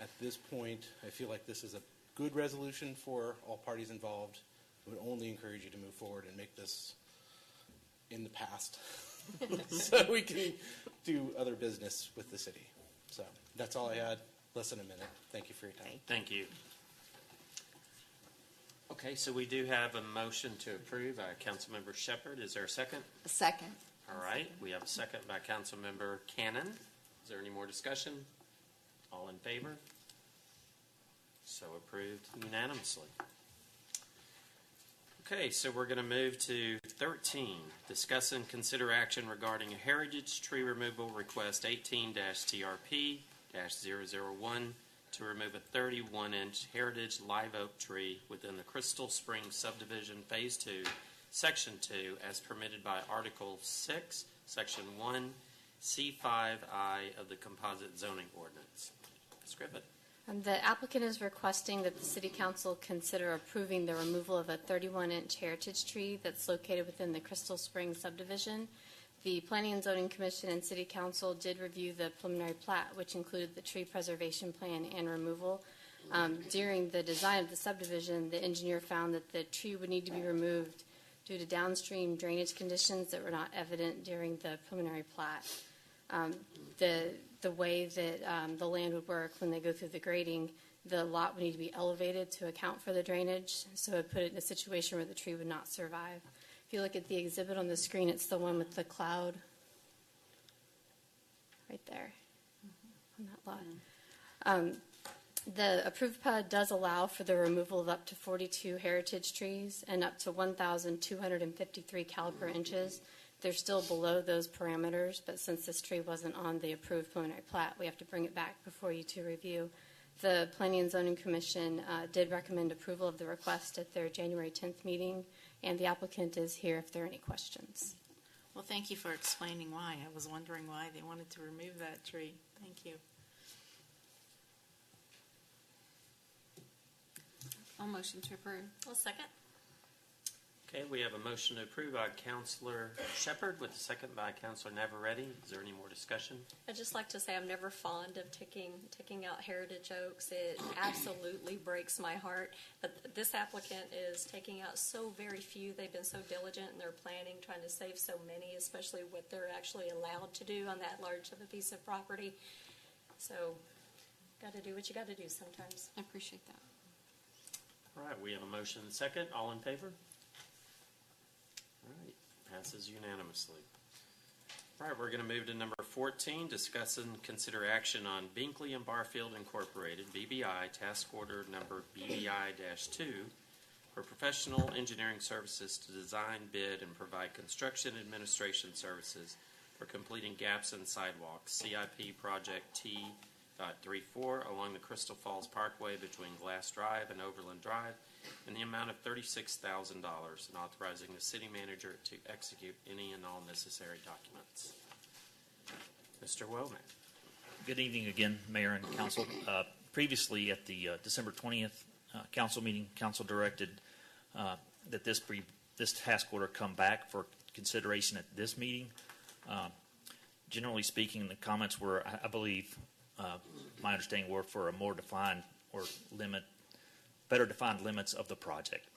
[SPEAKER 17] At this point, I feel like this is a good resolution for all parties involved. I would only encourage you to move forward and make this in the past so we can do other business with the city.
[SPEAKER 20] So that's all I had. Less than a minute. Thank you for your time.
[SPEAKER 1] Thank you. Okay, so we do have a motion to approve by Councilmember Shepherd. Is there a second?
[SPEAKER 8] A second.
[SPEAKER 1] All right, we have a second by Councilmember Cannon. Is there any more discussion? All in favor? So approved unanimously. Okay, so we're going to move to 13. Discuss and consider action regarding a heritage tree removal request 18-TRP-001 to remove a 31-inch heritage live oak tree within the Crystal Springs Subdivision Phase 2, Section 2, as permitted by Article 6, Section 1, C5I of the Composite Zoning Ordinance. Ms. Griffith.
[SPEAKER 6] The applicant is requesting that the City Council consider approving the removal of a 31-inch heritage tree that's located within the Crystal Springs Subdivision. The Planning and Zoning Commission and City Council did review the preliminary plat, which included the tree preservation plan and removal. During the design of the subdivision, the engineer found that the tree would need to be removed due to downstream drainage conditions that were not evident during the preliminary plat. The way that the land would work when they go through the grading, the lot would need to be elevated to account for the drainage, so it would put it in a situation where the tree would not survive. If you look at the exhibit on the screen, it's the one with the cloud right there on that lot. The approved PUD does allow for the removal of up to 42 heritage trees and up to 1,253 caliper inches. They're still below those parameters, but since this tree wasn't on the approved preliminary plat, we have to bring it back before you to review. The Planning and Zoning Commission did recommend approval of the request at their January 10th meeting, and the applicant is here if there are any questions.
[SPEAKER 15] Well, thank you for explaining why. I was wondering why they wanted to remove that tree. Thank you.
[SPEAKER 16] I'll motion to approve.
[SPEAKER 6] I'll second.
[SPEAKER 1] Okay, we have a motion to approve by Councilor Shepherd with a second by Councilor Navarrette. Is there any more discussion?
[SPEAKER 14] I'd just like to say I'm never fond of taking out heritage oaks. It absolutely breaks my heart. But this applicant is taking out so very few. They've been so diligent in their planning, trying to save so many, especially what they're actually allowed to do on that large of a piece of property. So, got to do what you got to do sometimes.
[SPEAKER 16] I appreciate that.
[SPEAKER 1] All right, we have a motion and a second. All in favor? All right, passes unanimously. All right, we're going to move to number 14, discuss and consider action on Binkley and Barfield Incorporated, BBI, task order number BBI-2, for professional engineering services to design, bid, and provide construction administration services for completing gaps in sidewalks, CIP Project T.34, along the Crystal Falls Parkway between Glass Drive and Overland Drive, in the amount of $36,000, and authorizing the city manager to execute any and all necessary documents. Mr. Womack.
[SPEAKER 19] Good evening again, Mayor and Council. Previously, at the December 20th Council meeting, Council directed that this task order come back for consideration at this meeting. Generally speaking, the comments were, I believe, my understanding were for a more defined or better defined limits of the project.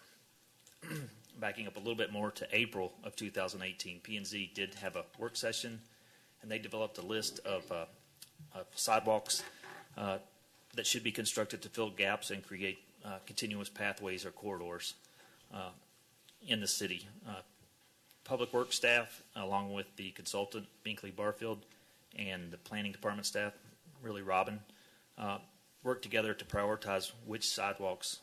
[SPEAKER 19] Backing up a little bit more to April of 2018, P&Z did have a work session, and they developed a list of sidewalks that should be constructed to fill gaps and create continuous pathways or corridors in the city. Public Works staff, along with the consultant, Binkley Barfield, and the planning department staff, really Robin, work together to prioritize which sidewalks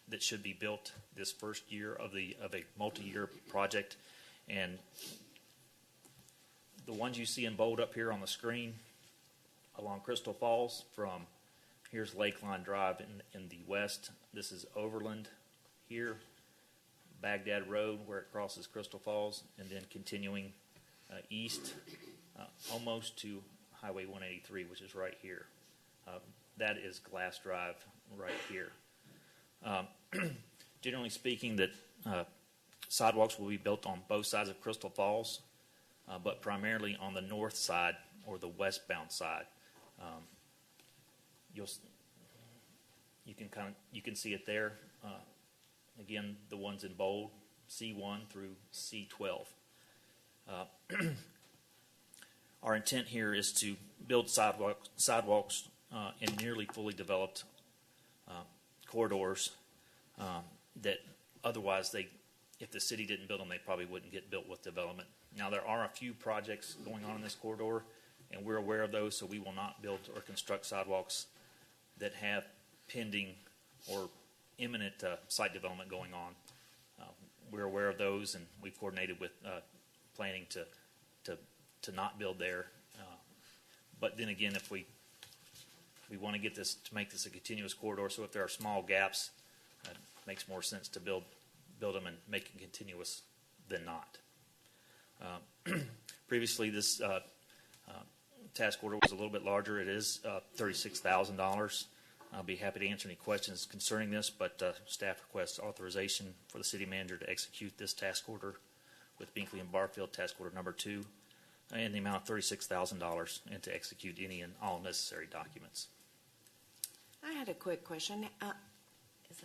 [SPEAKER 19] that should be built this first year of a multi-year project. And the ones you see in bold up here on the screen along Crystal Falls, from here's Lakeline Drive in the west. This is Overland here, Baghdad Road where it crosses Crystal Falls, and then continuing east almost to Highway 183, which is right here. That is Glass Drive right here. Generally speaking, that sidewalks will be built on both sides of Crystal Falls, but primarily on the north side or the westbound side. You can see it there. Again, the ones in bold, C1 through C12.
[SPEAKER 14] our intent here is to build sidewalks in nearly fully developed corridors that otherwise if the city didn't build them, they probably wouldn't get built with development. Now, there are a few projects going on in this corridor, and we're aware of those, so we will not build or construct sidewalks that have pending or imminent site development going on. We're aware of those, and we've coordinated with planning to not build there. But then again, if we want to get this to make this a continuous corridor, so if there are small gaps, it makes more sense to build them and make it continuous than not. Previously, this task order was a little bit larger. It is $36,000. I'll be happy to answer any questions concerning this, but staff requests authorization for the city manager to execute this task order with Binkley and Barfield, task order number 2, in the amount of $36,000, and to execute any and all necessary documents.
[SPEAKER 8] I had a quick question. Is that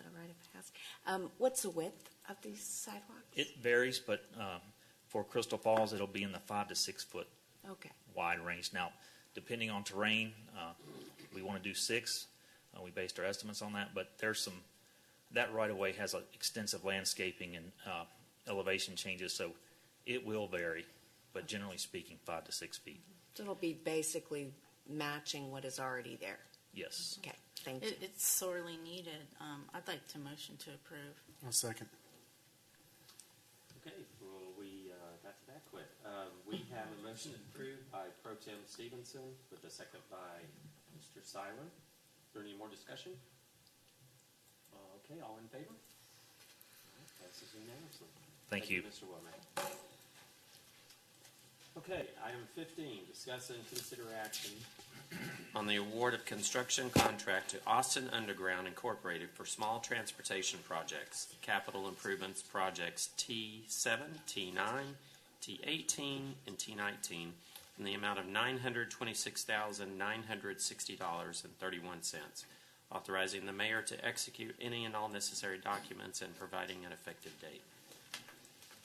[SPEAKER 8] all right if I ask? What's the width of these sidewalks?
[SPEAKER 14] It varies, but for Crystal Falls, it'll be in the 5 to 6 foot wide range. Now, depending on terrain, we want to do 6. We based our estimates on that, but that right-of-way has extensive landscaping and elevation changes, so it will vary, but generally speaking, 5 to 6 feet.
[SPEAKER 8] So it'll be basically matching what is already there?
[SPEAKER 14] Yes.
[SPEAKER 8] Okay, thank you.
[SPEAKER 15] It's sorely needed. I'd like to motion to approve.
[SPEAKER 7] I'll second.
[SPEAKER 1] Okay, well, we got to that quick. We have a motion approved by Pro Tem Stevenson with a second by Mr. Seiler. Is there any more discussion? Okay, all in favor? Passes unanimously.
[SPEAKER 14] Thank you.
[SPEAKER 1] Mr. Womack. Okay, item 15, discuss and consider action on the award of construction contract to Austin Underground Incorporated for small transportation projects, capital improvements projects T7, T9, T18, and T19 in the amount of $926,960.31, authorizing the mayor to execute any and all necessary documents and providing an effective date.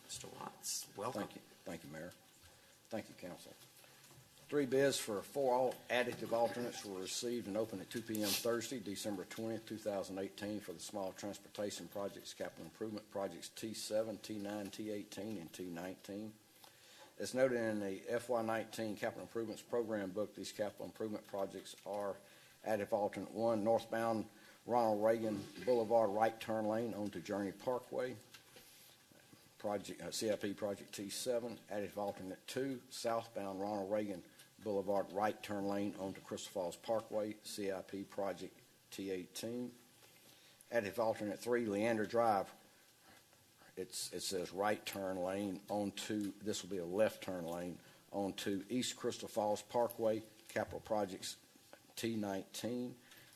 [SPEAKER 1] Mr. Watts, welcome.
[SPEAKER 3] Thank you, Mayor. Thank you, Council. 3 bids for 4 additive alternates were received and opened at 2 p.m. Thursday, December 20th, 2018 for the small transportation projects, capital improvement projects T7, T9, T18, and T19. As noted in the FY19 Capital Improvements Program book, these capital improvement projects are additive alternate 1, northbound Ronald Reagan Boulevard right turn lane onto Journey Parkway. CIP Project T.7, additive alternate 2, southbound Ronald Reagan Boulevard right turn lane onto Crystal Falls Parkway, CIP Project T.18. Additive alternate 3, Leander Drive. It says right turn lane onto, this will be a left turn lane, onto East Crystal Falls Parkway, capital projects T19.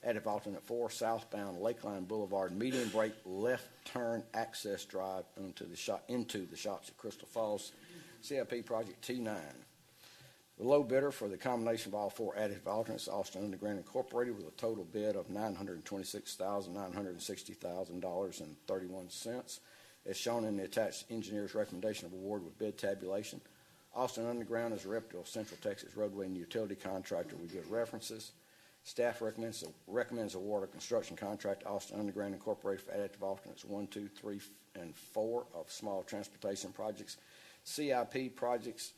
[SPEAKER 3] Additive alternate 4, southbound Lakeline Boulevard, median break left turn access drive into the shops at Crystal Falls, CIP Project T9. The low bidder for the combination of all 4 additive alternates, Austin Underground Incorporated, with a total bid of $926,960,31, as shown in the attached engineer's recommendation of award with bid tabulation. Austin Underground is a reputable Central Texas roadway and utility contractor with good references. Staff recommends award of construction contract to Austin Underground Incorporated for additive alternates 1, 2, 3, and 4 of small transportation projects, CIP projects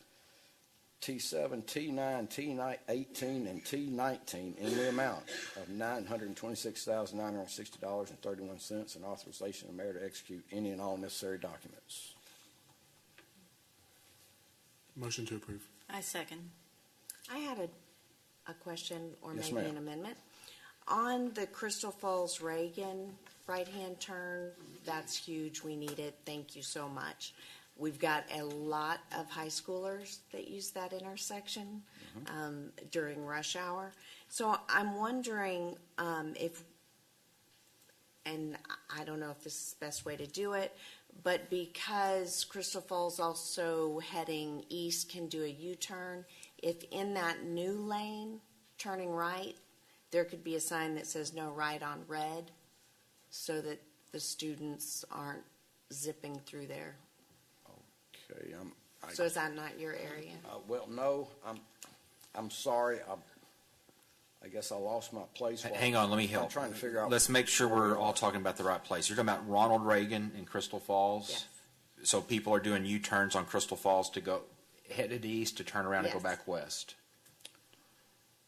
[SPEAKER 3] T7, T9, T18, and T19 in the amount of $926,960.31, and authorization of the mayor to execute any and all necessary documents.
[SPEAKER 7] Motion to approve.
[SPEAKER 15] I second.
[SPEAKER 8] I had a question or
[SPEAKER 3] Yes,
[SPEAKER 8] maybe
[SPEAKER 3] ma'am.
[SPEAKER 8] an amendment. On the Crystal Falls Reagan right-hand turn, that's huge. We need it. Thank you so much. We've got a lot of high schoolers that use that intersection during rush hour. So I'm wondering if, and I don't know if this is the best way to do it, but because Crystal Falls also heading east can do a U-turn, if in that new lane, turning right, there could be a sign that says no right on red so that the students aren't zipping through there.
[SPEAKER 3] Okay.
[SPEAKER 8] So is that not your area?
[SPEAKER 3] Well, no.
[SPEAKER 14] I'm sorry, I guess I lost my place.
[SPEAKER 13] Hang on, let me help.
[SPEAKER 14] I'm trying to figure out.
[SPEAKER 13] Let's make sure we're all talking about the right place. You're talking about Ronald Reagan in Crystal Falls?
[SPEAKER 8] Yes.
[SPEAKER 13] So people are doing U-turns on Crystal Falls to go headed east to turn around and go
[SPEAKER 8] Yes.
[SPEAKER 13] back west?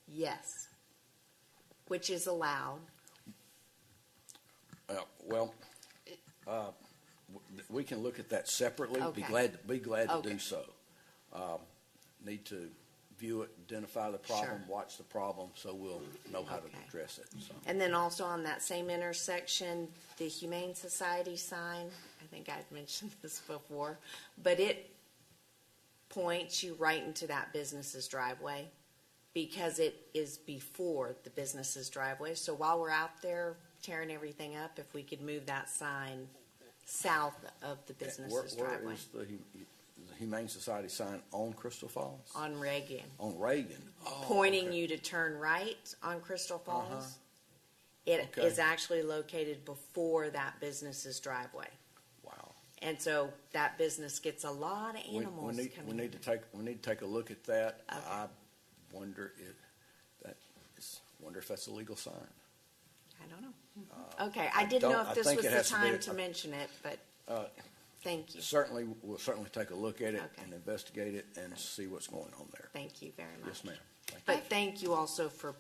[SPEAKER 8] Yes. Which is allowed.
[SPEAKER 14] We can look at that separately.
[SPEAKER 8] Okay.
[SPEAKER 14] Be glad to
[SPEAKER 8] Okay.
[SPEAKER 14] do so. Need to view it, identify the problem,
[SPEAKER 8] Sure.
[SPEAKER 14] watch the problem, so we'll know how to
[SPEAKER 8] Okay.
[SPEAKER 14] address it. So.
[SPEAKER 8] And then also on that same intersection, the Humane Society sign, I think I'd mentioned this before, but it points you right into that business's driveway because it is before the business's driveway. So while we're out there tearing everything up, if we could move that sign south of the business's
[SPEAKER 14] Where
[SPEAKER 8] driveway.
[SPEAKER 14] is the Humane Society sign on Crystal Falls?
[SPEAKER 8] On Reagan.
[SPEAKER 14] On Reagan. Oh,
[SPEAKER 8] Pointing
[SPEAKER 14] okay.
[SPEAKER 8] you to turn right on Crystal Falls.
[SPEAKER 14] Uh-huh.
[SPEAKER 8] It
[SPEAKER 14] Okay.
[SPEAKER 8] is actually located before that business's driveway.
[SPEAKER 14] Wow.
[SPEAKER 8] And so that business gets a lot of animals
[SPEAKER 14] we
[SPEAKER 8] coming
[SPEAKER 14] need
[SPEAKER 8] in.
[SPEAKER 14] to take a look at that.
[SPEAKER 8] Okay.
[SPEAKER 14] I wonder if that's a legal sign.
[SPEAKER 8] I don't know. Okay, I didn't know if this
[SPEAKER 14] think
[SPEAKER 8] was
[SPEAKER 14] it
[SPEAKER 8] the
[SPEAKER 14] has to be
[SPEAKER 8] time
[SPEAKER 14] a-
[SPEAKER 8] to mention it, but thank you.
[SPEAKER 14] We'll certainly take a look at it
[SPEAKER 8] Okay.
[SPEAKER 14] and investigate it and see what's going on there.
[SPEAKER 8] Thank you very much.
[SPEAKER 14] Yes, ma'am. Thank you.
[SPEAKER 8] But thank you also for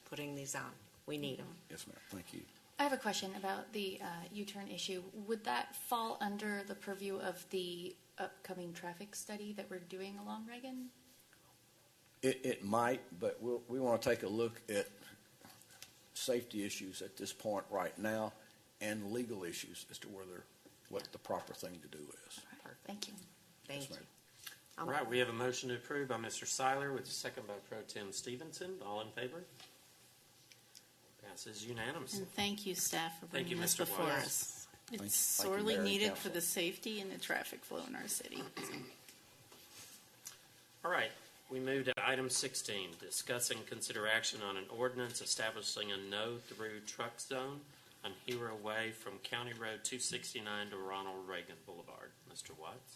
[SPEAKER 8] putting these on. We need them.
[SPEAKER 14] Yes, ma'am. Thank you.
[SPEAKER 16] I have a question about the U-turn issue. Would that fall under the purview of the upcoming traffic study that we're doing along Reagan?
[SPEAKER 14] It might, but we want to take a look at safety issues at this point right now and legal issues as to what the proper thing to do is.
[SPEAKER 16] Thank you.
[SPEAKER 8] Thank
[SPEAKER 14] Yes,
[SPEAKER 8] you.
[SPEAKER 14] ma'am.
[SPEAKER 1] All right, we have a motion to approve by Mr. Seiler with a second by Pro Tem Stevenson. All in favor? Passes unanimously.
[SPEAKER 15] And thank you, staff, for
[SPEAKER 1] Thank you,
[SPEAKER 15] bringing this
[SPEAKER 1] Mr.
[SPEAKER 15] before
[SPEAKER 1] Wise.
[SPEAKER 15] us.
[SPEAKER 14] Thank
[SPEAKER 15] It's
[SPEAKER 14] you,
[SPEAKER 15] sorely
[SPEAKER 14] Mayor and
[SPEAKER 15] needed
[SPEAKER 14] Council.
[SPEAKER 15] for the safety and the traffic flow in our city.
[SPEAKER 1] All right, we move to item 16, discuss and consider action on an ordinance establishing a no-through truck zone on Hero Way from County Road 269 to Ronald Reagan Boulevard. Mr. Watts?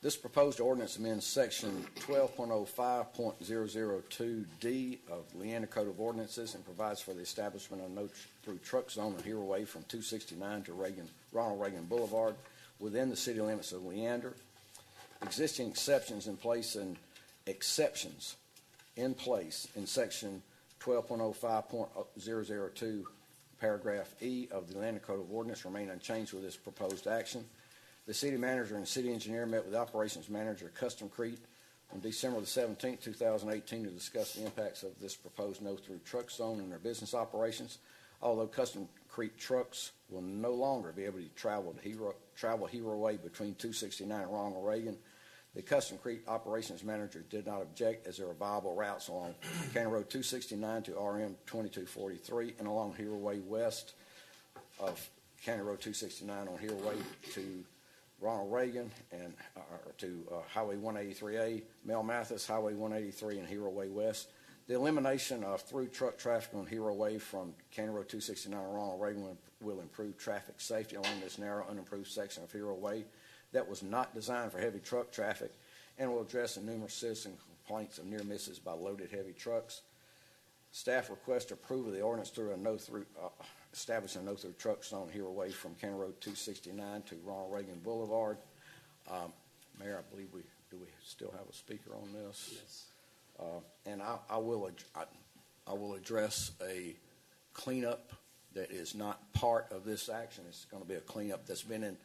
[SPEAKER 14] This proposed ordinance amends section 12.05.002D of Leander Code of Ordinances and provides for the establishment of a no-through truck zone on Hero Way from 269 to Ronald Reagan Boulevard within the city limits of Leander. Existing exceptions in place in section 12.05.002 paragraph E of the Leander Code of Ordinance remain unchanged with this proposed action. The city manager and city engineer met with the operations manager of Custom Crete on December the 17th, 2018 to discuss the impacts of this proposed no-through truck zone in their business operations. Although Custom Crete trucks will no longer be able to travel Hero Way between 269 and Ronald Reagan, the Custom Crete operations manager did not object as there are viable routes along County Road 269 to RM 2243 and along Hero Way west of County Road 269 on Hero Way to Ronald Reagan and to Highway 183A, Mel Mathis, Highway 183, and Hero Way West. The elimination of through truck traffic on Hero Way from County Road 269 and Ronald Reagan will improve traffic safety along this narrow, unimproved section of Hero Way that was not designed for heavy truck traffic and will address the numerous citizen complaints of near misses by loaded heavy trucks. Staff request approval of the ordinance through establishing a no-through truck zone Hero Way from County Road 269 to Ronald Reagan Boulevard. Mayor, I believe we still have a speaker on this?
[SPEAKER 1] Yes.
[SPEAKER 14] And I will address a cleanup that is not part of this action. It's going to be a cleanup that's been in.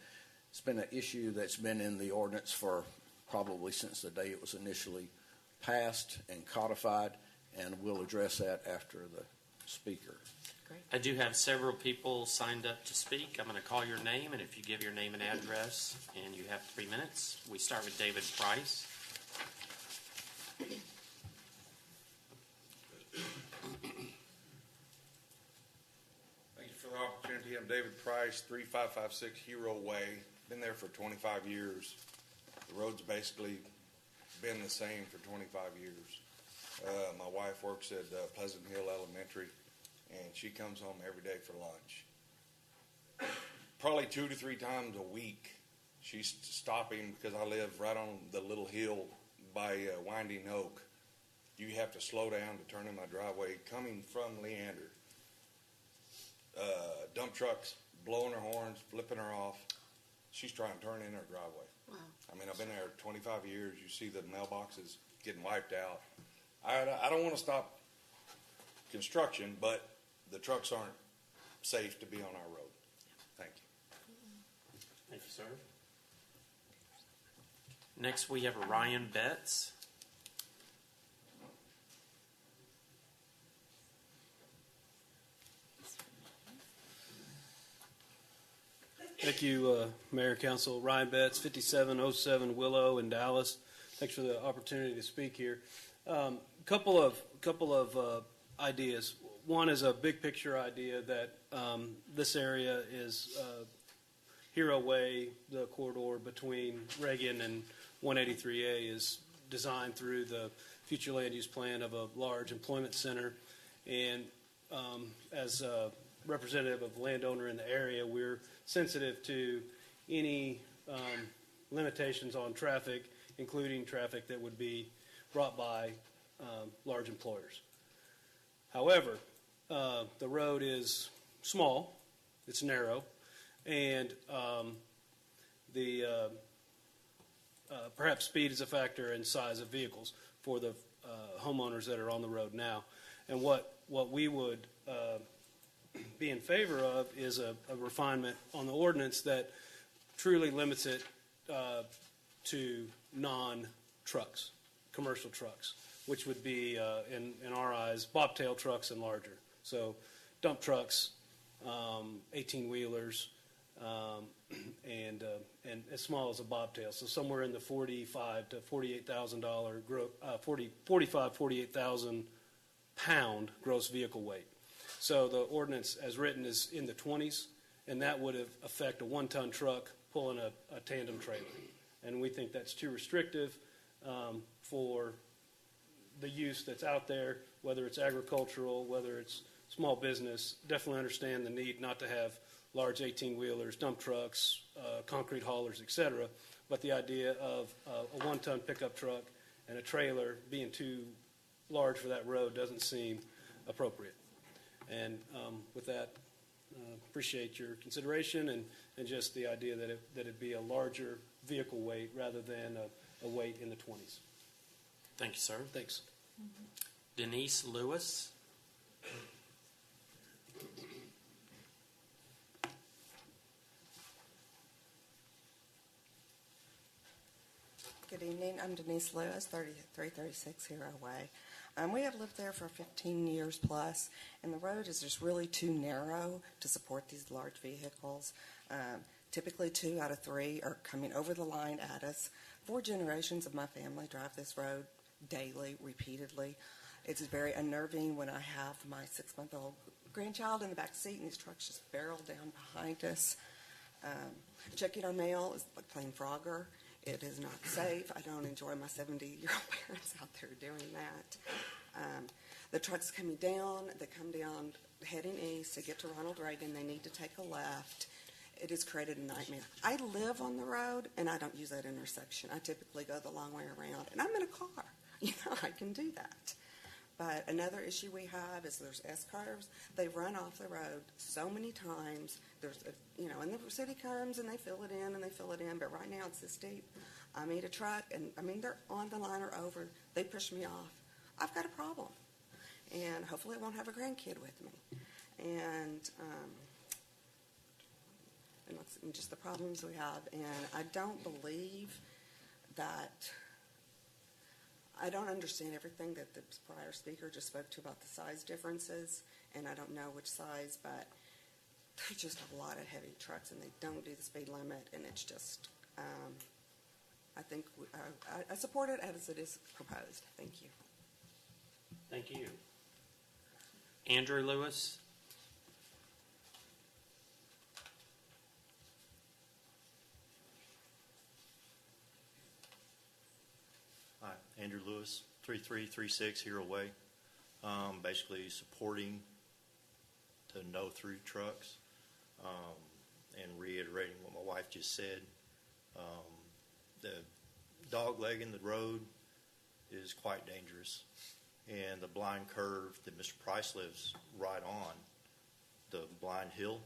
[SPEAKER 14] It's been an issue that's been in the ordinance for probably since the day it was initially passed and codified, and we'll address that after the speaker.
[SPEAKER 1] I do have several people signed up to speak. I'm going to call your name, and if you give your name and address, and you have 3 minutes. We start with David Price.
[SPEAKER 19] Thank you for the opportunity. I'm David Price, 3556 Hero Way. Been there for 25 years. The road's basically been the same for 25 years. My wife works at Pleasant Hill Elementary, and she comes home every day for lunch. Probably 2 to 3 times a week, she's stopping because I live right on the little hill by Winding Oak.
[SPEAKER 14] you have to slow down to turn in my driveway coming from Leander. Dump trucks blowing her horns, flipping her off. She's trying to turn in her driveway.
[SPEAKER 3] Wow.
[SPEAKER 14] I mean, I've been there 25 years. You see the mailboxes getting wiped out. I don't want to stop construction, but the trucks aren't safe to be on our road. Thank you.
[SPEAKER 1] Thank you, sir. Next, we have Ryan Betts.
[SPEAKER 19] Thank you, Mayor, Council. Ryan Betts, 5707 Willow in Dallas. Thanks for the opportunity to speak here. Couple of ideas. One is a big picture idea that this area is Hero Way, the corridor between Reagan and 183A, is designed through the future land use plan of a large employment center. And as a representative of landowner in the area, we're sensitive to any limitations on traffic, including traffic that would be brought by large employers. However, the road is small, it's narrow, and perhaps speed is a factor in size of vehicles for the homeowners that are on the road now. And what we would be in favor of is a refinement on the ordinance that truly limits it to non-trucks, commercial trucks, which would be, in our eyes, bobtail trucks and larger. So dump trucks, 18-wheelers, and as small as a bobtail. So somewhere in the $45,000 to $48,000 48,000 pound gross vehicle weight. So the ordinance as written is in the 20s, and that would affect a 1-ton truck pulling a tandem trailer. And we think that's too restrictive for the use that's out there, whether it's agricultural, whether it's small business. Definitely understand the need not to have large 18-wheelers, dump trucks, concrete haulers, etc. But the idea of a 1-ton pickup truck and a trailer being too large for that road doesn't seem appropriate. And with that, appreciate your consideration and just the idea that it be a larger vehicle weight rather than a weight in the 20s.
[SPEAKER 1] Thank you, sir.
[SPEAKER 19] Thanks.
[SPEAKER 1] Denise Lewis.
[SPEAKER 2] Good evening. I'm Denise Lewis, 3336 Hero Way. We have lived there for 15 years plus, and the road is just really too narrow to support these large vehicles. Typically 2 out of 3 are coming over the line at us. 4 generations of my family drive this road daily, repeatedly. It's very unnerving when I have my 6-month-old grandchild in the back seat and these trucks just barrel down behind us. Checking our mail is like playing Frogger. It is not safe. I don't enjoy my 70-year-old parents out there doing that. The trucks coming down, they come down heading east to get to Ronald Reagan. They need to take a left. It has created a nightmare. I live on the road, and I don't use that intersection. I typically go the long way around, and I'm in a car. I can do that. But another issue we have is there's S-curves. They run off the road so many times. There's, and the city comes and they fill it in and they fill it in. But right now it's this deep. I meet a truck, and they're on the line or over. They push me off. I've got a problem, and hopefully I won't have a grandkid with me. And just the problems we have. And I don't believe that. I don't understand everything that the prior speaker just spoke to about the size differences, and I don't know which size, but there's just a lot of heavy trucks, and they don't do the speed limit, and it's just, I think, I support it as it is proposed. Thank you.
[SPEAKER 1] Thank you. Andrew Lewis.
[SPEAKER 11] Hi, Andrew Lewis, 3336 Hero Way. Basically supporting the no-through trucks and reiterating what my wife just said. The dog-legging the road is quite dangerous.
[SPEAKER 14] and the blind curve that Mr. Price lives right on, the blind hill.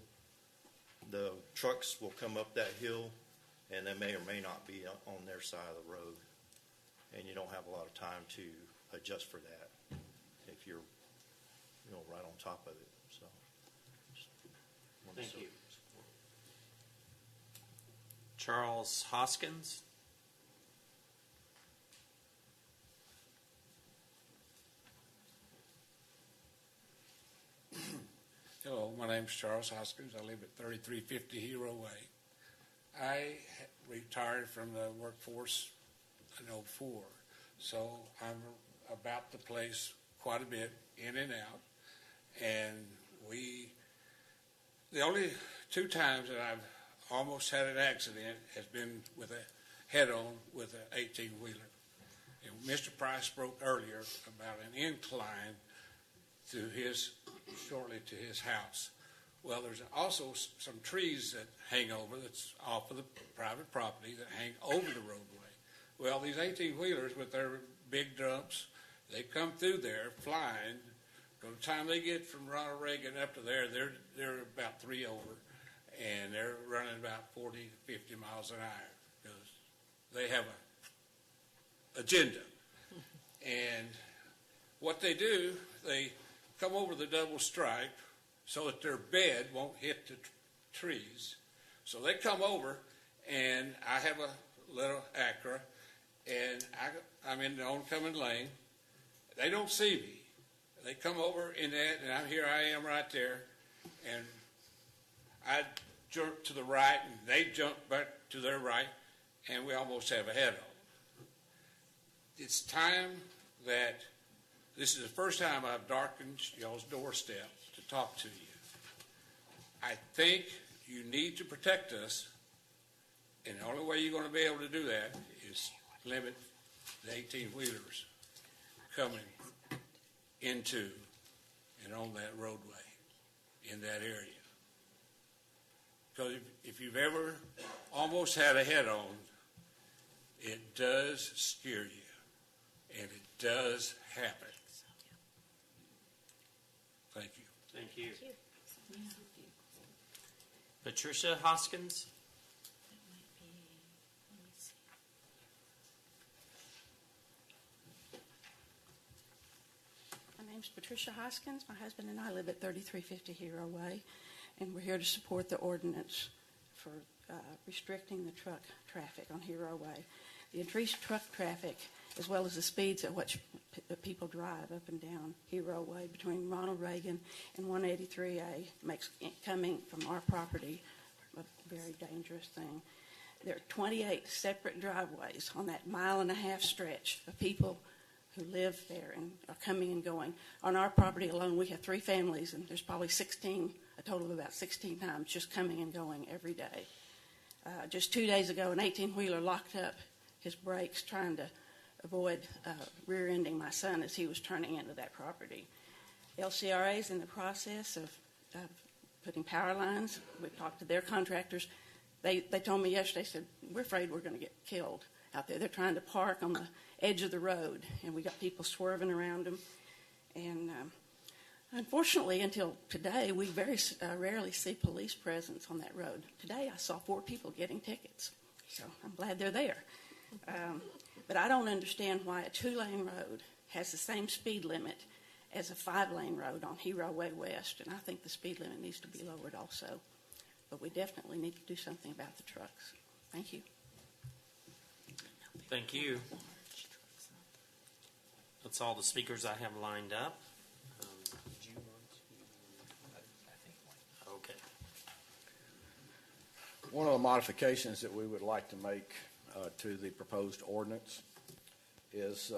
[SPEAKER 14] The trucks will come up that hill, and they may or may not be on their side of the road, and you don't have a lot of time to adjust for that if you're, right on top of it. So,
[SPEAKER 1] Thank you. Charles Hoskins.
[SPEAKER 2] Hello, my name's Charles Hoskins. I live at 3350 Hero Way. I retired from the workforce in 2004, so I'm about the place quite a bit, in and out. And the only 2 times that I've almost had an accident has been with a head-on with an 18-wheeler. And Mr. Price spoke earlier about an incline shortly to his house. Well, there's also some trees that hang over that's off of the private property that hang over the roadway. Well, these 18-wheelers with their big dumps, they come through there flying. By the time they get from Ronald Reagan up to there, they're about 3 over, and they're running about 40 to 50 miles an hour because they have an agenda. And what they do, they come over the double stripe so that their bed won't hit the trees. So they come over, and I have a little Acura, and I'm in the oncoming lane. They don't see me. They come over in that, and here I am right there, and I jump to the right, and they jump back to their right, and we almost have a head-on. It's time that this is the first time I've darkened y'all's doorstep to talk to you. I think you need to protect us, and the only way you're going to be able to do that is limit the 18-wheelers coming into and on that roadway in that area. Because if you've ever almost had a head-on, it does scare you, and it does happen. Thank you.
[SPEAKER 1] Thank you. Patricia Hoskins.
[SPEAKER 19] My name's Patricia Hoskins. My husband and I live at 3350 Hero Way, and we're here to support the ordinance for restricting the truck traffic on Hero Way. The increased truck traffic, as well as the speeds at which people drive up and down Hero Way between Ronald Reagan and 183A, makes coming from our property a very dangerous thing. There are 28 separate driveways on that 1.5 mile stretch of people who live there and are coming and going. On our property alone, we have 3 families, and there's probably a total of about 16 times just coming and going every day. Just 2 days ago, an 18-wheeler locked up his brakes trying to avoid rear-ending my son as he was turning into that property. LCRA is in the process of putting power lines. We've talked to their contractors. They told me yesterday, said, we're afraid we're going to get killed out there. They're trying to park on the edge of the road, and we got people swerving around them. And unfortunately, until today, we very rarely see police presence on that road. Today, I saw 4 people getting tickets, so I'm glad they're there. But I don't understand why a 2-lane road has the same speed limit as a 5-lane road on Hero Way West, and I think the speed limit needs to be lowered also. But we definitely need to do something about the trucks. Thank you.
[SPEAKER 1] Thank you. That's all the speakers I have lined up. Okay.
[SPEAKER 3] One of the modifications that we would like to make to the proposed ordinance is,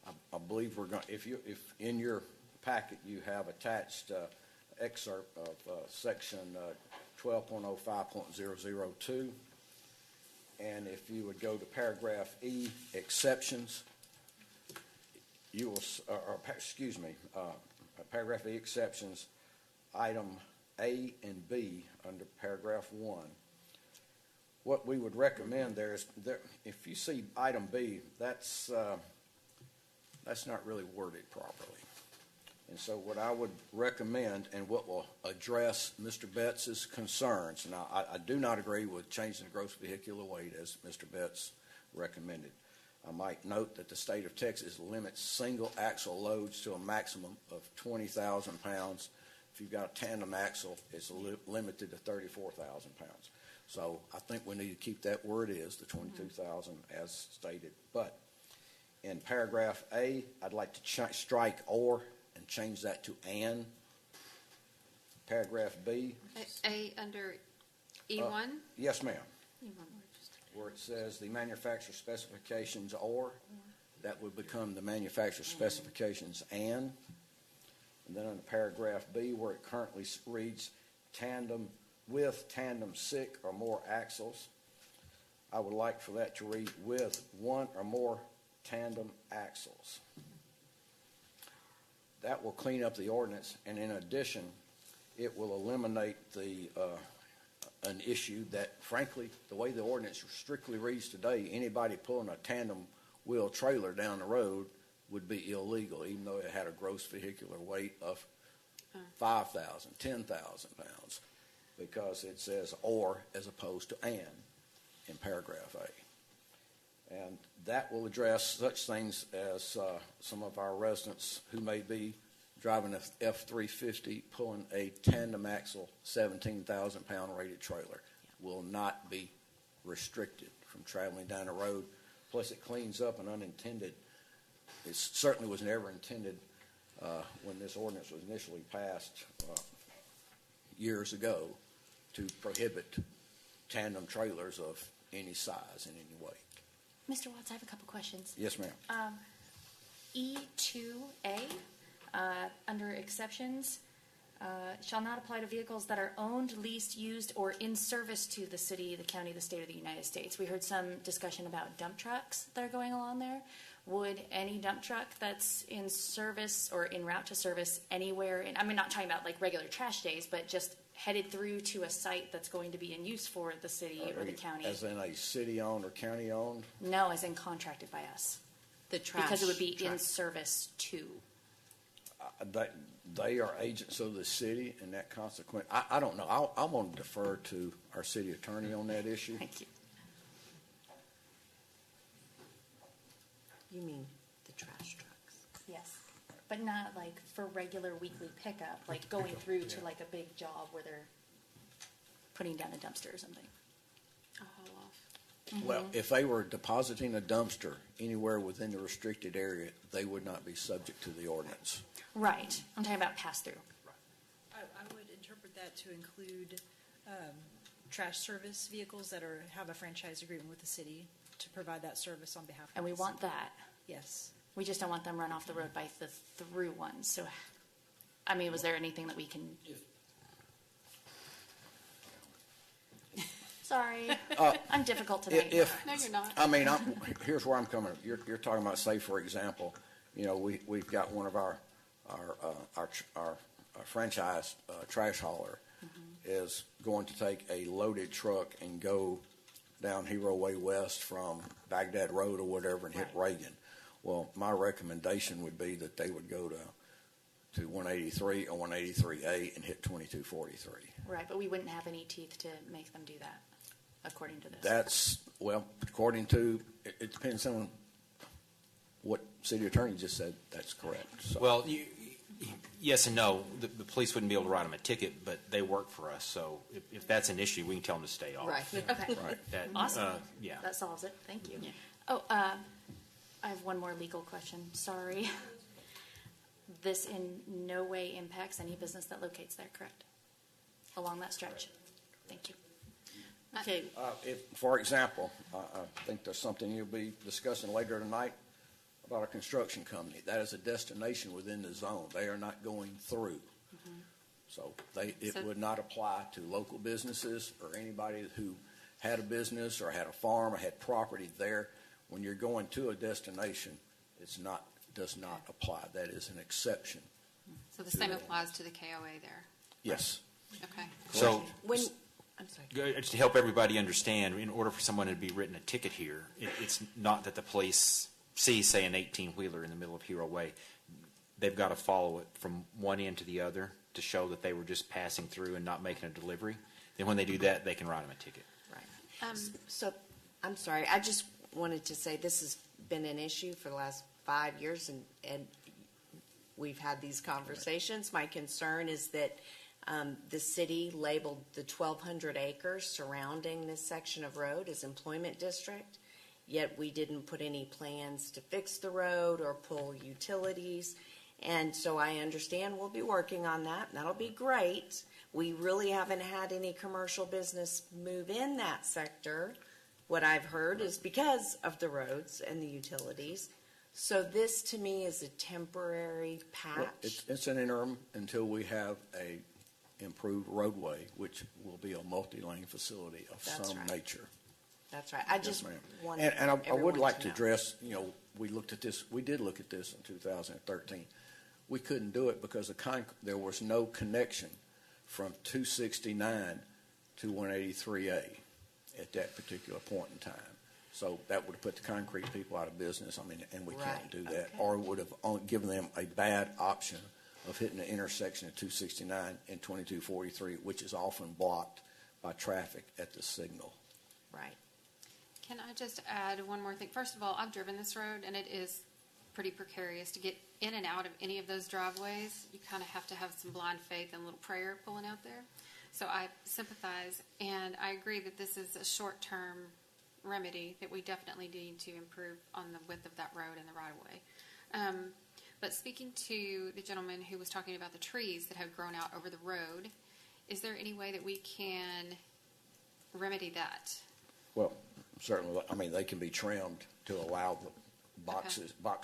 [SPEAKER 3] I believe we're going. If in your packet you have attached excerpt of section 12.05.002, and if you would go to paragraph E, exceptions, you will, paragraph E, exceptions, item A and B under paragraph 1. What we would recommend there is, if you see item B, that's
[SPEAKER 14] that's not really worded properly. And so what I would recommend, and what will address Mr. Betts's concerns, now I do not agree with changing the gross vehicular weight as Mr. Betts recommended. I might note that the state of Texas limits single axle loads to a maximum of 20,000 pounds. If you've got a tandem axle, it's limited to 34,000 pounds. So I think we need to keep that where it is, the 22,000 as stated. But in paragraph A, I'd like to strike or and change that to and. Paragraph B.
[SPEAKER 5] A under E1?
[SPEAKER 14] Yes, ma'am. Where it says the manufacturer specifications or, that would become the manufacturer specifications and. And then under paragraph B, where it currently reads tandem with tandem sick or more axles, I would like for that to read with one or more tandem axles. That will clean up the ordinance, and in addition, it will eliminate an issue that, frankly, the way the ordinance strictly reads today, anybody pulling a tandem wheel trailer down the road would be illegal, even though it had a gross vehicular weight of 5,000, 10,000 pounds, because it says or as opposed to and in paragraph A. And that will address such things as some of our residents who may be driving an F-350 pulling a tandem axle 17,000 pound rated trailer will not be restricted from traveling down the road. Plus it cleans up an unintended, it certainly was never intended when this ordinance was initially passed years ago to prohibit tandem trailers of any size in any way.
[SPEAKER 16] Mr. Watts, I have a couple questions.
[SPEAKER 14] Yes, ma'am.
[SPEAKER 16] E2A, under exceptions, shall not apply to vehicles that are owned, leased, used, or in service to the city, the county, the state, or the United States. We heard some discussion about dump trucks that are going along there. Would any dump truck that's in service or en route to service anywhere, I'm not talking about like regular trash days, but just headed through to a site that's going to be in use for the city or the county?
[SPEAKER 14] As in a city-owned or county-owned?
[SPEAKER 16] No, as in contracted by us.
[SPEAKER 15] The trash
[SPEAKER 16] Because it would be
[SPEAKER 15] truck.
[SPEAKER 16] in service to.
[SPEAKER 14] They are agents of the city, and that consequent. I don't know. I want to defer to our city attorney on that issue.
[SPEAKER 16] Thank you.
[SPEAKER 15] You mean the trash trucks?
[SPEAKER 16] Yes. But not like for regular weekly pickup, like going through to like a big job where they're putting down a dumpster or something.
[SPEAKER 5] A haul off.
[SPEAKER 14] Well, if they were depositing a dumpster anywhere within the restricted area, they would not be subject to the ordinance.
[SPEAKER 16] Right. I'm talking about pass-through.
[SPEAKER 9] I would interpret that to include trash service vehicles that have a franchise agreement with the city to provide that service on behalf of
[SPEAKER 16] And we
[SPEAKER 9] the
[SPEAKER 16] want
[SPEAKER 9] city.
[SPEAKER 16] that.
[SPEAKER 9] Yes.
[SPEAKER 16] We just don't want them run off the road by the through ones. So, was there anything that we can... Sorry. I'm difficult tonight.
[SPEAKER 5] No, you're not.
[SPEAKER 14] Here's where I'm coming. You're talking about, say, for example, we've got one of our franchise trash hauler is going to take a loaded truck and go down Hero Way West from Baghdad Road or whatever and hit Reagan. Well, my recommendation would be that they would go to 183 or 183A and hit 2243.
[SPEAKER 16] Right, but we wouldn't have any teeth to make them do that, according to this.
[SPEAKER 14] According to, it depends on what city attorney just said. That's correct. So.
[SPEAKER 13] Well, yes and no. The police wouldn't be able to write them a ticket, but they work for us. So if that's an issue, we can tell them to stay off.
[SPEAKER 15] Right.
[SPEAKER 16] Okay.
[SPEAKER 14] Right.
[SPEAKER 16] Awesome.
[SPEAKER 13] Yeah.
[SPEAKER 16] That solves it. Thank you.
[SPEAKER 15] Yeah.
[SPEAKER 16] Oh, I have one more legal question. Sorry. This in no way impacts any business that locates there, correct? Along that stretch. Thank you.
[SPEAKER 15] Okay.
[SPEAKER 14] For example, I think there's something you'll be discussing later tonight about a construction company. That is a destination within the zone. They are not going through. So it would not apply to local businesses or anybody who had a business or had a farm or had property there. When you're going to a destination, does not apply. That is an exception.
[SPEAKER 5] So the same applies to the KOA there?
[SPEAKER 14] Yes.
[SPEAKER 5] Okay.
[SPEAKER 13] So
[SPEAKER 15] I'm sorry.
[SPEAKER 13] just to help everybody understand, in order for someone to be written a ticket here, it's not that the police see, say, an 18-wheeler in the middle of Hero Way, they've got to follow it from one end to the other to show that they were just passing through and not making a delivery. Then when they do that, they can write them a ticket.
[SPEAKER 8] Right. So, I'm sorry, I just wanted to say this has been an issue for the last 5 years, and we've had these conversations. My concern is that the city labeled the 1,200 acres surrounding this section of road as employment district, yet we didn't put any plans to fix the road or pull utilities. And so I understand we'll be working on that. That'll be great. We really haven't had any commercial business move in that sector. What I've heard is because of the roads and the utilities. So this, to me, is a temporary patch.
[SPEAKER 14] Well, it's an interim until we have a improved roadway, which will be a multi-lane facility of some nature.
[SPEAKER 8] That's right. I just want
[SPEAKER 14] and I would like to
[SPEAKER 8] know.
[SPEAKER 14] address, we did look at this in 2013. We couldn't do it because there was no connection from 269 to 183A at that particular point in time. So that would have put the concrete people out of business. And we can't do that. Or would have given them a bad option of hitting the intersection at 269 and 2243, which is often blocked by traffic at the signal.
[SPEAKER 8] Right.
[SPEAKER 5] Can I just add one more thing? First of all, I've driven this road, and it is pretty precarious to get in and out of any of those driveways. You kind of have to have some blind faith and a little prayer pulling out there. So I sympathize, and I agree that this is a short-term remedy that we definitely need to improve on the width of that road and the right-of-way. But speaking to the gentleman who was talking about the trees that have grown out over the road, is there any way that we can remedy that?
[SPEAKER 14] Well, certainly, they can be trimmed to allow the box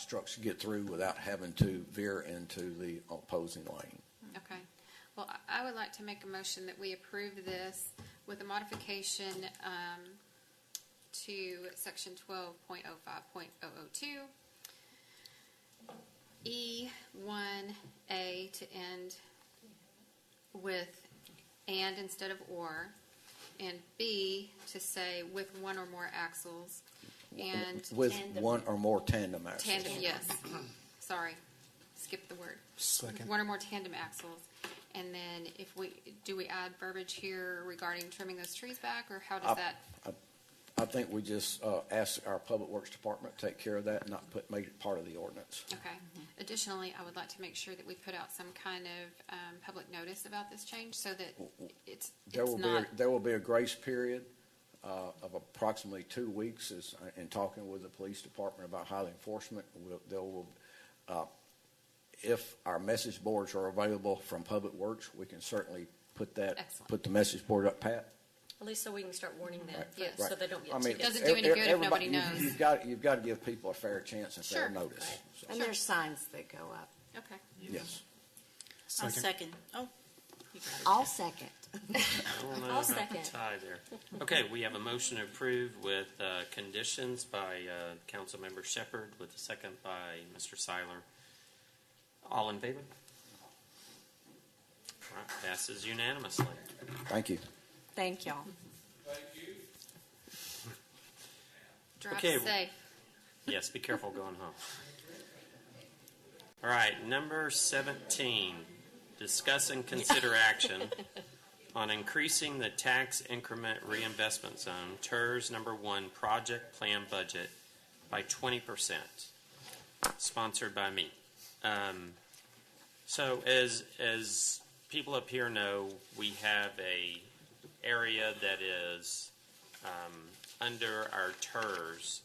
[SPEAKER 14] trucks to get through without having to veer into the opposing lane.
[SPEAKER 5] Okay. Well, I would like to make a motion that we approve this with a modification to section 12.05.002, E1A to end with and instead of or, and B to say with one or more axles, and
[SPEAKER 14] with one or more tandem axles.
[SPEAKER 5] Tandem, yes. Sorry, skip the word.
[SPEAKER 19] Second.
[SPEAKER 5] One or more tandem axles. And then do we add verbiage here regarding trimming those trees back, or how does that?
[SPEAKER 14] I think we just ask our Public Works Department to take care of that and not make it part of the ordinance.
[SPEAKER 5] Okay. Additionally, I would like to make sure that we put out some kind of public notice about this change so that
[SPEAKER 14] There will be a grace period of approximately 2 weeks in talking with the police department about highway enforcement. If our message boards are available from Public Works, we can certainly put the message board up, Pat.
[SPEAKER 6] At least so we can start warning them,
[SPEAKER 5] Yes.
[SPEAKER 6] so they don't get
[SPEAKER 5] It doesn't do any good if nobody knows.
[SPEAKER 14] You've got to give people a fair chance and fair notice.
[SPEAKER 8] Right.
[SPEAKER 14] So,
[SPEAKER 8] And there's signs that go up.
[SPEAKER 5] Okay.
[SPEAKER 14] yes.
[SPEAKER 15] I'll second. Oh, you got it.
[SPEAKER 8] I'll second.
[SPEAKER 6] I'll second.
[SPEAKER 1] Tie there. Okay, we have a motion to approve with conditions by Councilmember Shepherd, with a second by Mr. Seiler. All in favor? All right, passes unanimously.
[SPEAKER 8] Thank
[SPEAKER 14] Thank you.
[SPEAKER 8] y'all.
[SPEAKER 5] Drive
[SPEAKER 1] Okay.
[SPEAKER 5] safe.
[SPEAKER 1] Yes, be careful going home. All right, number 17, discuss and consider action on increasing the Tax Increment Reinvestment Zone, TIRZ number 1 project plan budget by 20%, sponsored by me. So as people up here know, we have a area that is under our TIRZ,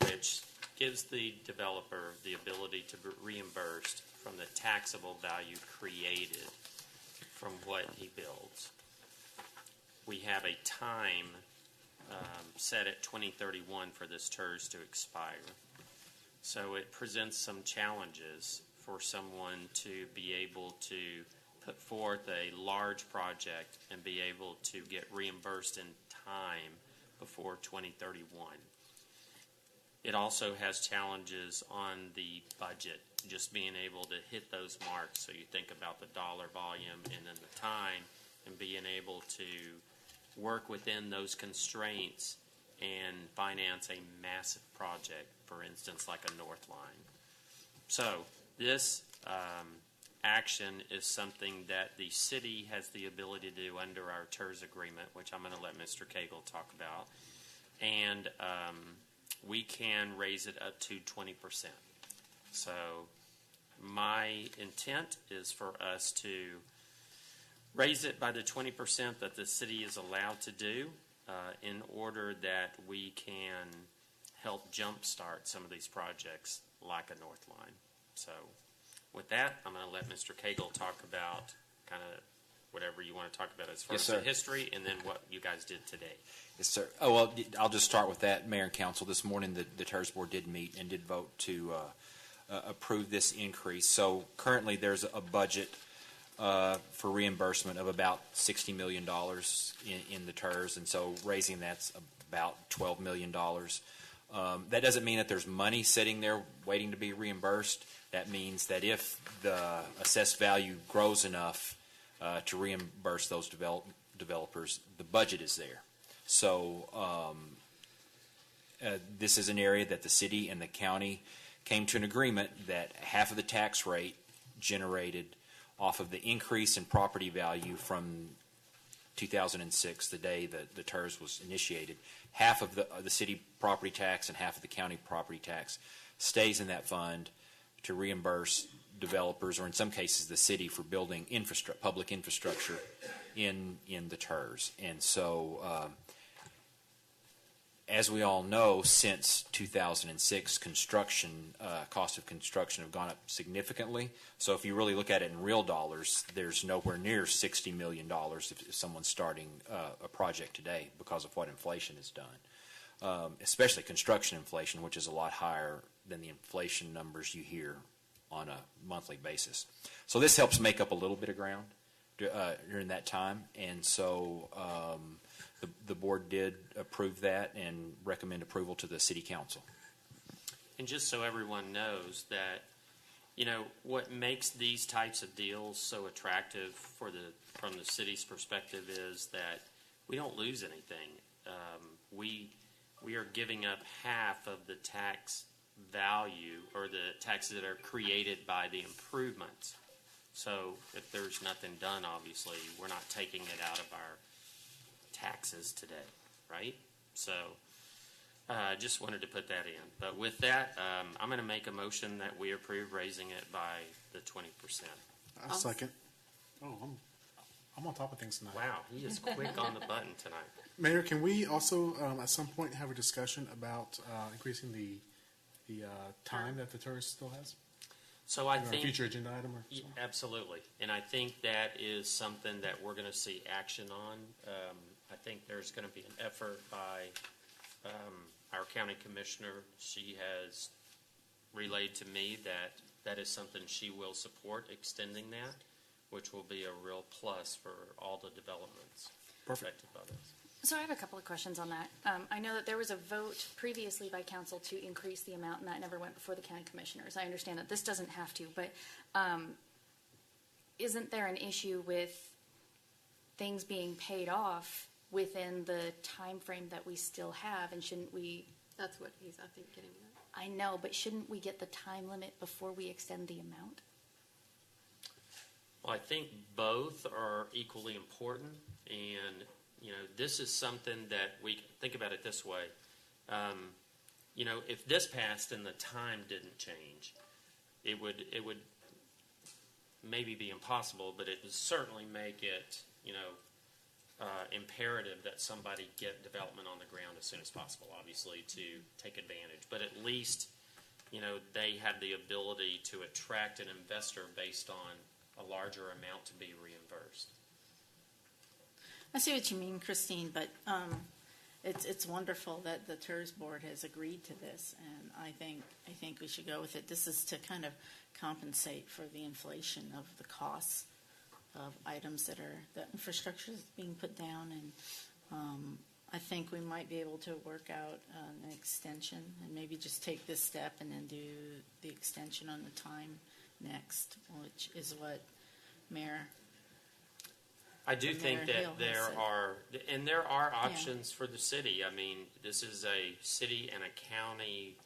[SPEAKER 1] which gives the developer the ability to be reimbursed from the taxable value created from what he builds. We have a time set at 2031 for this TIRZ to expire. So it presents some challenges for someone to be able to put forth a large project and be able to get reimbursed in time before 2031. It also has challenges on the budget, just being able to hit those marks. So you think about the dollar volume and then the time, and being able to work within those constraints and finance a massive project, for instance, like a North Line. So this action is something that the city has the ability to do under our TIRZ agreement, which I'm going to let Mr. Cagle talk about. And we can raise it up to 20%. So my intent is for us to raise it by the 20% that the city is allowed to do in order that we can help jumpstart some of these projects like a North Line. So with that, I'm going to let Mr. Cagle talk about kind of whatever you want to talk about as far as the history and then what you guys did today.
[SPEAKER 13] Yes, sir. Oh, well, I'll just start with that, Mayor and Council. This morning, the TIRZ Board did meet and did vote to approve this increase. So currently, there's a budget for reimbursement of about $60 million in the TIRZ, and so raising that's about $12 million. That doesn't mean that there's money sitting there waiting to be reimbursed. That means that if the assessed value grows enough to reimburse those developers, the budget is there. So this is an area that the city and the county came to an agreement that half of the tax rate generated off of the increase in property value from 2006, the day that the TIRZ was initiated, half of the city property tax and half of the county property tax stays in that fund to reimburse developers, or in some cases the city, for building public infrastructure in the TIRZ. And so, as we all know, since 2006, cost of construction have gone up significantly. So if you really look at it in real dollars, there's nowhere near $60 million if someone's starting a project today because of what inflation has done, especially construction inflation, which is a lot higher than the inflation numbers you hear on a monthly basis. So this helps make up a little bit of ground during that time. And so the board did approve that and recommend approval to the city council.
[SPEAKER 1] And just so everyone knows that, you know, what makes these types of deals so attractive from the city's perspective is that we don't lose anything. We are giving up half of the tax value, or the taxes that are created by the improvements. So if there's nothing done, obviously, we're not taking it out of our taxes today, right? So just wanted to put that in. But with that, I'm going to make a motion that we approve raising it by the 20%.
[SPEAKER 7] A second. Oh, I'm on top of things tonight.
[SPEAKER 1] Wow, he is quick on the button tonight.
[SPEAKER 7] Mayor, can we also at some point have a discussion about increasing the time that the TIRZ still has?
[SPEAKER 1] So I think
[SPEAKER 7] a future agenda item or something?
[SPEAKER 1] Absolutely, and I think that is something that we're going to see action on. I think there's going to be an effort by our county commissioner. She has relayed to me that is something she will support, extending that, which will be a real plus for all the developments affected by this.
[SPEAKER 16] So I have a couple of questions on that. I know that there was a vote previously by council to increase the amount, and that never went before the county commissioners. I understand that this doesn't have to, but isn't there an issue with things being paid off within the time frame that we still have, and shouldn't we?
[SPEAKER 5] That's what he's, I think, getting at.
[SPEAKER 16] I know, but shouldn't we get the time limit before we extend the amount?
[SPEAKER 1] Well, I think both are equally important, and you know, this is something that we think about it this way. You know, if this passed and the time didn't change, it would maybe be impossible, but it would certainly make it, you know, imperative that somebody get development on the ground as soon as possible, obviously, to take advantage. But at least, you know, they have the ability to attract an investor based on a larger amount to be reimbursed.
[SPEAKER 15] I see what you mean, Christine, but it's wonderful that the TIRZ board has agreed to this, and I think we should go with it. This is to kind of compensate for the inflation of the costs of items that infrastructure is being put down, and I think we might be able to work out an extension and maybe just take this step and then do the extension on the time next, which is what Mayor
[SPEAKER 1] I do
[SPEAKER 15] from
[SPEAKER 1] think
[SPEAKER 15] there,
[SPEAKER 1] that there are options for the city. I mean, this is a city and a county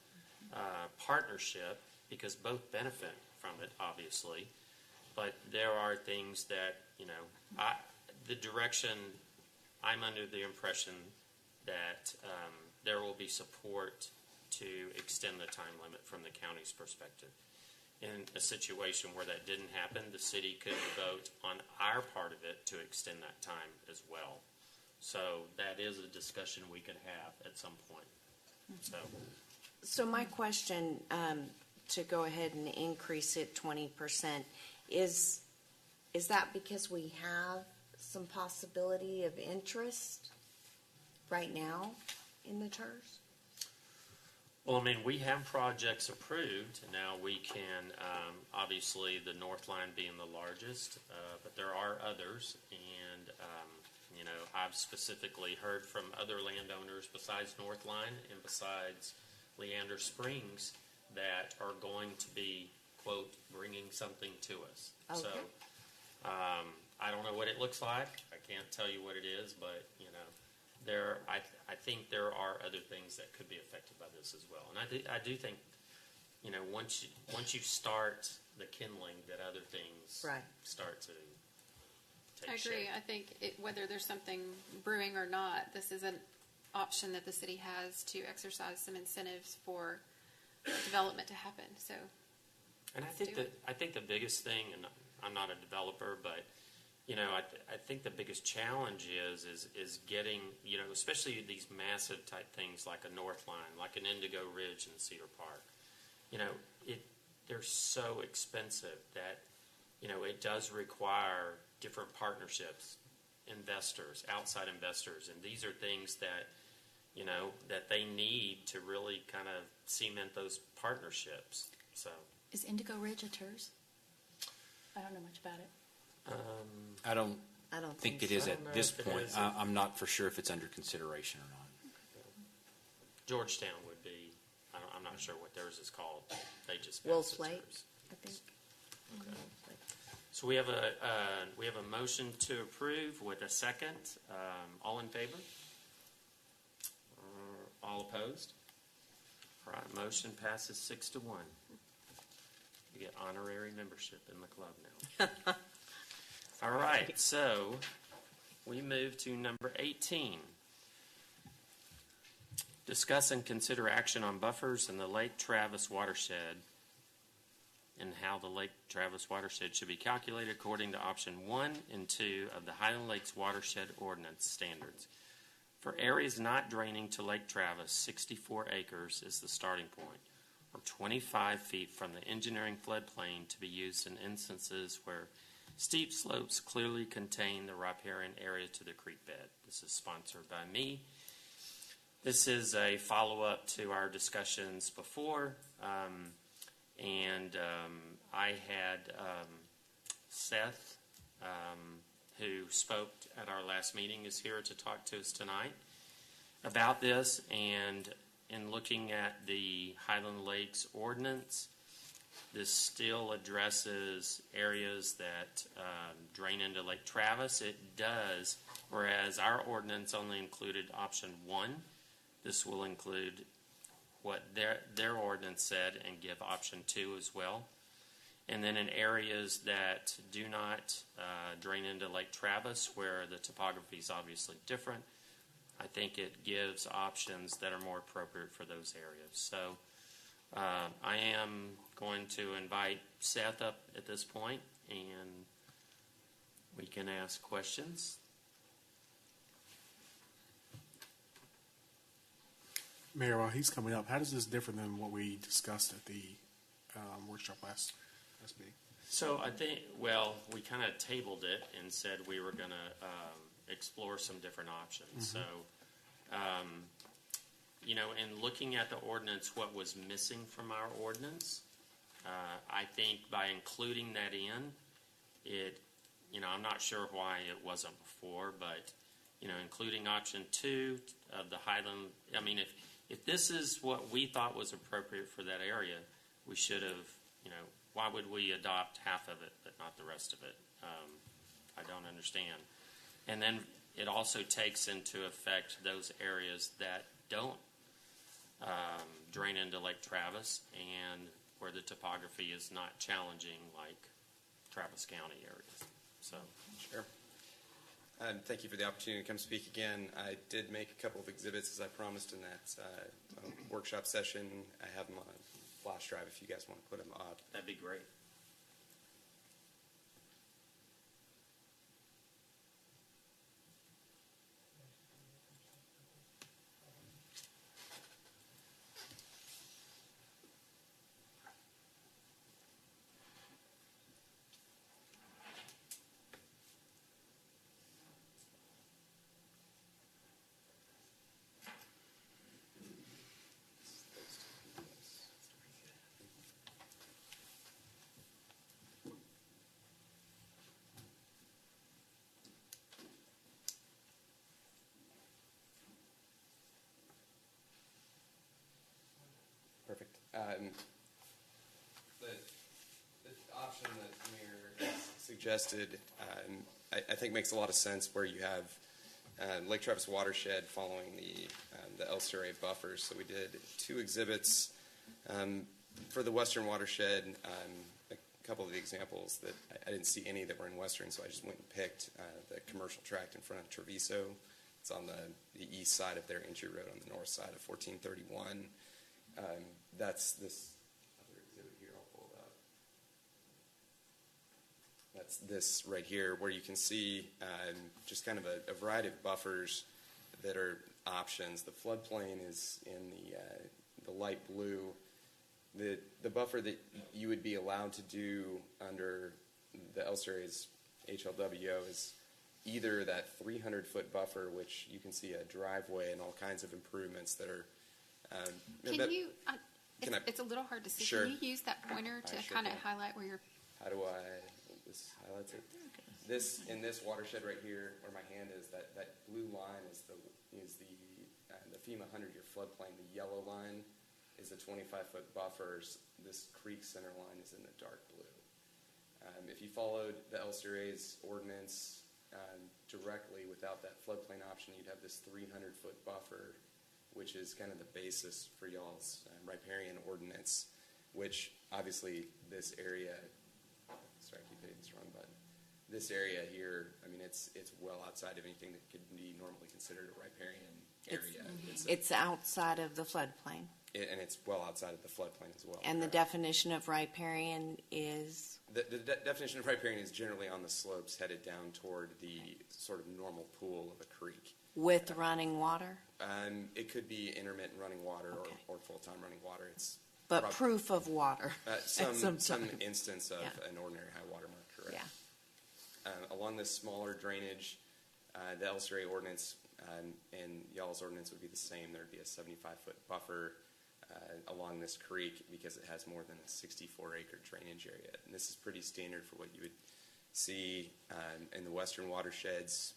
[SPEAKER 1] partnership because both benefit from it, obviously. But there are things that, the direction, I'm under the impression that there will be support to extend the time limit from the county's perspective. In a situation where that didn't happen, the city could vote on our part of it to extend that time as well. So that is a discussion we could have at some point.
[SPEAKER 8] So my question, to go ahead and increase it 20%, is that because we have some possibility of interest right now in the TIRZ?
[SPEAKER 1] Well, I mean, we have projects approved. Now we can, obviously, the North Line being the largest, but there are others. And, I've specifically heard from other landowners besides North Line and besides Leander Springs that are going to be, quote, bringing something to us.
[SPEAKER 8] Okay.
[SPEAKER 1] So, I don't know what it looks like. I can't tell you what it is, but, I think there are other things that could be affected by this as well. And I do think, once you start the kindling, that other things start to take
[SPEAKER 5] I agree.
[SPEAKER 1] shape.
[SPEAKER 5] I think whether there's something brewing or not, this is an option that the city has to exercise some incentives for development to happen. So,
[SPEAKER 1] And I think the biggest thing, and I'm not a developer, but I think the biggest challenge is getting, especially these massive type things like a North Line, like an Indigo Ridge and Cedar Park. They're so expensive that, it does require different partnerships, investors, outside investors, and these are things that, that they need to really kind of cement those partnerships. So.
[SPEAKER 16] Is Indigo Ridge a TIRZ? I don't know much about it.
[SPEAKER 13] I don't think it is
[SPEAKER 1] so.
[SPEAKER 13] at this point. I'm not for sure if it's under consideration or not.
[SPEAKER 1] Georgetown would be, I'm not sure what theirs is called. They just
[SPEAKER 8] Will's
[SPEAKER 1] passed
[SPEAKER 8] Lake,
[SPEAKER 1] theirs.
[SPEAKER 8] I think.
[SPEAKER 1] Okay. So we have a motion to approve with a second. All in favor? All opposed? All right, motion passes 6-1. You get honorary membership in the club now. All right, so we move to number 18. Discuss and consider action on buffers in the Lake Travis watershed and how the Lake Travis watershed should be calculated according to option 1 and 2 of the Highland Lakes Watershed Ordinance standards. For areas not draining to Lake Travis, 64 acres is the starting point, or 25 feet from the engineering floodplain to be used in instances where steep slopes clearly contain the riparian area to the creek bed. This is sponsored by me. This is a follow-up to our discussions before, and I had Seth, who spoke at our last meeting, is here to talk to us tonight about this. And in looking at the Highland Lakes Ordinance, this still addresses areas that drain into Lake Travis. It does, whereas our ordinance only included option 1. This will include what their ordinance said and give option 2 as well. And then in areas that do not drain into Lake Travis, where the topography is obviously different, I think it gives options that are more appropriate for those areas. So I am going to invite Seth up at this point, and we can ask questions.
[SPEAKER 7] Mayor, while he's coming up, how does this differ than what we discussed at the workshop last meeting?
[SPEAKER 1] So I think, we kind of tabled it and said we were going to explore some different options.
[SPEAKER 7] Mm-hmm.
[SPEAKER 1] So, in looking at the ordinance, what was missing from our ordinance, I think by including that in, it, I'm not sure why it wasn't before, but, including option 2 of the Highland, if this is what we thought was appropriate for that area, we should have, why would we adopt half of it but not the rest of it? I don't understand. And then it also takes into effect those areas that don't drain into Lake Travis and where the topography is not challenging like Travis County areas. So,
[SPEAKER 3] Sure. Thank you for the opportunity to come speak again. I did make a couple of exhibits as I promised in that workshop session. I have them on a flash drive if you guys want to put them up.
[SPEAKER 1] that'd be great.
[SPEAKER 3] Perfect. The option that the mayor has suggested, I think makes a lot of sense where you have Lake Travis watershed following the El Surrey buffers. So we did 2 exhibits for the western watershed. A couple of the examples that I didn't see any that were in western, so I just went and picked the commercial tract in front of Treviso. It's on the east side of their entry road on the north side of 1431. That's this other exhibit here. I'll pull it up. That's this right here, where you can see just kind of a variety of buffers that are options. The floodplain is in the light blue. The buffer that you would be allowed to do under the El Surrey's HLWO is either that 300-foot buffer, which you can see a driveway and all kinds of improvements that are.
[SPEAKER 5] It's a little hard to see.
[SPEAKER 3] Sure.
[SPEAKER 5] Can you use that pointer to
[SPEAKER 3] sure
[SPEAKER 5] kind of
[SPEAKER 3] can.
[SPEAKER 5] highlight where you're?
[SPEAKER 3] How do I? This highlights it. In this watershed right here, where my hand is, that blue line is the FEMA 100-year floodplain. The yellow line is the 25-foot buffers. This creek center line is in the dark blue. If you followed the El Surrey's ordinance directly without that floodplain option, you'd have this 300-foot buffer, which is kind of the basis for y'all's riparian ordinance, which obviously this area, sorry, I keep hitting this wrong button. This area here, I mean, it's well outside of anything that could be normally considered a riparian area.
[SPEAKER 8] It's outside of the floodplain.
[SPEAKER 3] And it's well outside of the floodplain as well.
[SPEAKER 8] And the definition of riparian is?
[SPEAKER 3] The definition of riparian is generally on the slopes headed down toward the sort of normal pool of a creek.
[SPEAKER 8] With running water?
[SPEAKER 3] It could be intermittent running water or full-time running water.
[SPEAKER 8] But proof of water.
[SPEAKER 3] Some instance of an ordinary high water mark, correct.
[SPEAKER 8] Yeah.
[SPEAKER 3] Along this smaller drainage, the El Surrey ordinance and y'all's ordinance would be the same. There would be a 75-foot buffer along this creek because it has more than a 64-acre drainage area. And this is pretty standard for what you would see in the western watersheds.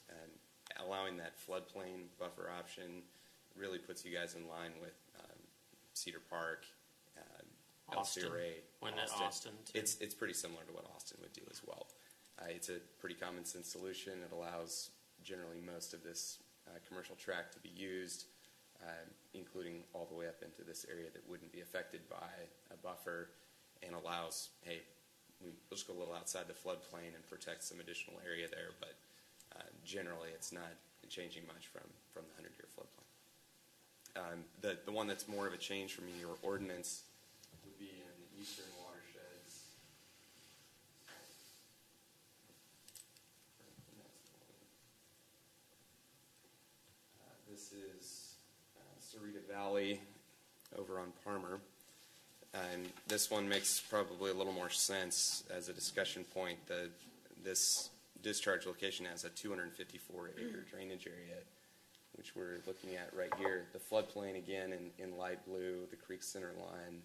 [SPEAKER 3] Allowing that floodplain buffer option really puts you guys in line with Cedar Park,
[SPEAKER 1] Austin.
[SPEAKER 3] El Surrey,
[SPEAKER 1] Wasn't it Austin, too?
[SPEAKER 3] It's pretty similar to what Austin would do as well. It's a pretty common sense solution. It allows generally most of this commercial tract to be used, including all the way up into this area that wouldn't be affected by a buffer, and allows, hey, we'll just go a little outside the floodplain and protect some additional area there, but generally it's not changing much from the 100-year floodplain. The one that's more of a change from your ordinance would be in the eastern watersheds. This is Sarita Valley over on Palmer. This one makes probably a little more sense as a discussion point. This discharge location has a 254-acre drainage area, which we're looking at right here. The floodplain, again, in light blue, the creek center line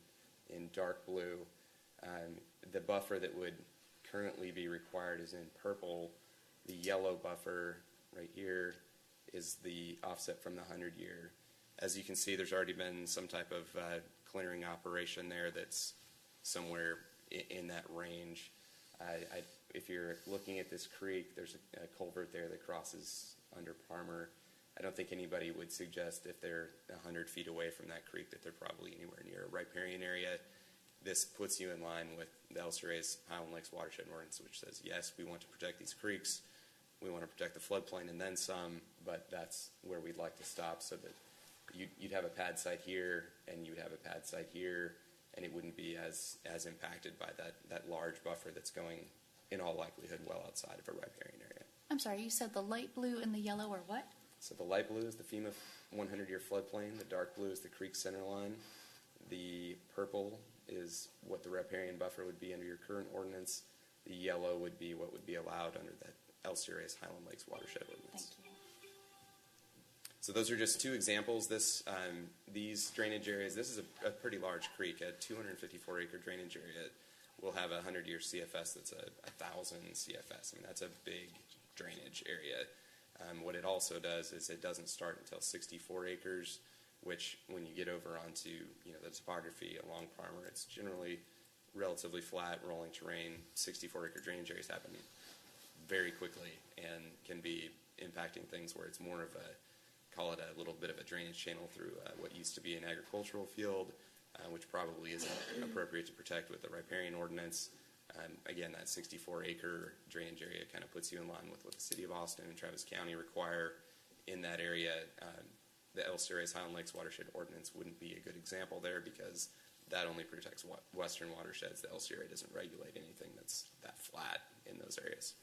[SPEAKER 3] in dark blue. The buffer that would currently be required is in purple. The yellow buffer right here is the offset from the 100-year. As you can see, there's already been some type of clearing operation there that's somewhere in that range.
[SPEAKER 14] If you're looking at this creek, there's a culvert there that crosses under Parmer. I don't think anybody would suggest if they're 100 feet away from that creek that they're probably anywhere near a riparian area. This puts you in line with the LCRA's Highland Lakes Watershed Ordinance, which says, yes, we want to protect these creeks, we want to protect the floodplain and then some, but that's where we'd like to stop, so that you'd have a pad site here and you'd have a pad site here, and it wouldn't be as impacted by that large buffer that's going, in all likelihood, well outside of a riparian area.
[SPEAKER 16] I'm sorry, you said the light blue and the yellow are what?
[SPEAKER 14] So the light blue is the FEMA 100-year floodplain. The dark blue is the creek center line. The purple is what the riparian buffer would be under your current ordinance. The yellow would be what would be allowed under the LCRA's Highland Lakes Watershed Ordinance.
[SPEAKER 16] Thank you.
[SPEAKER 14] So those are just two examples. These drainage areas, this is a pretty large creek. A 254-acre drainage area will have a 100-year CFS that's a 1,000 CFS. I mean, that's a big drainage area. What it also does is it doesn't start until 64 acres, which when you get over onto the topography along Parmer, it's generally relatively flat, rolling terrain. 64-acre drainage areas happen very quickly and can be impacting things where it's more of call it a little bit of a drainage channel through what used to be an agricultural field, which probably isn't appropriate to protect with the riparian ordinance. Again, that 64-acre drainage area kind of puts you in line with what the City of Austin and Travis County require in that area. The LCRA's Highland Lakes Watershed Ordinance wouldn't be a good example there because that only protects western watersheds. The LCRA doesn't regulate anything that's that flat in those areas.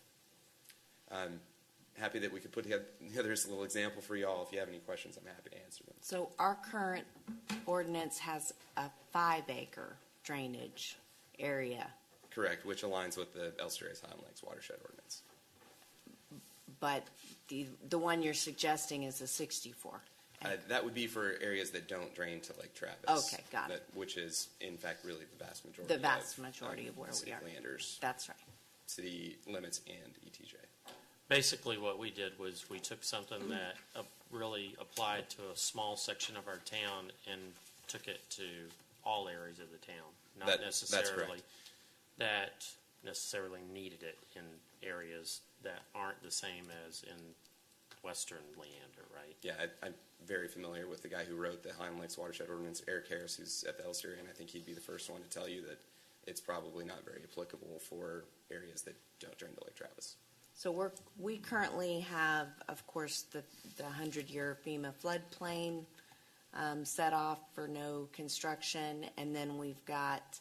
[SPEAKER 14] Happy that we could put together this little example for y'all. If you have any questions, I'm happy to answer them.
[SPEAKER 8] So our current ordinance has a 5-acre drainage area.
[SPEAKER 14] Correct, which aligns with the LCRA's Highland Lakes Watershed Ordinance.
[SPEAKER 8] But the one you're suggesting is a 64.
[SPEAKER 14] That would be for areas that don't drain to Lake Travis.
[SPEAKER 8] Okay, got it.
[SPEAKER 14] Which is, in fact, really the vast majority.
[SPEAKER 8] The vast majority of where we are.
[SPEAKER 14] Leander's.
[SPEAKER 8] That's right.
[SPEAKER 14] City limits and ETJ.
[SPEAKER 1] Basically, what we did was we took something that really applied to a small section of our town and took it to all areas of the town. Not necessarily that necessarily needed it in areas that aren't the same as in western Leander, right?
[SPEAKER 14] Yeah, I'm very familiar with the guy who wrote the Highland Lakes Watershed Ordinance, Eric Harris, who's at the LCRA, and I think he'd be the first one to tell you that it's probably not very applicable for areas that don't drain to Lake Travis.
[SPEAKER 8] So we currently have, of course, the 100-year FEMA floodplain set off for no construction, and then we've got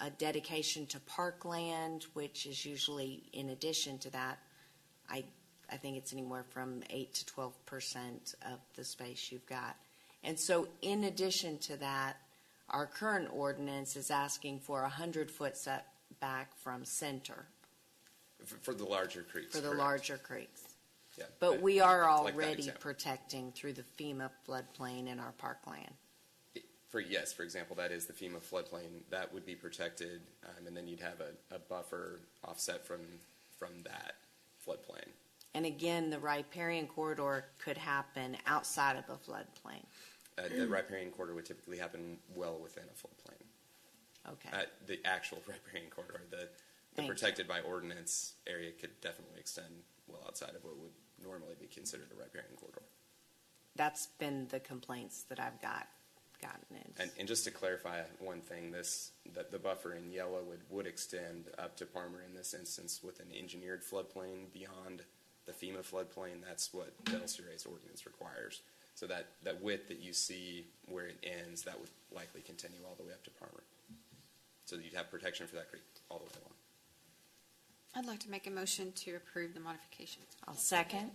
[SPEAKER 8] a dedication to parkland, which is usually in addition to that. I think it's anywhere from 8 to 12% of the space you've got. And so in addition to that, our current ordinance is asking for a 100-foot setback from center.
[SPEAKER 14] For the larger creeks.
[SPEAKER 8] For the larger creeks.
[SPEAKER 14] Yeah,
[SPEAKER 8] but we are
[SPEAKER 14] like
[SPEAKER 8] already protecting through the FEMA floodplain in our parkland.
[SPEAKER 14] For example, that is the FEMA floodplain. That would be protected, and then you'd have a buffer offset from that floodplain.
[SPEAKER 8] And again, the riparian corridor could happen outside of a floodplain.
[SPEAKER 14] The riparian corridor would typically happen well within a floodplain.
[SPEAKER 8] Okay.
[SPEAKER 14] The actual riparian corridor, the protected by ordinance area could definitely extend well outside of what would normally be considered a riparian corridor.
[SPEAKER 8] That's been the complaints that I've gotten in.
[SPEAKER 14] And just to clarify one thing, the buffer in yellow would extend up to Parmer in this instance with an engineered floodplain beyond the FEMA floodplain. That's what the LCRA's ordinance requires. So that width that you see where it ends, that would likely continue all the way up to Parmer. So you'd have protection for that creek all the way along.
[SPEAKER 5] I'd like to make a motion to approve the modifications.
[SPEAKER 8] I'll second.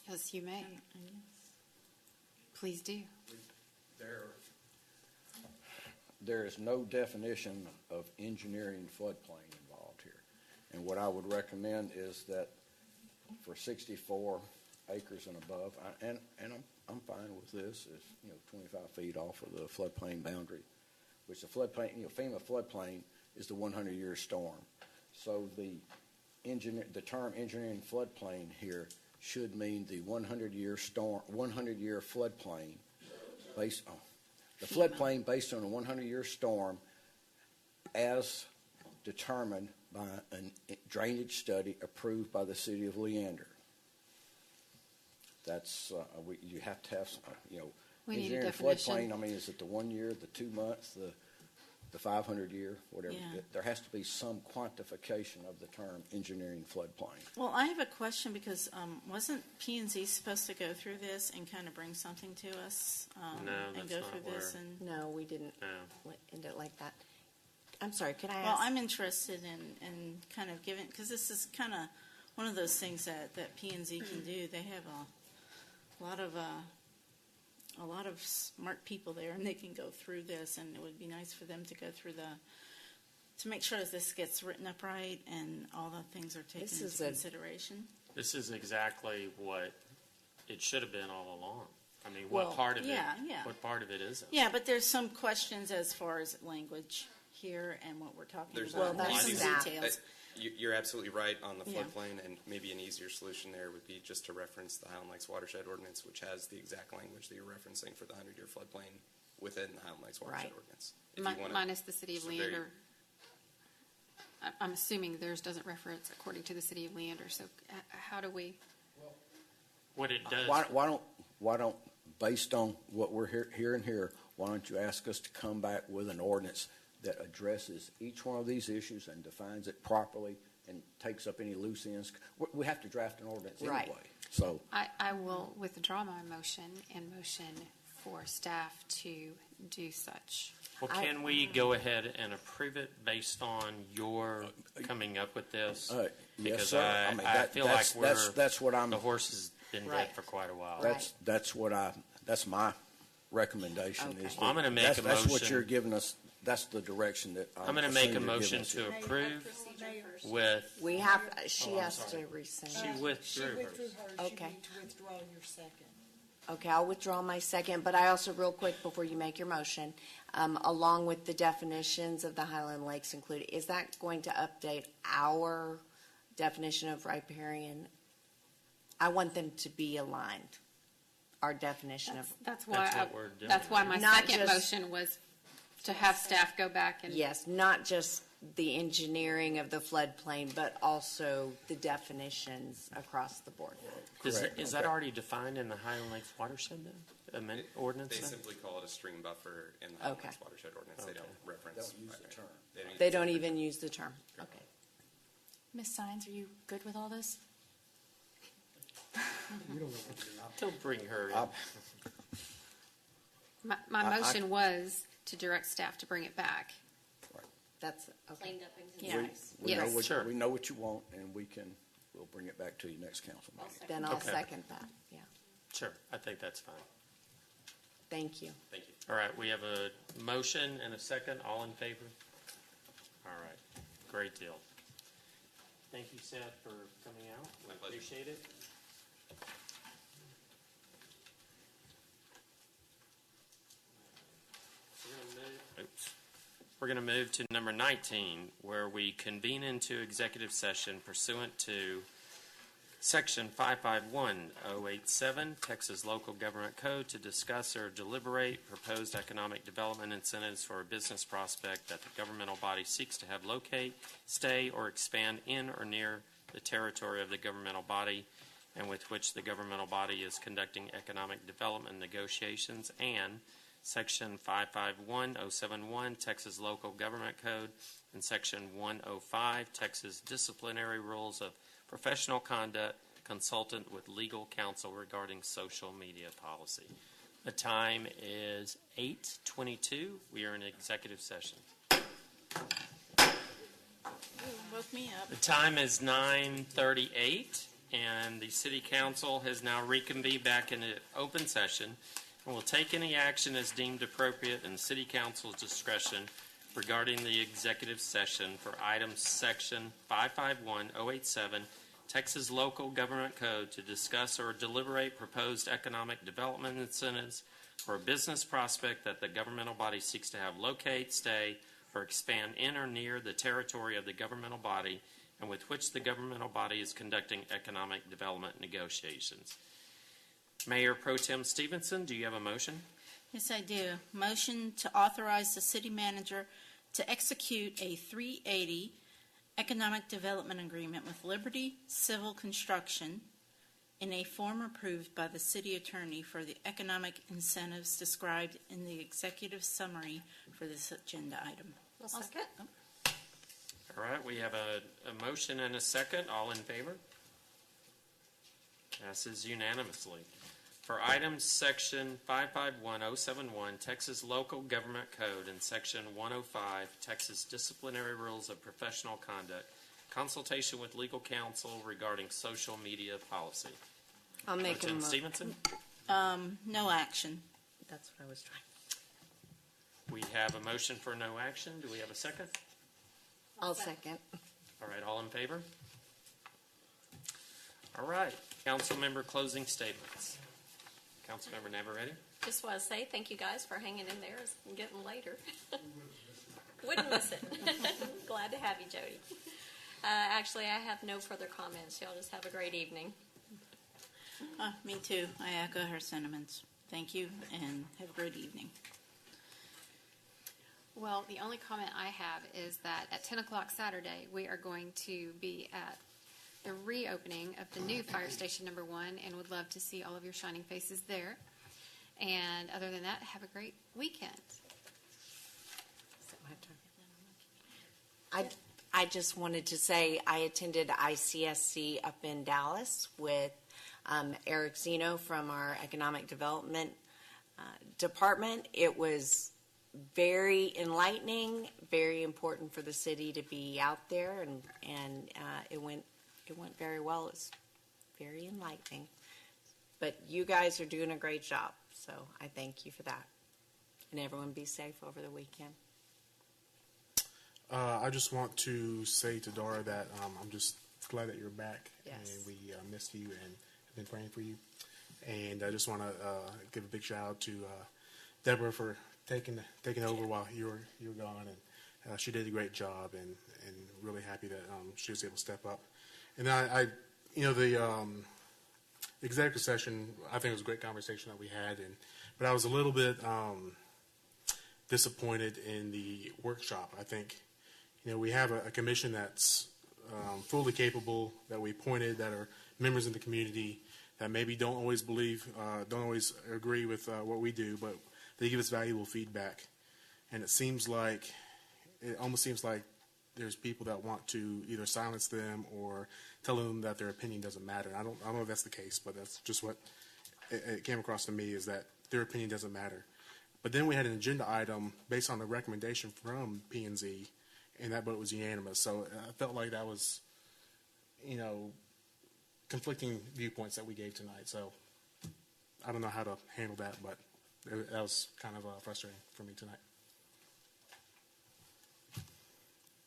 [SPEAKER 5] Yes, you may. Please do.
[SPEAKER 3] There is no definition of engineering floodplain involved here. And what I would recommend is that for 64 acres and above, and I'm fine with this, is 25 feet off of the floodplain boundary, which the floodplain, FEMA floodplain is the 100-year storm. So the term engineering floodplain here should mean the 100-year storm, 100-year floodplain based on the floodplain based on a 100-year storm as
[SPEAKER 14] determined by a drainage study approved by the city of Leander. That's, you have to have,
[SPEAKER 16] We need a
[SPEAKER 14] engineering
[SPEAKER 16] definition.
[SPEAKER 14] floodplain, I mean, is it the 1 year, the 2 months, the 500 year, whatever?
[SPEAKER 15] Yeah.
[SPEAKER 14] There has to be some quantification of the term engineering floodplain.
[SPEAKER 15] Well, I have a question because wasn't P&Z supposed to go through this and kind of bring something to us?
[SPEAKER 1] No,
[SPEAKER 15] and
[SPEAKER 1] that's
[SPEAKER 15] go
[SPEAKER 1] not
[SPEAKER 15] through this
[SPEAKER 1] where-
[SPEAKER 15] and.
[SPEAKER 8] No, we didn't
[SPEAKER 1] No.
[SPEAKER 8] end it like that. I'm sorry, could I
[SPEAKER 15] Well,
[SPEAKER 8] ask?
[SPEAKER 15] I'm interested in kind of giving, because this is kind of one of those things that P&Z can do. They have a lot of smart people there, and they can go through this, and it would be nice for them to go through to make sure that this gets written up right and all the things are taken
[SPEAKER 8] This
[SPEAKER 15] into
[SPEAKER 8] is a-
[SPEAKER 15] consideration.
[SPEAKER 1] This is exactly what it should have been all along. I mean,
[SPEAKER 8] Well,
[SPEAKER 1] what part of
[SPEAKER 15] yeah.
[SPEAKER 1] what part of it isn't?
[SPEAKER 15] Yeah, but there's some questions as far as language here and what we're talking
[SPEAKER 3] There's
[SPEAKER 15] about.
[SPEAKER 8] Well, that's
[SPEAKER 15] Some
[SPEAKER 8] that.
[SPEAKER 15] details.
[SPEAKER 3] You're absolutely right on the
[SPEAKER 15] Yeah.
[SPEAKER 3] floodplain, and maybe an easier solution there would be just to reference the Highland Lakes Watershed Ordinance, which has the exact language that you're referencing for the 100-year floodplain within the Highland Lakes Watershed
[SPEAKER 8] Right.
[SPEAKER 3] Ordinance. If you wanna-
[SPEAKER 5] Minus the city of
[SPEAKER 3] it's a very-
[SPEAKER 5] Leander. I'm assuming theirs doesn't reference according to the city of Leander, so how do we?
[SPEAKER 1] What it does.
[SPEAKER 14] Why don't, based on what we're hearing here, why don't you ask us to come back with an ordinance that addresses each one of these issues and defines it properly and takes up any loose ends? We have to draft an ordinance
[SPEAKER 8] Right.
[SPEAKER 14] anyway. So
[SPEAKER 5] I will withdraw my motion and motion for staff to do such.
[SPEAKER 1] Well, can we go ahead and approve it based on your coming up with this?
[SPEAKER 14] yes,
[SPEAKER 1] Because
[SPEAKER 14] sir.
[SPEAKER 1] I
[SPEAKER 14] mean,
[SPEAKER 1] feel like
[SPEAKER 14] that's what I'm.
[SPEAKER 1] the horse has been
[SPEAKER 8] Right.
[SPEAKER 1] dead for quite a while.
[SPEAKER 14] That's my recommendation.
[SPEAKER 8] Okay.
[SPEAKER 14] Is
[SPEAKER 1] Well, I'm gonna make
[SPEAKER 14] that's,
[SPEAKER 1] a
[SPEAKER 14] That's what
[SPEAKER 1] motion.
[SPEAKER 14] you're giving us. That's the direction that
[SPEAKER 1] I'm going to make a
[SPEAKER 14] assuming you're giving
[SPEAKER 1] motion
[SPEAKER 14] us
[SPEAKER 1] to
[SPEAKER 14] here.
[SPEAKER 1] approve with,
[SPEAKER 8] We have, she
[SPEAKER 1] I'm
[SPEAKER 8] has to
[SPEAKER 1] sorry.
[SPEAKER 8] rescind.
[SPEAKER 1] she withdrew hers.
[SPEAKER 17] hers.
[SPEAKER 8] Okay.
[SPEAKER 17] You need to withdraw your second.
[SPEAKER 8] Okay, I'll withdraw my second, but I also, real quick, before you make your motion, along with the definitions of the Highland Lakes included, is that going to update our definition of riparian? I want them to be aligned, our definition of,
[SPEAKER 5] That's why
[SPEAKER 1] what we're doing.
[SPEAKER 5] that's why my
[SPEAKER 8] Not
[SPEAKER 5] second
[SPEAKER 8] just-
[SPEAKER 5] motion was to have staff go back and.
[SPEAKER 8] yes, not just the engineering of the floodplain, but also the definitions across the board.
[SPEAKER 1] Is that already defined in the Highland Lakes Watershed then? Ordinance
[SPEAKER 3] They
[SPEAKER 1] then?
[SPEAKER 3] simply call it a stream buffer in the Highland
[SPEAKER 8] Okay.
[SPEAKER 3] Lakes Watershed Ordinance. They
[SPEAKER 1] Okay.
[SPEAKER 3] don't reference.
[SPEAKER 14] Don't use the term.
[SPEAKER 8] They don't even use the term. Okay.
[SPEAKER 16] Ms. Sines, are you good with all this?
[SPEAKER 1] Don't bring her in.
[SPEAKER 5] My motion was to direct staff to bring it back.
[SPEAKER 8] That's, okay.
[SPEAKER 6] Cleaned up and
[SPEAKER 15] Yeah.
[SPEAKER 14] We know
[SPEAKER 5] Yes.
[SPEAKER 14] what,
[SPEAKER 1] Sure.
[SPEAKER 14] we know what you want, and we'll bring it back to you next council meeting.
[SPEAKER 8] Then I'll
[SPEAKER 1] Okay.
[SPEAKER 8] second that, yeah.
[SPEAKER 1] Sure, I think that's fine.
[SPEAKER 8] Thank you.
[SPEAKER 3] Thank you.
[SPEAKER 1] All right, we have a motion and a second. All in favor? All right, great deal. Thank you, Seth, for coming out.
[SPEAKER 3] My pleasure.
[SPEAKER 1] Appreciate it. We're going to move to number 19, where we convene into executive session pursuant to Section 551087, Texas Local Government Code, to discuss or deliberate proposed economic development incentives for a business prospect that the governmental body seeks to have locate, stay, or expand in or near the territory of the governmental body, and with which the governmental body is conducting economic development negotiations, and Section 551071, Texas Local Government Code, and Section 105, Texas Disciplinary Rules of Professional Conduct, consultant with legal counsel regarding social media policy. The time is 8:22. We are in executive session.
[SPEAKER 15] Woke me up.
[SPEAKER 1] The time is 9:38, and the City Council has now reconvened back in an open session and will take any action as deemed appropriate in the City Council's discretion regarding the executive session for items Section 551087, Texas Local Government Code, to discuss or deliberate proposed economic development incentives for a business prospect that the governmental body seeks to have locate, stay, or expand in or near the territory of the governmental body, and with which the governmental body is conducting economic development negotiations. Mayor Pro Tem Stevenson, do you have a motion?
[SPEAKER 15] Yes, I do. Motion to authorize the city manager to execute a 380 economic development agreement with Liberty Civil Construction in a form approved by the city attorney for the economic incentives described in the executive summary for this agenda item.
[SPEAKER 6] I'll second.
[SPEAKER 1] All right, we have a motion and a second. All in favor? Passes unanimously. For items section 551071, Texas Local Government Code, and section 105, Texas Disciplinary Rules of Professional Conduct, consultation with legal counsel regarding social media policy.
[SPEAKER 8] I'll make
[SPEAKER 1] Lieutenant Stevenson?
[SPEAKER 15] No action.
[SPEAKER 8] That's what I was trying.
[SPEAKER 1] We have a motion for no action. Do we have a second?
[SPEAKER 8] I'll second.
[SPEAKER 1] All right, all in favor? All right, council member closing statements. Councilmember Navarrette?
[SPEAKER 6] Just want to say thank you guys for hanging in there. It's getting later. Wouldn't miss it. Glad to have you, Jody. Actually, I have no further comments. Y'all just have a great evening.
[SPEAKER 15] Me too. I echo her sentiments. Thank you, and have a great evening.
[SPEAKER 5] Well, the only comment I have is that at 10 o'clock Saturday, we are going to be at the reopening of the new fire station number 1, and would love to see all of your shining faces there. And other than that, have a great weekend.
[SPEAKER 8] I just wanted to say I attended ICSC up in Dallas with Eric Zeno from our Economic Development Department. It was very enlightening, very important for the city to be out there, and it went very well. It was very enlightening. But you guys are doing a great job, so I thank you for that. And everyone be safe over the weekend.
[SPEAKER 7] I just want to say to Dara that I'm just glad that you're back.
[SPEAKER 8] Yes.
[SPEAKER 7] And we missed you and have been praying for you. And I just want to give a big shout out to Deborah for taking over while you were gone, and she did a great job, and really happy that she was able to step up. And I the executive session, I think it was a great conversation that we had, but I was a little bit disappointed in the workshop. I think we have a commission that's fully capable, that we appointed, that are members in the community, that maybe don't always agree with what we do, but they give us valuable feedback. And it almost seems like there's people that want to either silence them or tell them that their opinion doesn't matter. I don't know if that's the case, but that's just what it came across to me, is that their opinion doesn't matter. But then we had an agenda item based on a recommendation from P&Z, and that vote was unanimous. So I felt like that was, conflicting viewpoints that we gave tonight. So I don't know how to handle that, but that was kind of frustrating for me tonight.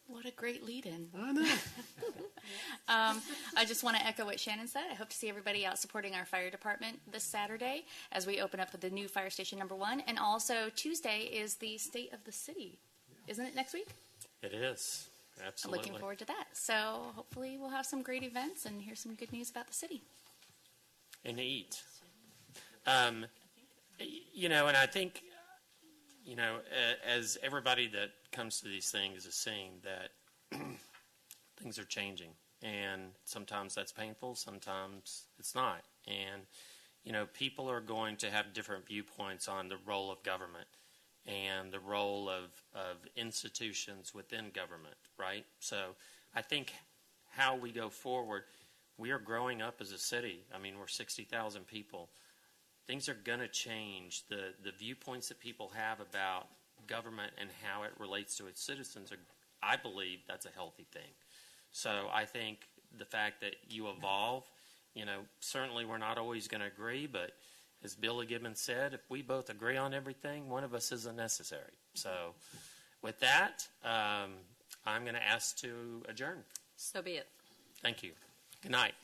[SPEAKER 16] What a great lead-in.
[SPEAKER 7] I know.
[SPEAKER 16] I just want to echo what Shannon said. I hope to see everybody out supporting our fire department this Saturday as we open up with the new fire station number 1. And also Tuesday is the State of the City. Isn't it next week?
[SPEAKER 1] It is. Absolutely.
[SPEAKER 16] I'm looking forward to that. So hopefully we'll have some great events and hear some good news about the city.
[SPEAKER 1] And eat. And I think, as everybody that comes to these things is seeing, that things are changing. And sometimes that's painful, sometimes it's not. And, people are going to have different viewpoints on the role of government and the role of institutions within government, right? So I think how we go forward, we are growing up as a city. I mean, we're 60,000 people. Things are going to change. The viewpoints that people have about government and how it relates to its citizens, I believe that's a healthy thing. So I think the fact that you evolve, certainly we're not always going to agree, but as Billy Gibbons said, if we both agree on everything, one of us isn't necessary. So with that, I'm going to ask to adjourn.
[SPEAKER 6] So be it.
[SPEAKER 1] Thank you. Good night.